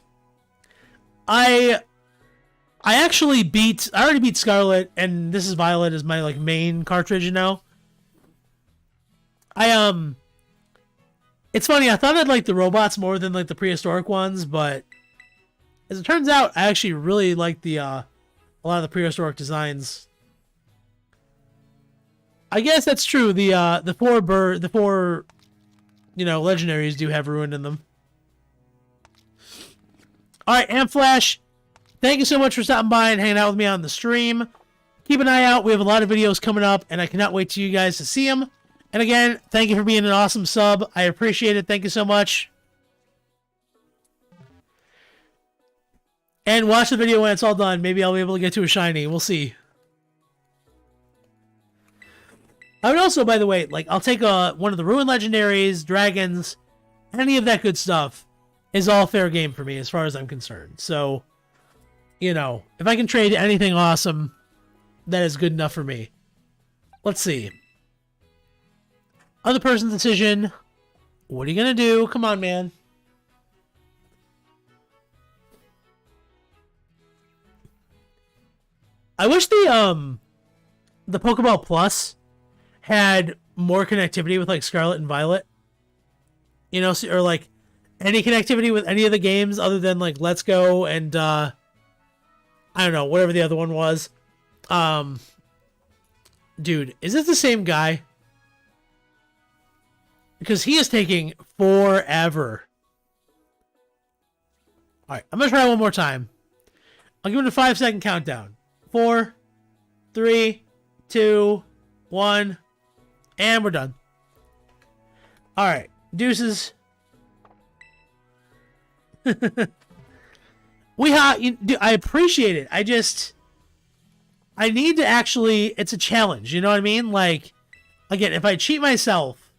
already beat Scarlet, and this is Violet as my, like, main cartridge, you know. It's funny, I thought I'd like the robots more than, like, the prehistoric ones, but as it turns out, I actually really like the, a lot of the prehistoric designs. I guess that's true. The you know, legendaries do have ruined in them. Alright, Amflash, thank you so much for stopping by and hanging out with me on the stream. Keep an eye out. We have a lot of videos coming up, and I cannot wait for you guys to see them. And again, thank you for being an awesome sub. I appreciate it. Thank you so much. And watch the video when it's all done. Maybe I'll be able to get to a shiny. We'll see. I would also, by the way, like, I'll take one of the Ruined Legendaries, Dragons, any of that good stuff is all fair game for me as far as I'm concerned. So, you know, if I can trade anything awesome, that is good enough for me. Let's see. Other person's decision. What are you going to do? Come on, man. I wish the Pokeball Plus had more connectivity with like Scarlet and Violet. You know, or like any connectivity with any of the games other than like Let's Go and I don't know, whatever the other one was. Dude, is this the same guy? Because he is taking forever. Alright, I'm going to try one more time. I'll give it a 5-second countdown. 4, 3, 2, 1, and we're done. Alright, deuces. I appreciate it. I need to actually, it's a challenge, you know what I mean? Like, again, if I cheat myself,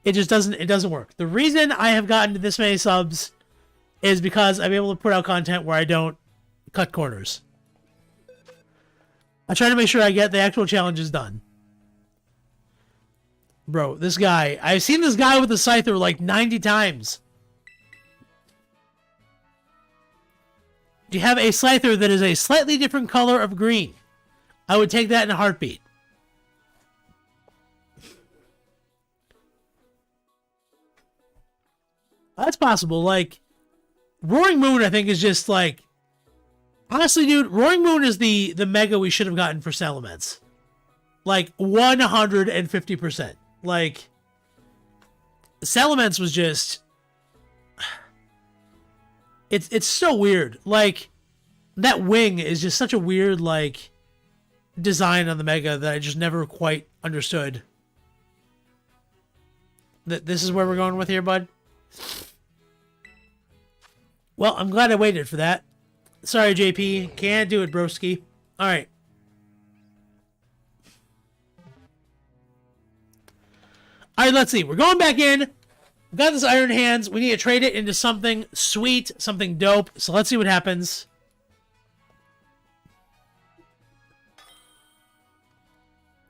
it doesn't work. The reason I have gotten to this many subs is because I'm able to put out content where I don't cut corners. I try to make sure I get the actual challenges done. Bro, this guy, I've seen this guy with the Scyther like 90 times. Do you have a Scyther that is a slightly different color of green? I would take that in a heartbeat. That's possible. Like, Roaring Moon, I think, is just like... Honestly, dude, Roaring Moon is the mega we should have gotten for Salamence. Like, 150%. Like, Salamence was just... It's so weird. Like, that wing is just such a weird, like, design on the mega that I just never quite understood. This is where we're going with here, bud? Well, I'm glad I waited for that. Sorry, JP. Can't do it, broski. Alright. Alright, let's see. We're going back in. We've got this Iron Hands. We need to trade it into something sweet, something dope. So let's see what happens.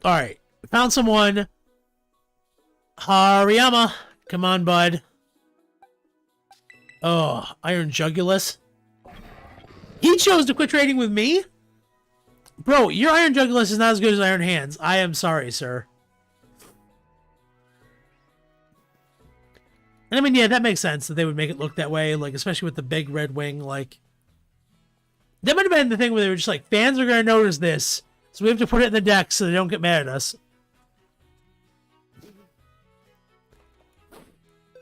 Alright. Found someone. Hariyama. Come on, bud. Oh, Iron Jugulus. He chose to quit trading with me? Bro, your Iron Jugulus is not as good as Iron Hands. I am sorry, sir. And I mean, yeah, that makes sense that they would make it look that way, like, especially with the big red wing, like... That might have been the thing where they were just like, fans are going to notice this, so we have to put it in the deck so they don't get mad at us.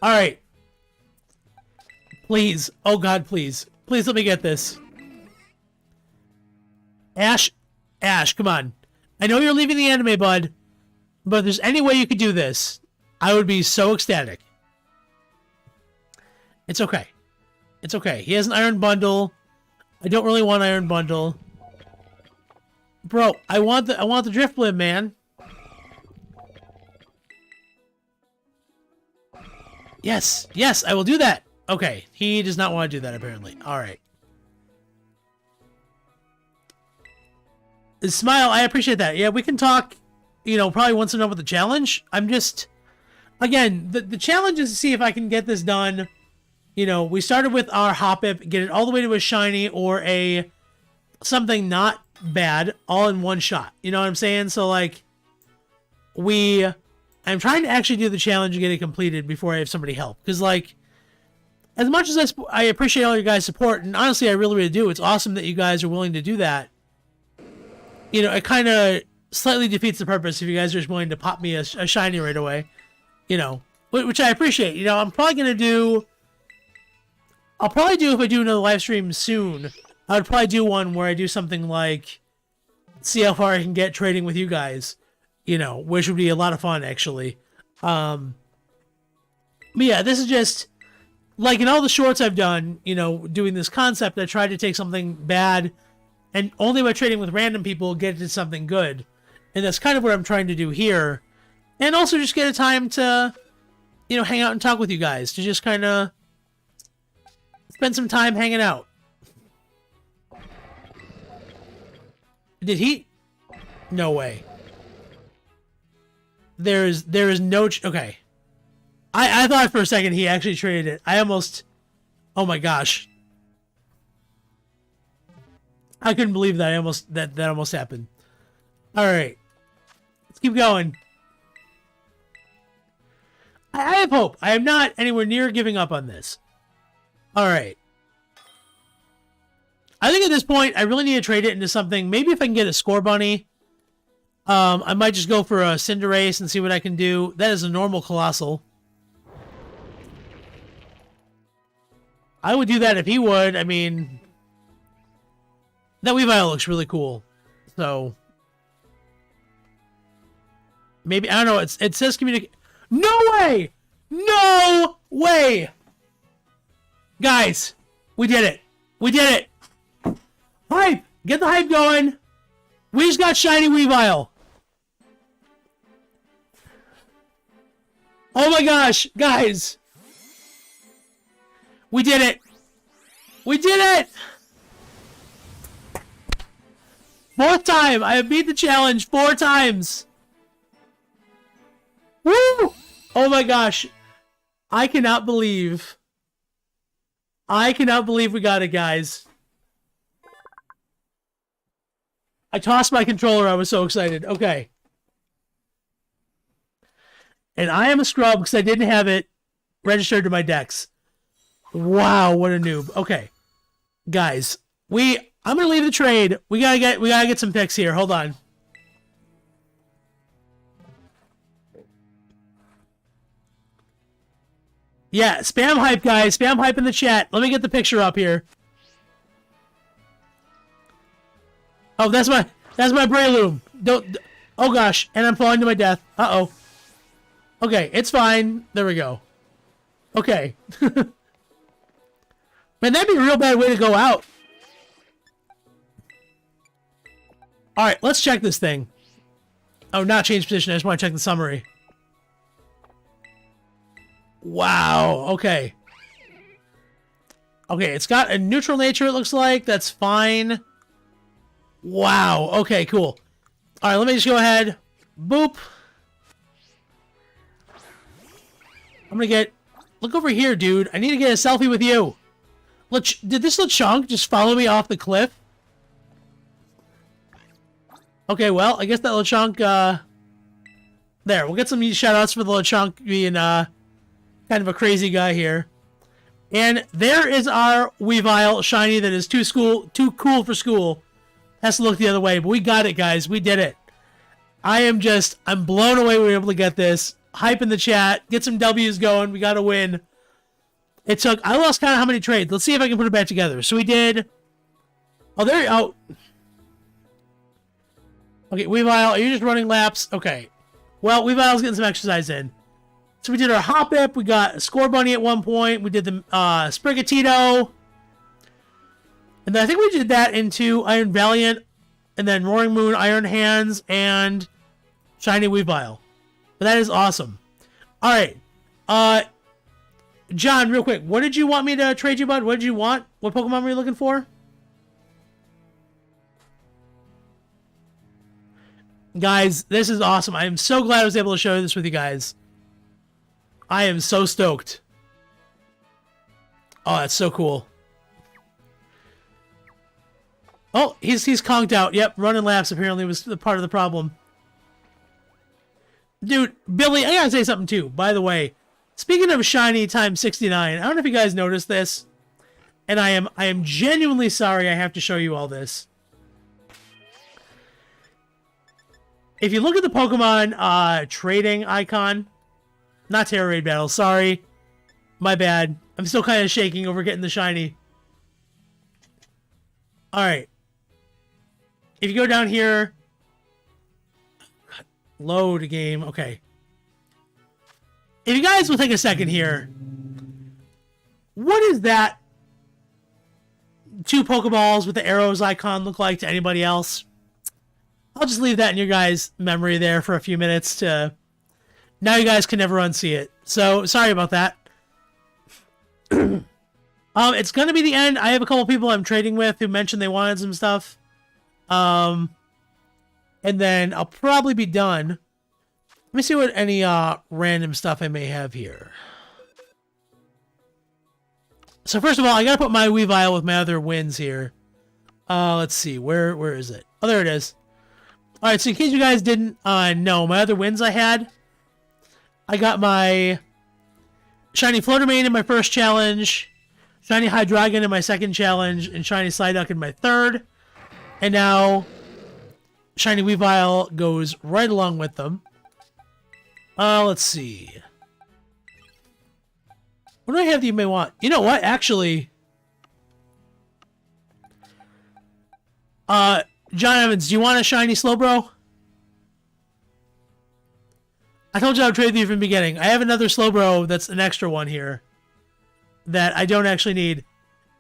Alright. Please. Oh god, please. Please let me get this. Ash, come on. I know you're leaving the anime, bud, but if there's any way you could do this, I would be so ecstatic. It's okay. It's okay. He has an Iron Bundle. I don't really want Iron Bundle. Bro, I want the Drift Blim, man. Yes, yes, I will do that. Okay, he does not want to do that, apparently. Alright. Smile, I appreciate that. Yeah, we can talk, you know, probably once we're done with the challenge. I'm just... Again, the challenge is to see if I can get this done. You know, we started with our Hoppip, get it all the way to a shiny or a... something not bad, all in one shot. You know what I'm saying? So, like, I'm trying to actually do the challenge and get it completed before I have somebody help. Because, like, as much as I appreciate all your guys' support, and honestly, I really, really do. It's awesome that you guys are willing to do that. You know, it kind of slightly defeats the purpose if you guys are just willing to pop me a shiny right away. You know, which I appreciate. You know, I'm probably gonna do. I'll probably do if I do another live stream soon. I would probably do one where I do something like see how far I can get trading with you guys. You know, which would be a lot of fun actually. But yeah, this is just like in all the shorts I've done. You know, doing this concept, I tried to take something bad, and only by trading with random people get it to something good. And that's kind of what I'm trying to do here. And also just get a time to, you know, hang out and talk with you guys. To just kind of spend some time hanging out. Did he? No way. There is no... Okay. I thought for a second he actually traded it. I almost... Oh my gosh. I couldn't believe that that almost happened. Alright. Let's keep going. I have hope. I am not anywhere near giving up on this. Alright. I think at this point, I really need to trade it into something. Maybe if I can get a Scorbunny. I might just go for a Cinderace and see what I can do. That is a normal Colossal. I would do that if he would. I mean, that Weavile looks really cool. So, maybe, I don't know. It says communicate. No way! No way! Guys, we did it. We did it. Hype! Get the hype going. We just got shiny Weavile. Oh my gosh, guys. We did it. We did it. 4th time. I have beat the challenge 4 times. Woo! Oh my gosh. I cannot believe we got it, guys. I tossed my controller. I was so excited. Okay. And I am a scrub because I didn't have it registered to my decks. Wow, what a noob. Okay. Guys, I'm gonna leave the trade. We gotta get some picks here. Hold on. Yeah, spam hype, guys. Spam hype in the chat. Let me get the picture up here. Oh, that's my Breloom. Don't. Oh gosh, and I'm falling to my death. Uh-oh. Okay, it's fine. There we go. Okay. Man, that'd be a real bad way to go out. Alright, let's check this thing. Oh, not change position. I just want to check the summary. Wow. Okay. Okay, it's got a neutral nature, it looks like. That's fine. Wow. Okay, cool. Alright, let me just go ahead. Boop. I'm gonna get... Look over here, dude. I need to get a selfie with you. Did this Lechonk just follow me off the cliff? Okay, well, I guess that Lechonk, there, we'll get some shoutouts for the Lechonk being, kind of a crazy guy here. And there is our Weavile shiny that is too cool for school. Has to look the other way, but we got it, guys. We did it. I'm blown away we were able to get this. Hype in the chat. Get some W's going. We got to win. I lost count of how many trades. Let's see if I can put it back together. So we did... Oh, there you go. Okay, Weavile, are you just running laps? Okay. Well, Weavile's getting some exercise in. So we did our Hoppip. We got a Scorbunny at one point. We did the Sprigatito. And then I think we did that into Iron Valiant. And then Roaring Moon, Iron Hands, and Shiny Weavile. But that is awesome. Alright. John, real quick, what did you want me to trade you, bud? What did you want? What Pokemon were you looking for? Guys, this is awesome. I am so glad I was able to show this with you guys. I am so stoked. Oh, that's so cool. Oh, he's conked out. Yep, running laps apparently was the part of the problem. Dude, Billy, I gotta say something too, by the way. Speaking of shiny times 69, I don't know if you guys noticed this, and I am genuinely sorry I have to show you all this. If you look at the Pokemon trading icon, Not Terror Raid Battle, sorry. My bad. I'm still kind of shaking over getting the shiny. Alright. If you go down here... Load game, okay. If you guys will take a second here... What is that 2 Pokeballs with the arrows icon look like to anybody else? I'll just leave that in your guys' memory there for a few minutes to... Now you guys can never unsee it. So, sorry about that. It's going to be the end. I have a couple people I'm trading with who mentioned they wanted some stuff. And then I'll probably be done. Let me see what any random stuff I may have here. So first of all, I gotta put my Weavile with my other wins here. Let's see, where is it? Oh, there it is. All right, so in case you guys didn't know, my other wins I had, I got my Shiny Fluttermane in my first challenge, Shiny Hydreigon in my second challenge, and Shiny Psyduck in my third. And now Shiny Weavile goes right along with them. Let's see. What do I have that you may want? You know what? Actually, John Evans, do you want a shiny Slowbro? I told you I would trade with you from the beginning. I have another Slowbro that's an extra one here that I don't actually need.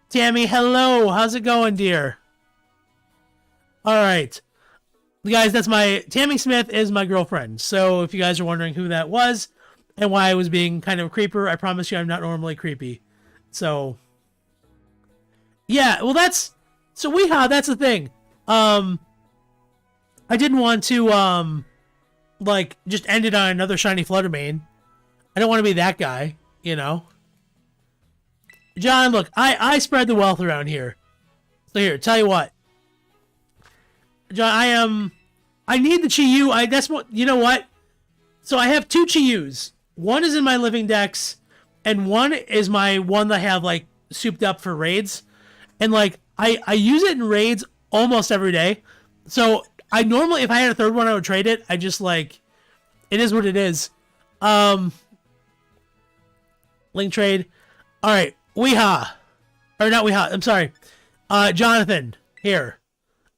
Tammy, hello. How's it going, dear? All right. Guys, that's my... Tammy Smith is my girlfriend. So if you guys are wondering who that was and why I was being kind of a creeper, I promise you I'm not normally creepy. So... Yeah, well that's... So that's the thing. I didn't want to, like, just end it on another shiny Fluttermane. I don't want to be that guy, you know? John, look, I spread the wealth around here. So here, tell you what. John, I need the Chi-Yu. That's what, you know what? So I have 2 Chi-Yus. One is in my living decks, and one is my one that I have, like, souped up for raids. And, like, I use it in raids almost every day. So I normally, if I had a third one, I would trade it. I just, like, it is what it is. Link trade. All right. Weehaw. Or not Weehaw. I'm sorry. Jonathan, here.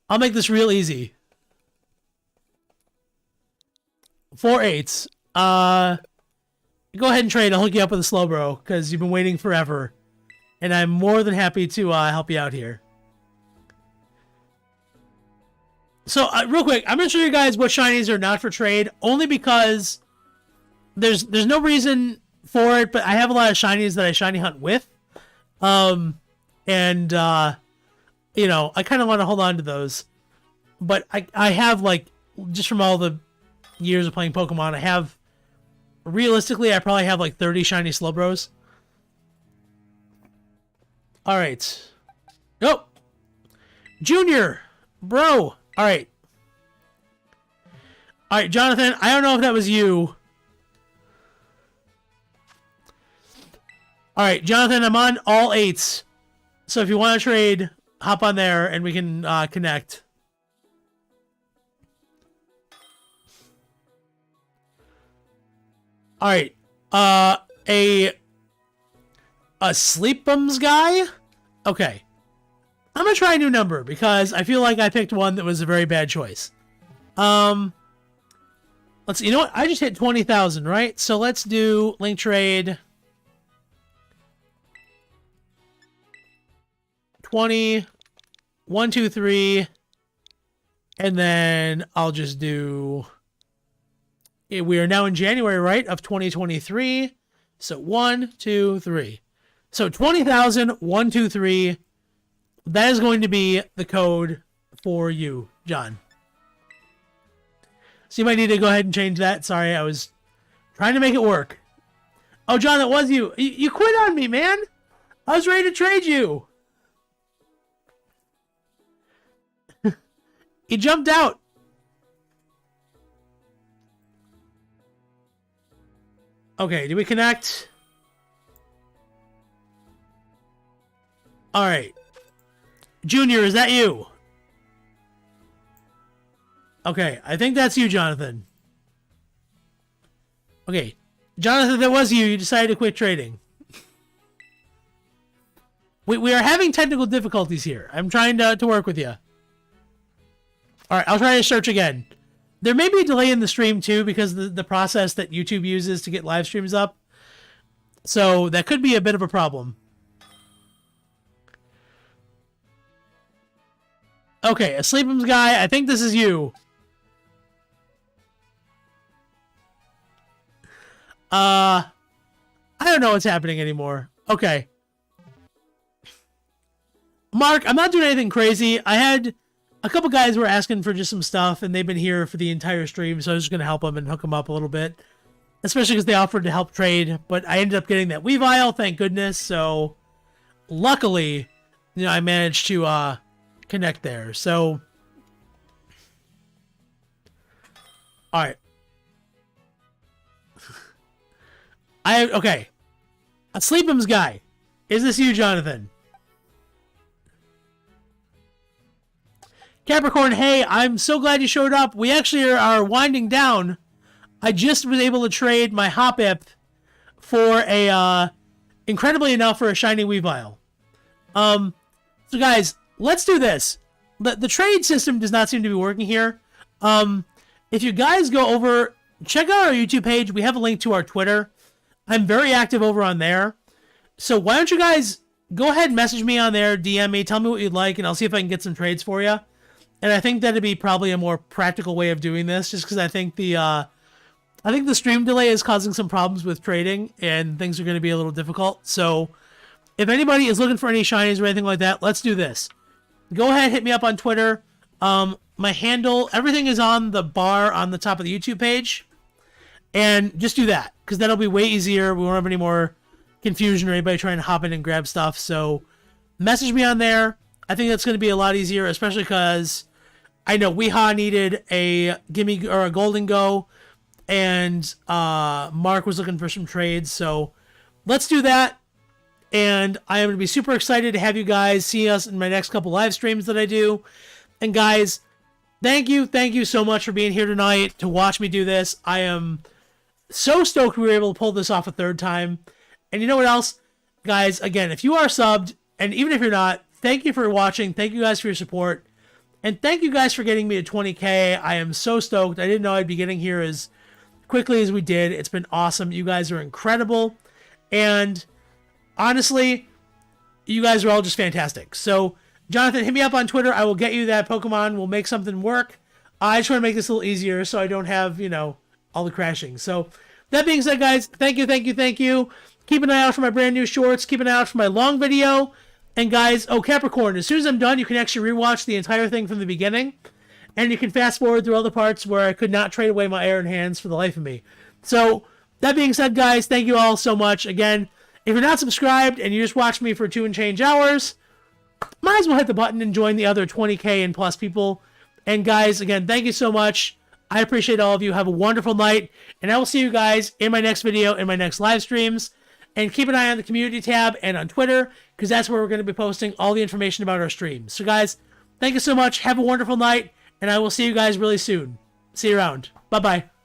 I'll make this real easy. 4 8s. Go ahead and trade. I'll hook you up with a Slowbro because you've been waiting forever. And I'm more than happy to help you out here. So, real quick, I'm going to show you guys what shinies are not for trade, only because there's no reason for it, but I have a lot of shinies that I shiny hunt with. You know, I kind of want to hold on to those. But I have, like, just from all the years of playing Pokemon, I have, realistically, I probably have, like, 30 shiny Slowbros. Alright. Oh! Junior! Bro! Alright. Alright, Jonathan, I don't know if that was you. Alright, Jonathan, I'm on all 8s. So if you want to trade, hop on there and we can connect. Alright. A Sleep Bums guy? Okay. I'm gonna try a new number because I feel like I picked one that was a very bad choice. Let's see. You know what? I just hit 20,000, right? So let's do link trade. 20, 1, 2, 3, and then I'll just do. We are now in January, right, of 2023. So 1, 2, 3. So 20,000, 1, 2, 3. That is going to be the code for you, John. So you might need to go ahead and change that. Sorry, I was trying to make it work. Oh, John, that was you. You quit on me, man. I was ready to trade you. You jumped out. Okay, do we connect? All right. Junior, is that you? Okay, I think that's you, Jonathan. Okay. Jonathan, that was you. You decided to quit trading. We are having technical difficulties here. I'm trying to work with you. All right, I'll try to search again. There may be a delay in the stream, too, because the process that YouTube uses to get live streams up. So that could be a bit of a problem. Okay, a Sleep'ems guy. I think this is you. I don't know what's happening anymore. Okay. Mark, I'm not doing anything crazy. I had a couple guys who were asking for just some stuff, and they've been here for the entire stream, so I was just going to help them and hook them up a little bit. Especially because they offered to help trade, but I ended up getting that Weavile, thank goodness, so luckily, you know, I managed to connect there, so... Alright. Okay. A Sleep'ems guy. Is this you, Jonathan? Capricorn, hey, I'm so glad you showed up. We actually are winding down. I just was able to trade my Hoppip for a, incredibly enough, for a shiny Weavile. So guys, let's do this. The trade system does not seem to be working here. If you guys go over, check out our YouTube page. We have a link to our Twitter. I'm very active over on there. So why don't you guys go ahead and message me on there, DM me, tell me what you'd like, and I'll see if I can get some trades for you. And I think that'd be probably a more practical way of doing this, just because I think the stream delay is causing some problems with trading, and things are going to be a little difficult. So if anybody is looking for any shinies or anything like that, let's do this. Go ahead, hit me up on Twitter. My handle, everything is on the bar on the top of the YouTube page. And just do that, because that'll be way easier. We won't have any more confusion or anybody trying to hop in and grab stuff. So message me on there. I think that's going to be a lot easier, especially because I know Weehaw needed a gimme or a golden go, and Mark was looking for some trades. So let's do that. And I am going to be super excited to have you guys see us in my next couple live streams that I do. And guys, thank you so much for being here tonight to watch me do this. I am so stoked we were able to pull this off a third time. And you know what else? Guys, again, if you are subbed, and even if you're not, thank you for watching. Thank you guys for your support. And thank you guys for getting me to 20K. I am so stoked. I didn't know I'd be getting here as quickly as we did. It's been awesome. You guys are incredible. And honestly, you guys are all just fantastic. So, Jonathan, hit me up on Twitter. I will get you that Pokemon. We'll make something work. I just want to make this a little easier so I don't have, you know, all the crashing. So, that being said, guys, thank you. Keep an eye out for my brand new shorts. Keep an eye out for my long video. And guys, Capricorn, as soon as I'm done, you can actually rewatch the entire thing from the beginning. And you can fast forward through all the parts where I could not trade away my Iron Hands for the life of me. So, that being said, guys, thank you all so much. Again, if you're not subscribed and you just watch me for 2 and change hours, might as well hit the button and join the other 20K and plus people. And guys, again, thank you so much. I appreciate all of you. Have a wonderful night. And I will see you guys in my next video, in my next live streams. And keep an eye on the community tab and on Twitter, because that's where we're going to be posting all the information about our streams. So guys, thank you so much. Have a wonderful night. And I will see you guys really soon. See you around. Bye-bye.